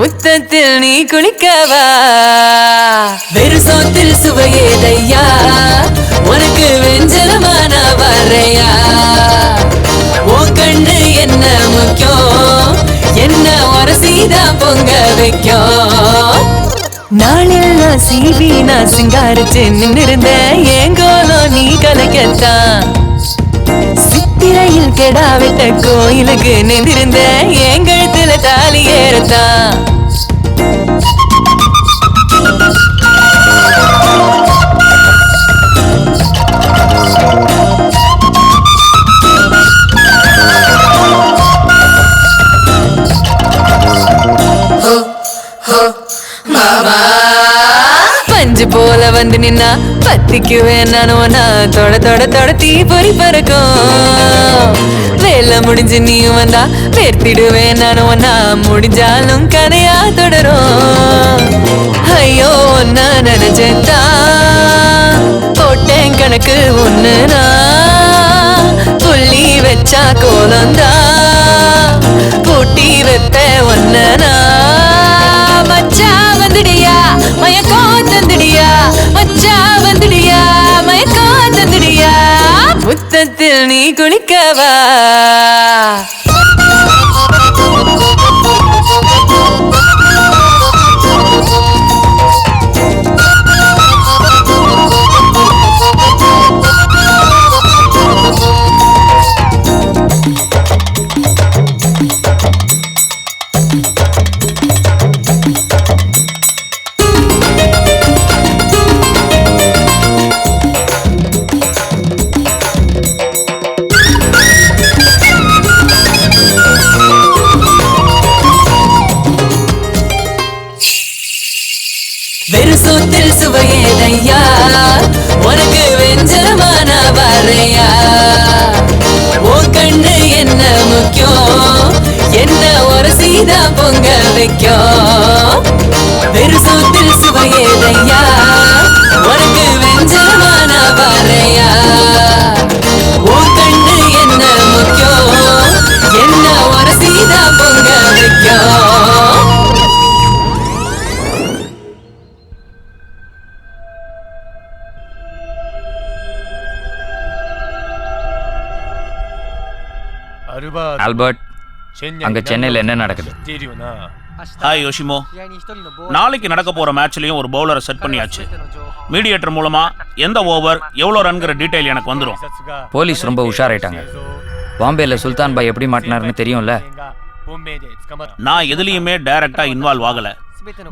முத்தத்தில் நீ குளிக்கவா வெறு சோத்தில் சுவையேதையா உனக்கு வெஞ்சலமான வரையா உன் கண்ணு என்ன முக்கியம் என்ன உரசிதான் பொங்க வைக்கும் நாளெல்லாம் சீவி நான் சிங்காரிச்சு நின்னிருந்த ஏங்கோலோ நீ கலக்கத்தான் சித்திரையில் கெடா விட்ட கோயிலுக்கு நின்றிருந்த எங்கழுத்துல தாலி ஏறத்தான் பஞ்சு போல வந்து நின்னா பத்திக்குவேன் நானுவனா தொட தொட தொட தீ பொறி பறக்கும் வேலை முடிஞ்சு நீயும் வந்தா வேர்த்திடுவேன் நானுவனா முடிஞ்சாலும் கதையா தொடரும் ஐயோ ஒன்னா நினைச்சா போட்டேன் கணக்கு ஒண்ணுனா புள்ளி வச்சா கோலந்தா கூட்டி வைப்ப ஒன்னனா மச்சா வந்துடியா மயக்கம் தந்துடியா மச்சா வந்துடியா மயக்கம் தந்துடியா முத்தத்தில் நீ குளிக்கவா வெறு சோத்தில் சுவையேதையா உனக்கு வெஞ்சலமான வரையா உன் கண்ணு என்ன முக்கியம் என்ன உரசிதான் பொங்க வைக்கும் வெறு சோத்தில் சுவையேதையா உனக்கு வெஞ்சலமான வரையா உன் கண்ணு என்ன முக்கியம் என்ன உரசிதான் பொங்க வைக்கும் ஆல்பர்ட் அங்க சென்னையில் என்ன நடக்குது? ஹாய் யோஷிமோ, நாளைக்கு நடக்க போற மேட்ச்லயும் ஒரு பவுலரை செட் பண்ணியாச்சு. மீடியேட்டர் மூலமா எந்த ஓவர் எவ்வளோ ரன்கிற டீடைல் எனக்கு வந்துடும். போலீஸ் ரொம்ப உஷாராயிட்டாங்க. பாம்பேல சுல்தான் பாய் எப்படி மாட்டினாருன்னு தெரியும்ல. நான் எதுலயுமே டைரக்டா இன்வால்வ் ஆகல.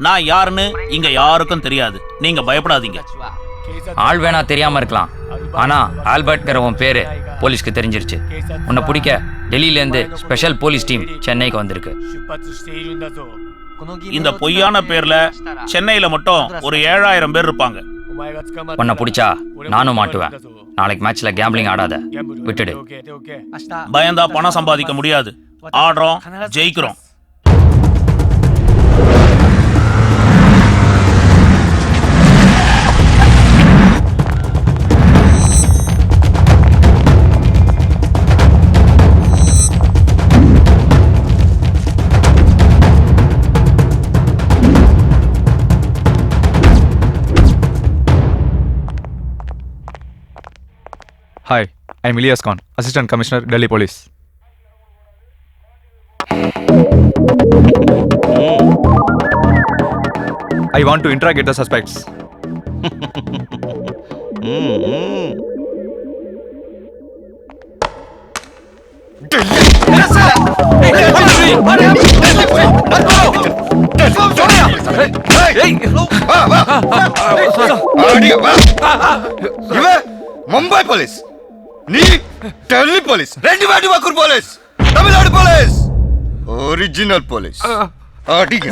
நான் யாருன்னு இங்க யாருக்கும் தெரியாது. நீங்க பயப்படாதீங்க. ஆள் வேணா தெரியாம இருக்கலாம், ஆனா ஆல்பர்ட்ங்கிற உன் பேரு போலீஸ்க்கு தெரிஞ்சிருச்சு. உன்னை பிடிக்க டெல்லியில இருந்து ஸ்பெஷல் போலீஸ் டீம் சென்னைக்கு வந்திருக்கு. இந்த பொய்யான பேர்ல சென்னையில மட்டும் ஒரு 7000 பேர் இருப்பாங்க. உன்னை பிடிச்சா நானும் மாட்டுவேன். நாளைக்கு மேட்ச்ல கேம்பிளிங் ஆடாத, விட்டுடு. பயந்தா பணம் சம்பாதிக்க முடியாது. ஆடுறோம், ஜெயிக்கிறோம். Hi, I'm Ilyas Khan, Assistant Commissioner, Delhi Police. I want to interrogate the suspects. Mumbai police, நீ டெல்லி போலீஸ், ரெண்டு வாட்டி வக்கூர் police, Tamil Nadu police, original police. அடிங்க.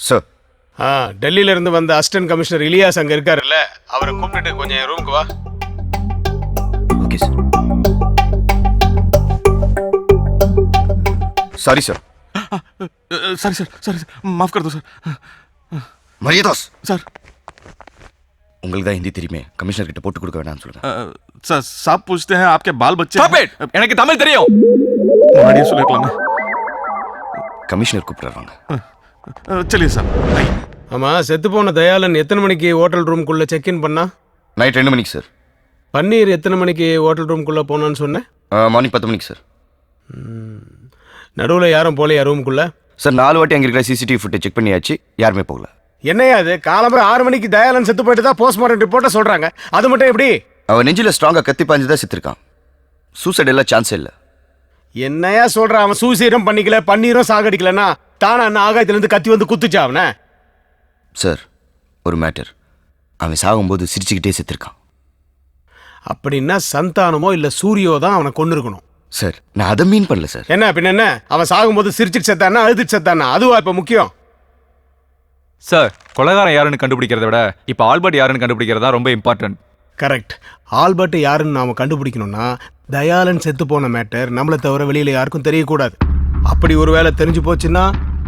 சார், டெல்லியில இருந்து வந்த அசிஸ்டன்ட் கமிஷனர் இலியாஸ் அங்க இருக்காருல்ல, அவரை கூப்பிட்டு கொஞ்சம் என் ரூமுக்கு வா. Okay sir. Sorry sir. Sorry sir, sorry sir, माफ कर दो सर. मरियदास सर. உங்களுக்கு தான் ஹிந்தி தெரியுமே, கமிஷனர் கிட்ட போட்டு கொடுக்க வேணாம்னு சொல்லுங்க. सर साहब पूछते हैं आपके बाल बच्चे Stop it! எனக்கு தமிழ் தெரியும். मुझे சொல்லிருக்கலாமே. கமிஷனர் கூப்பிடுறாங்க. चलिए साहब. ஆமா, செத்து போன தயாளன் எத்தனை மணிக்கு ஹோட்டல் ரூம்குள்ள செக் இன் பண்ணா? நைட் 2 மணிக்கு சார். பன்னீர் எத்தனை மணிக்கு ஹோட்டல் ரூம்குள்ள போனான்னு சொன்னேன்? மார்னிங் 10 மணிக்கு சார். நடுவில் யாரும் போலையா ரூம்குள்ள? சார் 4 வாட்டி அங்கே இருக்கிற சிசிடிவி ஃபுட்டேஜ் செக் பண்ணியாச்சு, யாருமே போகல. என்னையா அது, காலம்பரம் 6 மணிக்கு தயாளன் செத்து போயிட்டு தான் போஸ்ட்மார்ட்டம் ரிப்போர்ட்டை சொல்றாங்க. அது மட்டும் எப்படி? அவன் நெஞ்சில் ஸ்ட்ராங்காக கத்தி பாஞ்சு தான் செத்துருக்கான். சூசைட் எல்லாம் சான்ஸே இல்லை. என்னையா சொல்றான்? அவன் சூசைடும் பண்ணிக்கல, பன்னீரும் சாகடிக்கலன்னா தானே அண்ணன் ஆகாயத்திலேருந்து கத்தி வந்து குத்துச்சா அவனை? சார் ஒரு மேட்டர், அவன் சாகும்போது சிரிச்சுக்கிட்டே செத்துருக்கான். அப்படின்னா சந்தானமோ இல்லை சூரியோ தான் அவனை கொண்டு இருக்கணும். சார் நான் அதை மீன் பண்ணல சார். என்ன பின்ன என்ன, அவன் சாகும்போது சிரிச்சிட்டு செத்தானா அழுதுட்டு செத்தானா, அதுவா இப்போ முக்கியம்? சார், கொலைகாரன் யாருன்னு கண்டுபிடிக்கிறத விட இப்போ ஆல்பர்ட் யாருன்னு கண்டுபிடிக்கிறதா ரொம்ப இம்பார்ட்டன்ட். கரெக்ட். ஆல்பர்ட் யாருன்னு நாம கண்டுபிடிக்கணும்னா தயாளன் செத்து போன மேட்டர் நம்மளை தவிர வெளியில யாருக்கும் தெரியக்கூடாது. அப்படி ஒரு வேளை தெரிஞ்சு போச்சுன்னா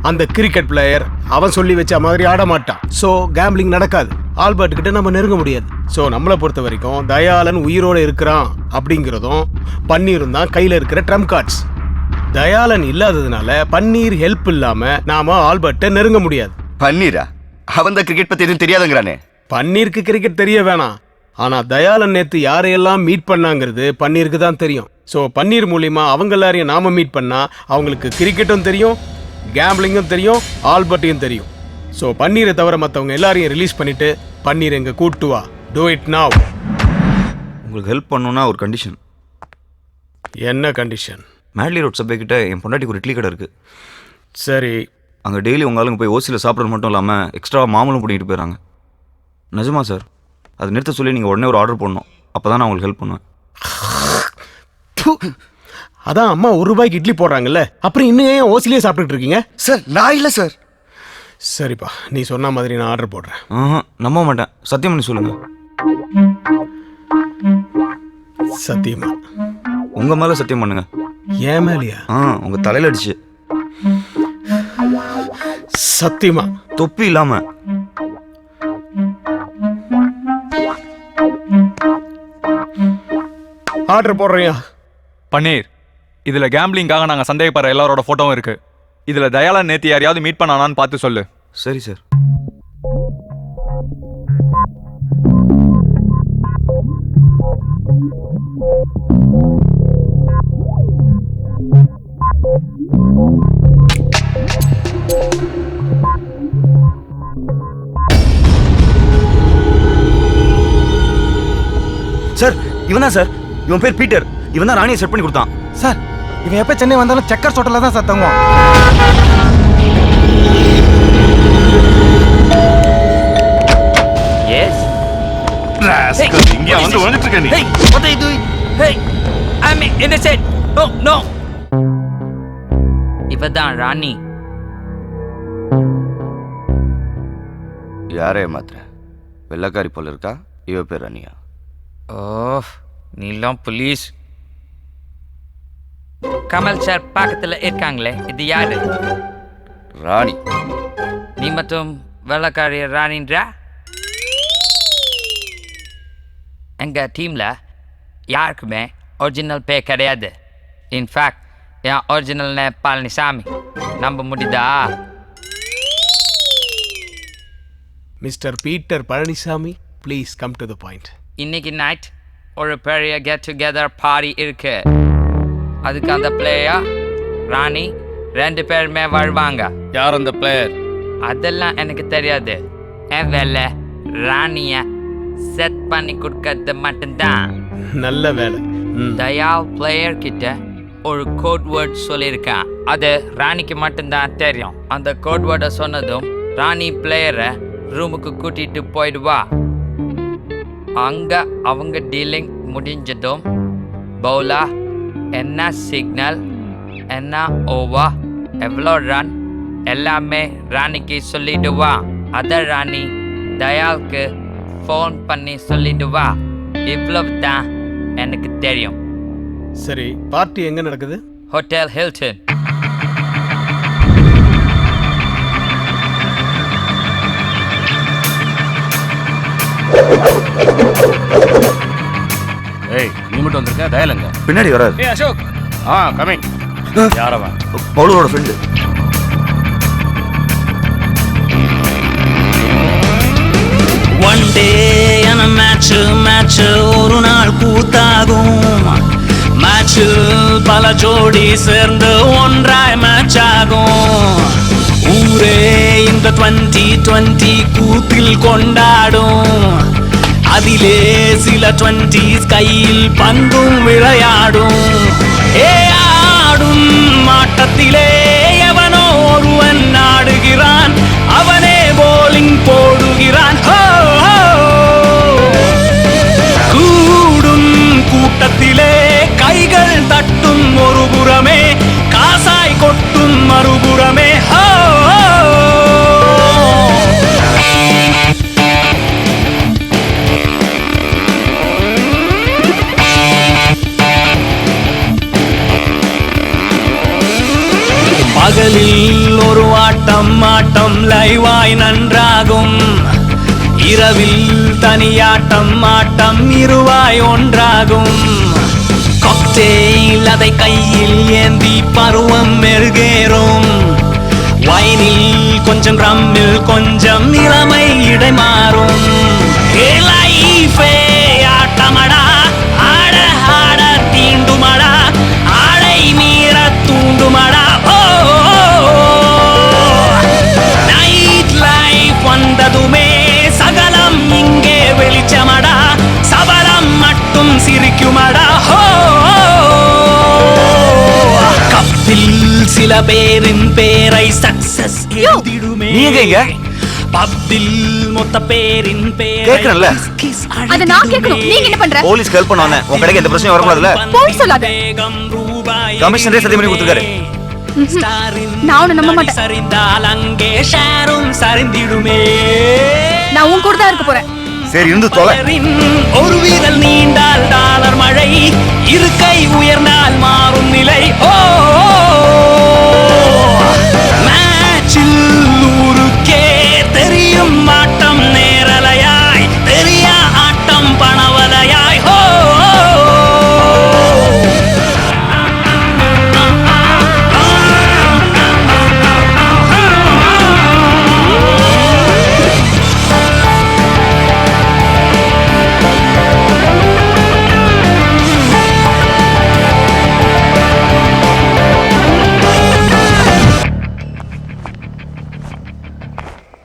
அந்த கிரிக்கெட் பிளேயர் அவன் சொல்லி வச்ச மாதிரி ஆட மாட்டான். ஸோ கேம்பிளிங் நடக்காது. ஆல்பர்ட் கிட்ட நம்ம நெருங்க முடியாது. ஸோ நம்மளை பொறுத்த வரைக்கும் தயாளன் உயிரோட இருக்கிறான் அப்படிங்கிறதும் பன்னீரும் தான் கையில் இருக்கிற ட்ரம்ப் கார்ட்ஸ். தயாளன் இல்லாததுனால பன்னீர் ஹெல்ப் இல்லாம நாம ஆல்பர்ட்டை நெருங்க முடியாது. பன்னீரா? அவன் தான் கிரிக்கெட் பத்தி எதுவும் தெரியாதுங்கிறானே. பன்னீருக்கு கிரிக்கெட் தெரிய வேணாம், ஆனா தயாளன் நேத்து யாரையெல்லாம் மீட் பண்ணாங்கிறது பன்னீருக்கு தான் தெரியும். ஸோ பன்னீர் மூலியமா அவங்க எல்லாரையும் நாம மீட் பண்ணா அவங்களுக்கு கிரிக்கெட்டும் தெரியும், கேம்பிளிங்கும் தெரியும், ஆல்பர்ட்டையும் தெரியும். ஸோ பன்னீரை தவிர மற்றவங்க எல்லாரையும் ரிலீஸ் பண்ணிட்டு பன்னீர் எங்க கூட்டு வா. Do it now. உங்களுக்கு ஹெல்ப் பண்ணணும்னா ஒரு கண்டிஷன். என்ன கண்டிஷன்? மேட்லி ரோட் சபை கிட்ட என் பொண்டாட்டிக்கு ஒரு இட்லி கடை இருக்கு. சரி. அங்கே டெய்லி உங்க ஆளுங்க போய் ஓசியில் சாப்பிட்றது மட்டும் இல்லாமல் எக்ஸ்ட்ரா மாமூலும் பண்ணிட்டு போயிடறாங்க. நிஜமா சார்? அது நிறுத்த சொல்லி நீங்கள் உடனே ஒரு ஆர்டர் பண்ணணும். அப்போ தான் நான் உங்களுக்கு ஹெல்ப் பண்ணுவேன். அதான் அம்மா ₹1 இட்லி போடுறாங்கல்ல, அப்புறம் இன்னும் ஏன் ஓசிலே சாப்பிட்டுட்டு இருக்கீங்க? சார் நான் இல்லை சார். சரிப்பா, நீ சொன்ன மாதிரி நான் ஆர்டர் போடுறேன். நம்ப மாட்டேன், சத்தியம் பண்ணி சொல்லுங்க. சத்தியமா? உங்க மேல சத்தியம் பண்ணுங்க. ஏன் மேலையா? உங்க தலையில அடிச்சு. சத்தியமா? தொப்பி இல்லாம. ஆர்டர் போடுறியா? பன்னீர், இதுல கேம்பிளிங்காக நாங்க சந்தேகப்படுற எல்லாரோட போட்டோவும் இருக்கு. இதுல தயாளன் நேத்து யாரையாவது மீட் பண்ணானான்னு பார்த்து சொல்லு. சரி சார். சார் இவன் தான் சார். இவன் பேர் பீட்டர். இவன் தான் ராணியை செட் பண்ணி கொடுத்தான். சார் இவன் எப்போ சென்னை வந்தாலும் செக்கர் ஹோட்டலில் தான் சார் தங்குவான். எஸ் இங்கே வந்து ஒளிஞ்சிட்டு இருக்க நீ. Hey, what are you doing? Hey, I'm innocent. No, no. இவதான் ராணி. யாரே மாத்திர வெள்ளக்காரி போல இருக்கா? இவ பேர் ராணியா? ஓ, நீலாம் போலீஸ். கமல் சார் பக்கத்துல இருக்காங்களே, இது யாரு? ராணி. நீ மட்டும் வெள்ளக்காரி ராணின்றா? எங்க டீம்ல யாருக்குமே ஒரிஜினல் பேர் கிடையாது. இன்ஃபேக்ட் என் ஒரிஜினல் நேம் பழனிசாமி. நம்ப முடியுதா? Mister Peter Palaniswami, please come to the point. இன்னைக்கு நைட் ஒரு பெரிய கெட் டுகெதர் பார்ட்டி இருக்கு. அதுக்கு அந்த பிளேயர் ராணி 2 பேருமே வருவாங்க. யார் அந்த பிளேயர்? அதெல்லாம் எனக்கு தெரியாது. என் வேலை ராணிய செட் பண்ணி கொடுக்கறது மட்டும்தான். நல்ல வேலை. தயா பிளேயர் கிட்ட ஒரு கோட் வேர்ட் சொல்லியிருக்கான். அது ராணிக்கு மட்டும்தான் தெரியும். அந்த கோட் வேர்டை சொன்னதும் ராணி பிளேயரை ரூமுக்கு கூட்டிட்டு போயிடுவா. அங்க அவங்க டீலிங் முடிஞ்சதும் பவுலா என்ன சிக்னல், என்ன ஓவர், எவ்வளோ ரன் எல்லாமே ராணிக்கு சொல்லிடுவா. அத ராணி தயாளுக்கு ஃபோன் பண்ணி சொல்லிடுவா. இவ்வளவு தான் எனக்கு தெரியும். சரி, பார்ட்டி எங்க நடக்குது? Hotel Hilton. தயலங்க பின்னாடி வராது. ஏய் அசோக். கமிங். யாரவன்? பவுலரோட ஃப்ரெண்டு. ஒன் டே என மேட்ச் ஒரு நாள் கூத்தாகும். மேட்சில் பல ஜோடி சேர்ந்து ஒன்றாய் மேட்ச் ஆகும். ஊரே இந்த 2020 கூத்தில் கொண்டாடும். அதிலே சில 20s கையில் பந்தும் விளையாடும். ஆடும் ஆட்டத்திலே எவனோ ஒருவன் ஆடுகிறான். அவனே போலிங் போடுகிறான். கூடும் கூட்டத்திலே கைகள் தட்டும் ஒரு புறமே, காசாய் கொட்டும் மறுபுறமே. பகலில் ஒரு ஆட்டம் லைவாய் நன்றாகும். இரவில் தனியாட்டம் இருவாய் ஒன்றாகும். காக்டெயில் அதை கையில் ஏந்தி பருவம் மெருகேறும். வைனில் கொஞ்சம் ரம்மில் கொஞ்சம் இளமை இடைமாறும். லைஃபே ஆட்டமடா, ஆட ஆட தீண்டுமடா, ஆடை மீற தூண்டுமடா. நைட் லைஃப் வந்ததுமே சகலம் இங்கே வெளிச்சமடா, சபலம் மட்டும் சிரிக்குமடா. கப்பில் சில பேரின் பேரை சக்சஸ் எழுதிடுமே. நீங்க பப்பில் மொத்த பேரின் பேரை கேக்குறல்ல? அத நான் கேட்கணும். நீங்க என்ன பண்ற? போலீஸ் ஹெல்ப் பண்ண வந்தேன். உங்க கடைக்கு எந்த பிரச்சனையும் வரக்கூடாதுல? போய் சொல்லாத. கமிஷனரே சத்தியம் பண்ணி கொடுத்துருக்காரு. நான் உன்னை நம்ப மாட்டேன். சரிந்தால் அங்கே ஷேரும் சரிந்திடுமே. நான் உன் கூட தான் இருக்க போறேன். சரி இருந்து தொலை. ஒரு வீரல் நீண்டால் டாலர் மழை, இருக்கை உயர்ந்தால் மாறும் நிலை. மேட்சில் ஊருக்கே தெரியும் ஆட்டம் நேரலையாய், தெரியா ஆட்டம் பணவலையாய்.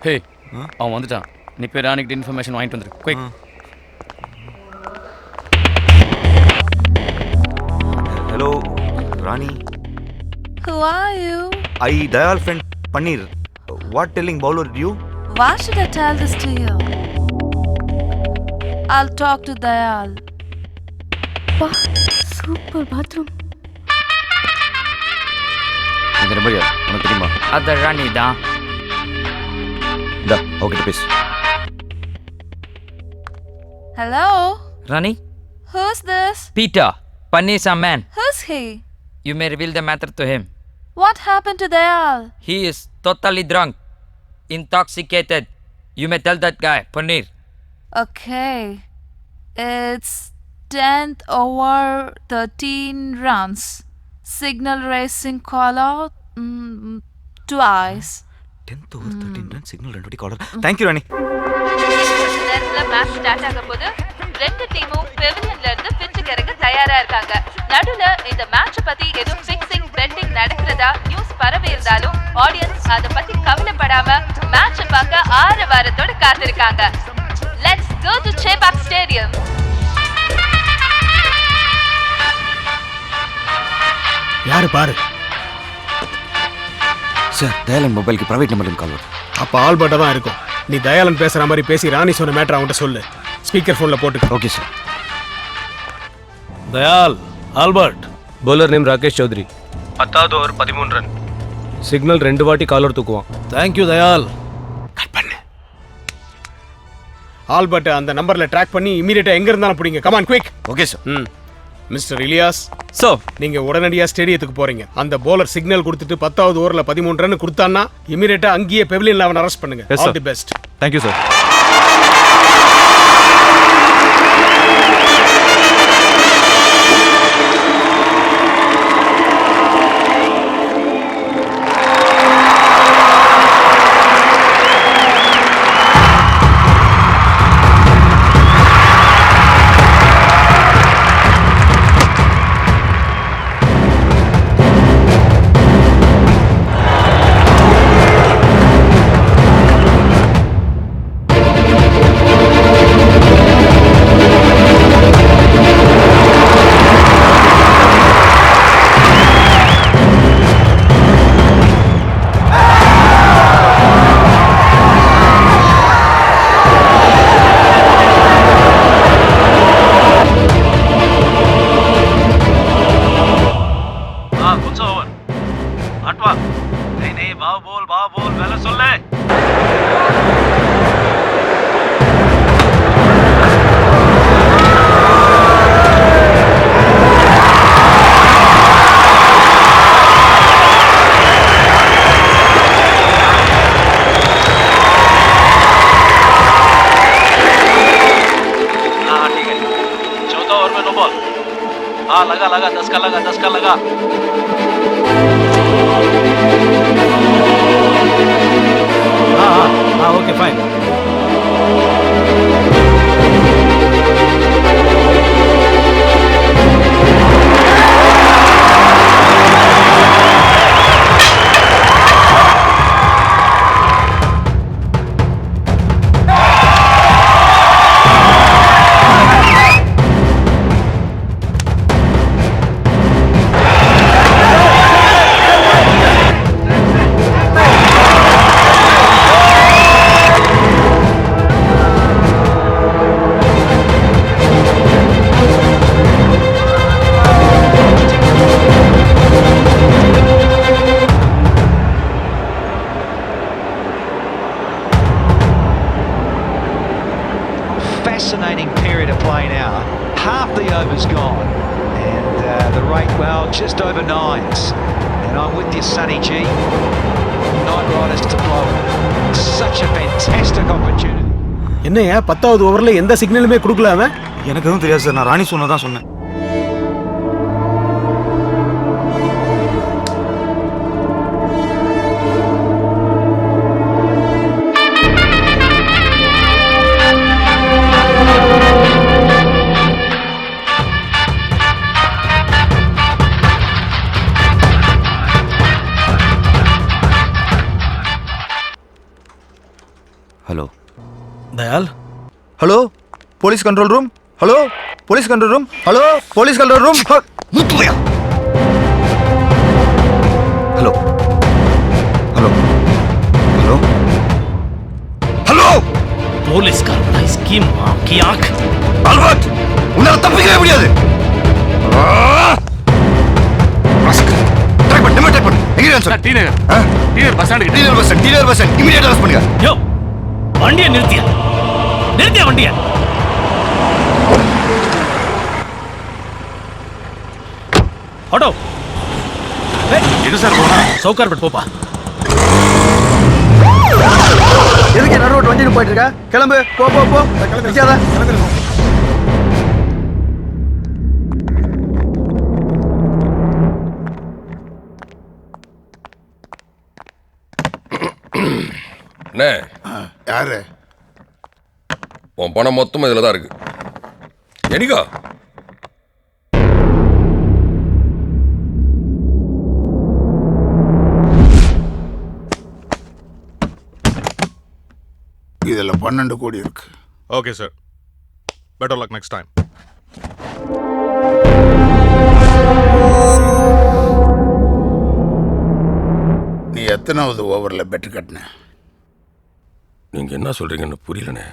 ஹே, அவன் வந்துட்டான். நீ போய் ராணிக்கிட்ட இன்ஃபர்மேஷன் வாங்கிட்டு வந்துரு. Quick. Hello Rani. Who are you? I Dayal friend Paneer. What telling bowler you? Why should I tell this to you? I'll talk to Dayal. Super bathroom. இந்த நம்பர் யார் உனக்கு தெரியுமா? அத ராணி தான். Da, okay, please. Hello? Rani? Who's this? Peter. Paneer's a man. Who's he? You may reveal the matter to him. What happened to Dayal? He is totally drunk. Intoxicated. You may tell that guy, Paneer. Okay. It's 10th over 13 runs. Signal racing call out twice. 10th over 13 run signal 2 வாட்டி காலர். Thank you ராணி. நேரத்துல மேட்ச் ஸ்டார்ட் ஆக போது ரெண்டு டீமும் பெவிலியன்ல இருந்து பிட்சுக்கு இறங்க தயாரா இருக்காங்க. நடுவுல இந்த மேட்ச் பத்தி எதுவும் ஃபிக்ஸிங் பெட்டிங் நடக்கிறதா நியூஸ் பரவி இருந்தாலும் ஆடியன்ஸ் அத பத்தி கவலைப்படாம மேட்ச் பார்க்க ஆரவாரத்தோட காத்திருக்காங்க. Let's go to Chepauk Stadium. யாரு பாரு. சார் தயாலன் மொபைலுக்கு பிரைவேட் நம்பர்ல கால் வருது. அப்ப ஆல்பர்ட்டா தான் இருக்கும். நீ தயாலன் பேசுற மாதிரி பேசி ராணி சொன்ன மேட்டர் அவன்கிட்ட சொல்லு. ஸ்பீக்கர் போன்ல போட்டு. Okay sir. Dayal Albert. bowler name Rakesh Chaudhary. 10வது ஓவர் 13 ரன். சிக்னல் 2 வாட்டி காலர் தூக்குவான். Thank you Dayal. கட் பண்ணு. ஆல்பர்ட் அந்த நம்பர்ல ட்ராக் பண்ணி இமிடியேட்டா எங்க இருந்தாலும் பிடிங்க. Come on quick. Okay sir. Mister Ilyas, so நீங்க உடனடியா ஸ்டேடியத்துக்கு போறீங்க. அந்த bowler சிக்னல் கொடுத்துட்டு 10வது ஓவர்ல 13 ரன் கொடுத்தான்னா இமிடியேட்டா அங்கேயே பெவிலியன்ல அவனை அரெஸ்ட் பண்ணுங்க. All the best. Thank you sir. नहीं भाव बोल पहले सुन ले हाँ ठीक है चौथा ओवर में नो बॉल हाँ लगा 10 का लगा हाँ okay fine Fascinating period of play now. Half the over's gone, and the rate, well, just over 9s. And I'm with you, Sonny G. Knight Riders to blow it. Such a fantastic opportunity. என்னையா 10வது ஓவர்ல எந்த சிக்னலுமே கொடுக்கல அவன்? எனக்கு எதுவும் தெரியாது சார், நான் ராணி சொன்னதான் சொன்னேன். Hello Dayal hello police control room hello police control room hello police control room hello hello hello hello police காரனா ஸ்கீம் ஆக்கி ஆக் ஆல்பர்ட் உன்னால தப்பிக்கவே முடியாது ட்ரை பண்ணு எங்க சார் டீனர் பஸ் ஸ்டாண்ட் இமிடியேட்டா அரெஸ்ட் பண்ணுங்க யோ வண்டியை நிறுத்தியா வண்டியை ஆட்டோ எது சார் போனா சவுகார்பேட் போப்பா எதுக்கு நடு ரோட் வண்டியில் போயிட்டு இருக்க? கிளம்பு போ நிக்காத. அண்ணே யாரு? உன் பணம் மொத்தம் இதில் தான் இருக்கு. எனிகா இதுல 12 கோடி இருக்கு. Okay sir, better luck next time. நீ எத்தனாவது ஓவர்ல பெட் கட்டின? நீங்க என்ன சொல்றீங்கன்னு புரியலண்ணே.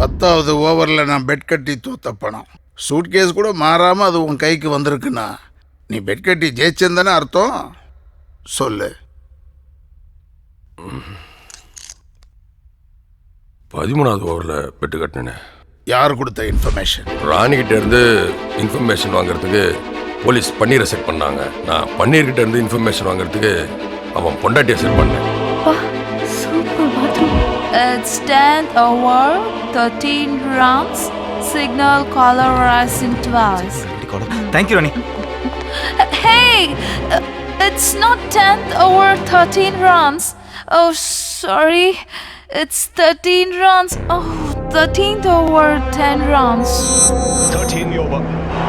10வது ஓவர்ல நான் பெட் கட்டி தோத்த பணம். சூட்கேஸ் கூட மாறாம அது உன் கைக்கு வந்திருக்குன்னா நீ பெட் கட்டி ஜெயிச்சேன்னு அர்த்தம். சொல்லு. 13வது ஓவரில் பெட்டு கட்டினேன். யார் கொடுத்த இன்ஃபர்மேஷன்? ராணிகிட்ட இருந்து இன்ஃபர்மேஷன் வாங்குறதுக்கு போலீஸ் பன்னீரை செட் பண்ணாங்க. நான் பன்னீர்கிட்ட இருந்து இன்ஃபர்மேஷன் வாங்குறதுக்கு அவன் பொண்டாட்டியை செட் பண்ணேன். Super bathroom. It's 10th over, 13 rounds. Signal caller rising twice. Thank you Rani. Hey, it's not 10th over, 13 runs. Oh, sorry. It's 13 runs. Oh, 13th over, 10 runs. 13 over.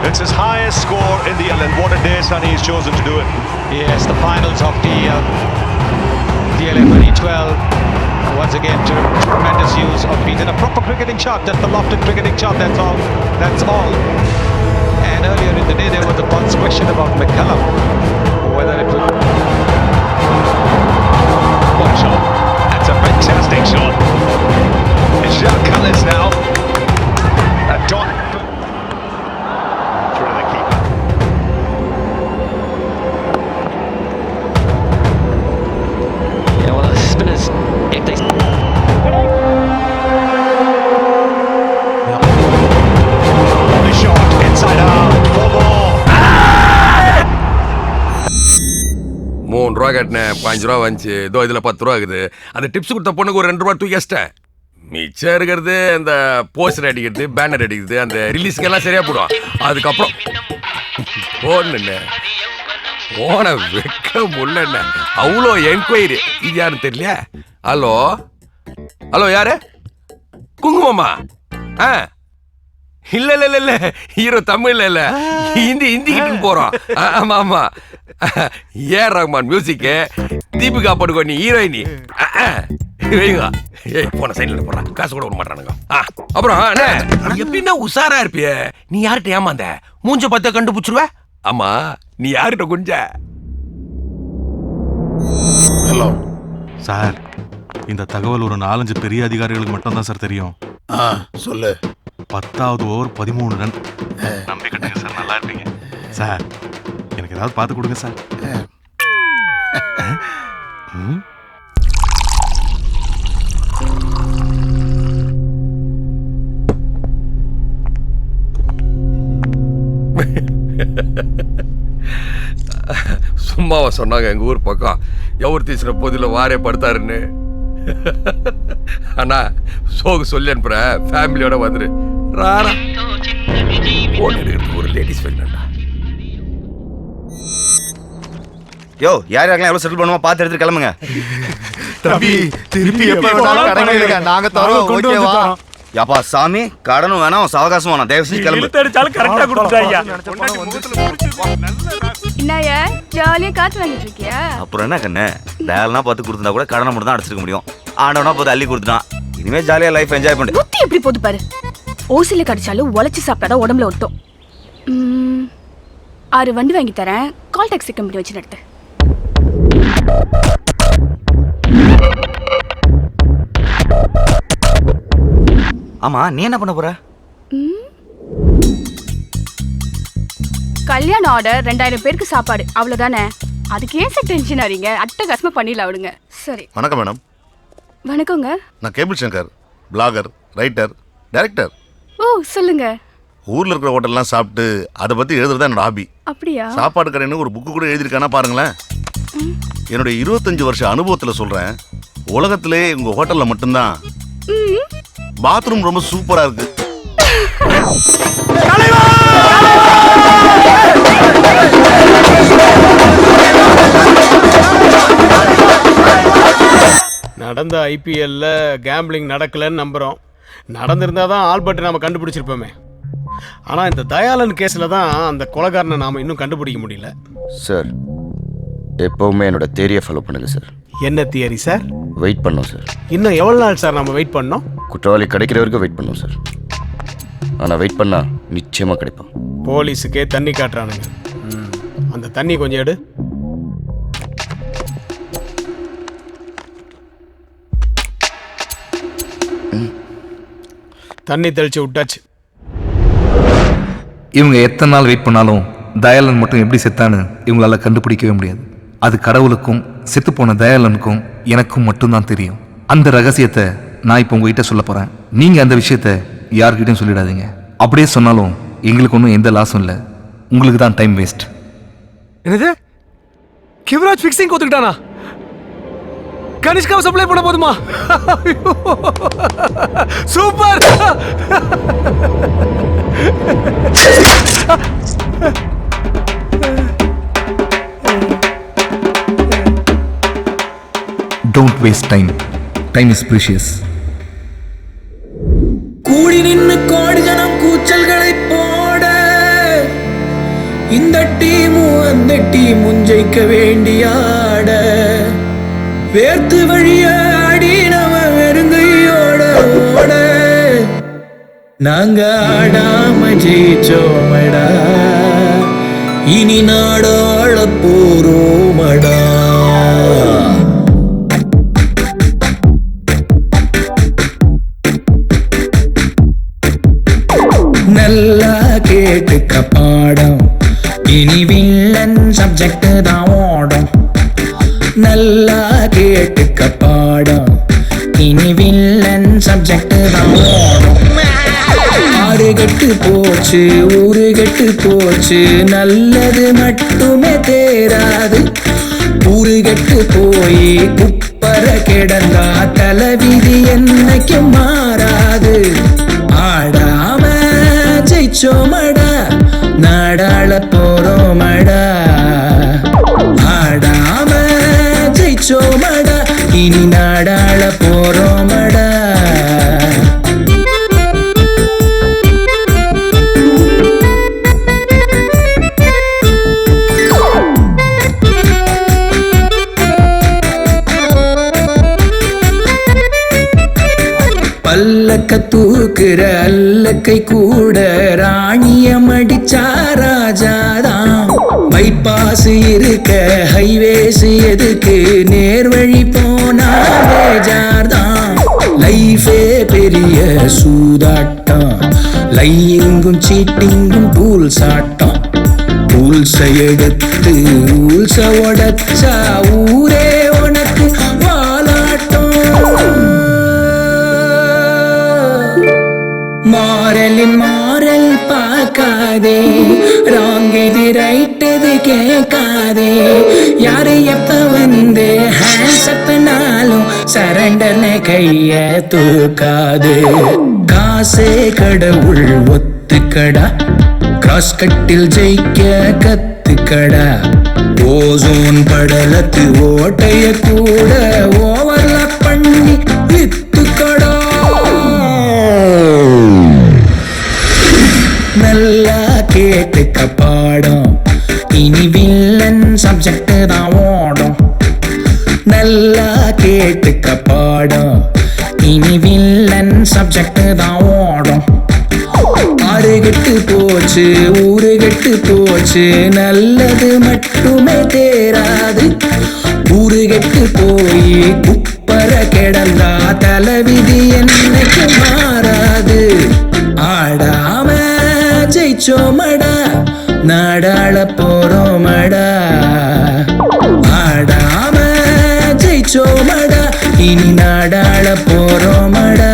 It's his highest score in the Ireland. What a day Sonny has chosen to do it. Yes, the finals of the DLA 2012. Once again, tremendous use of beat and a proper cricketing shot. Just the lofted cricketing shot. That's all. That's all. And earlier in the day, there was a pulse question about McCallum, whether it would. What a shot. That's a fantastic shot. It's Jacques Cullis now. A dot through the keeper. 3 ரூபா கட்டினேன், 5 ரூபா வந்துச்சு. இதோ இதுல 10 ரூபா இருக்குது. அந்த டிப்ஸ் கொடுத்த பொண்ணுக்கு ஒரு 2 ரூபா தூக்கி வச்சிட்டேன். மிச்சம் இருக்கிறது இந்த போஸ்டர் அடிக்கிறது, பேனர் அடிக்கிறது, அந்த ரிலீஸ்க்கு எல்லாம் சரியா போடும். அதுக்கப்புறம் போன வைக்க முடியல. அவ்வளோ என்கொயரி. இது யாருன்னு தெரியல. ஹலோ ஹலோ, யாரு? குங்குமம்மா? இல்ல இல்ல இல்ல, ஹீரோ தமிழ்ல இல்ல, ஹிந்திக்கு போறோம். ஆமா ஆமா, ஏஆர் ரஹ்மான் மியூசிக்கு, தீபிகா படுகோனி ஹீரோயினி. வைங்க, ஏய் போன சைடுல போடுறா, காசு கூட விட மாட்டானுங்க. அப்புறம் எப்படின்னா உஷாரா இருப்பிய. நீ யார்கிட்ட ஏமாந்த? மூஞ்ச பார்த்து கண்டுபிடிச்சிருவ. ஆமா, நீ யார்கிட்ட குஞ்ச? ஹலோ சார், இந்த தகவல் ஒரு 4-5 பெரிய அதிகாரிகளுக்கு மட்டும் தான் சார் தெரியும். சொல்லு. 10வது ஓவர் 13 ரன். நம்பி கட்டுங்க சார், நல்லா இருப்பீங்க சார். எனக்கு ஏதாவது பார்த்து கொடுங்க சார். சும்மாவா சொன்னாங்க எங்க ஊர் பக்கம் எவர் தீசுற போதில வாரே படுத்தாருன்னு. ஆனா சோகு சொல்லி அனுப்புற, ஃபேமிலியோட வந்துரு. ராரா போன் எடுக்கிறதுக்கு ஒரு லேடிஸ் வேணும்டா. யோ, யார் யாரெல்லாம் எவ்வளவு செட்டில் பண்ணுவோம் பார்த்து எடுத்து கிளம்புங்க. தம்பி, திருப்பி எப்ப வேணாலும் கடனை எடுங்க, நாங்க தரோம். ஓகேவா? யாப்பா சாமி, கடனும் வேணாம், சாவகாசம் வேணாம், தயவு செஞ்சு கிளம்பு. கரெக்டா கொடுத்துட்டாயா? என்னையா ஜாலியா காத்து வாங்கிட்டு இருக்கியா? அப்புறம் என்ன கண்ணு, டயல்னா பார்த்து கொடுத்தா கூட கடனை மட்டும் தான் அடிச்சிருக்க முடியும். ஆண்டவனா பார்த்து அள்ளி கொடுத்துட்டான். இனிமே ஜாலியா லைஃப் என்ஜாய் பண்ணு. புத்தி எப்படி போது பாரு. ஓசில கடிச்சாலும் உழைச்சி சாப்பிட்டாதான் உடம்புல ஒட்டும். 6 வண்டி வாங்கி தரேன், கால் டாக்ஸி கம்பெனி வச்சு நடத்து. ஆமா, நீ என்ன பண்ண போற? கல்யாண ஆர்டர் 2000 பேருக்கு சாப்பாடு, அவ்வளவுதானே. அதுக்கு ஏன் சார் டென்ஷன் ஆறீங்க? அட்டகாசமா பண்ணிடலாம் விடுங்க. சரி. வணக்கம் மேடம். வணக்கங்க. நான் cable Shankar, blogger, writer, director. ஓ, சொல்லுங்க. ஊர்ல இருக்கிற ஹோட்டல்லாம் சாப்பிட்டு அதை பத்தி எழுதுறது என்னோட ஹாபி. அப்படியா? சாப்பாடு கடைன்னு ஒரு புக்கு கூட எழுதிருக்கானா பாருங்களேன். என்னுடைய 25 வருஷ அனுபவத்துல சொல்றேன், உலகத்திலே உங்க ஹோட்டல்ல மட்டும்தான் பாத்ரூம் ரொம்ப சூப்பரா இருக்கு. நடந்த ஐபிஎல்ல கேம்பிளிங் நடக்கலன்னு நம்புறோம். நடந்திருந்தா தான் ஆல்பர்ட் நாம கண்டுபிடிச்சிருப்போமே. ஆனா இந்த தயாளன் கேஸ்ல தான் அந்த கொலைகாரனை நாம இன்னும் கண்டுபிடிக்க முடியல. சார், எப்பவுமே என்னோட தியரியை ஃபாலோ பண்ணுங்க சார். என்ன தியரி சார்? வெயிட் பண்ணோம் சார். இன்னும் எவ்வளவு நாள் சார் நம்ம வெயிட் பண்ணோம்? குற்றவாளி கிடைக்கிற வரைக்கும் வெயிட் பண்ணோம் சார். ஆனா வெயிட் பண்ணா நிச்சயமா கிடைப்பான். போலீஸுக்கே தண்ணி காட்டுறானுங்க. அந்த தண்ணி கொஞ்சம் எடு. தண்ணி தெளிச்சு விட்டாச்சு. இவங்க எத்தனை நாள் வெயிட் பண்ணாலும் தயாளன் மட்டும் எப்படி செத்தான்னு இவங்களால கண்டுபிடிக்கவே முடியாது. அது கடவுளுக்கும் செத்து போன தயாளனுக்கும் எனக்கும் மட்டும்தான் தெரியும். அந்த ரகசியத்தை நான் இப்போ உங்ககிட்ட சொல்ல போறேன். நீங்க அந்த விஷயத்த யார்கிட்டையும் சொல்லிடாதீங்க. அப்படியே சொன்னாலும் எங்களுக்கு ஒன்றும் எந்த லாஸும் இல்லை, உங்களுக்கு தான் டைம் வேஸ்ட். என்னது? கிவராஜ் ஃபிக்ஸிங் கோத்துக்கிட்டானா? கனிஷ்காவை சப்ளை பண்ண போதுமா? Super. Don't waste time. Time is precious. கூடி நின்னு கோடி ஜனம் கூச்சல்களை போட, இந்த டீமும் அந்த டீமும் ஜெயிக்க வேண்டியாட, வேர்த்து வழிய ஆடி நம்ம வெறுங்கையோட ஓட, நாங்க ஆடாம ஜெயிச்சோமடா, இனி நாடாள போறோமடா. நல்லா கேட்டுக்க பாடம், இனி வில்லன் சப்ஜெக்ட் தான் ஓடும். நல்லா கேட்டுக்க பாடம், இனி வில்லன் சப்ஜெக்ட் தான் ஓடும். ஆறு கெட்டு போச்சு, ஊரு கெட்டு போச்சு, நல்லது மட்டுமே தேராது. ஊரு கெட்டு போய் குப்பர கிடந்தா தலைவிதி என்னைக்கும் மாறாது. ஆடாம ஜெயிச்சோமடா, நாடாள போறோமடா. ஆடாம ஜெயிச்சோமடா, இனி நாடாள போறோமடா. பல்லக்க தூக்குற அல்லக்கை கூட ராணிய மடிச்சா ராஜாதான். பைபாஸ் இருக்க ஹைவேஸ் எதுக்கு, நேர்வழி போனா பேஜார்தான். லைஃபே பெரிய சூதாட்டம், லையிங்கும் சீட்டிங்கும் டூல்ஸ் ஆட்டம். டூல்ஸை எடுத்து ரூல்ஸ உடைச்சா ஊரே உனக்கு வாலாட்டம். மாறலின் மாறல் பார்க்காதே, ராங் இது ரைட் இது கேட்காதே. யாரு எப்ப வந்து ஹேண்ட்ஸ் அப்னாலும் சரண்டர்னு கைய தூக்காது. காசே கடவுள் ஒத்துக்கடா, கிராஸ் கட்டில் ஜெயிக்க கத்துக்கடா. ஓசோன் படலத்து ஓட்டைய கூட ஓவர்லாப் பண்ணி வித்துக்கடா. நல்லா கேட்டுக்க பாடம், இனி வில்லன் சப்ஜெக்ட் தான் ஓடும். நல்லா கேட்டுக்க பாடம், இனி வில்லன் சப்ஜெக்ட் தான் ஓடும். ஆறு கெட்டு போச்சு ஊரு கெட்டு போச்சு, நல்லது மட்டுமே தேராது. ஊரு கெட்டு போய் குப்பர கிடந்தா தலைவிதி என்னைக்கு மாறாது. ஆடாம ஜெயிச்சோமடா, நாடாள போறோமடா. ஆடாம ஜெயிச்சோமடா, இனி நாடாள போறோமடா.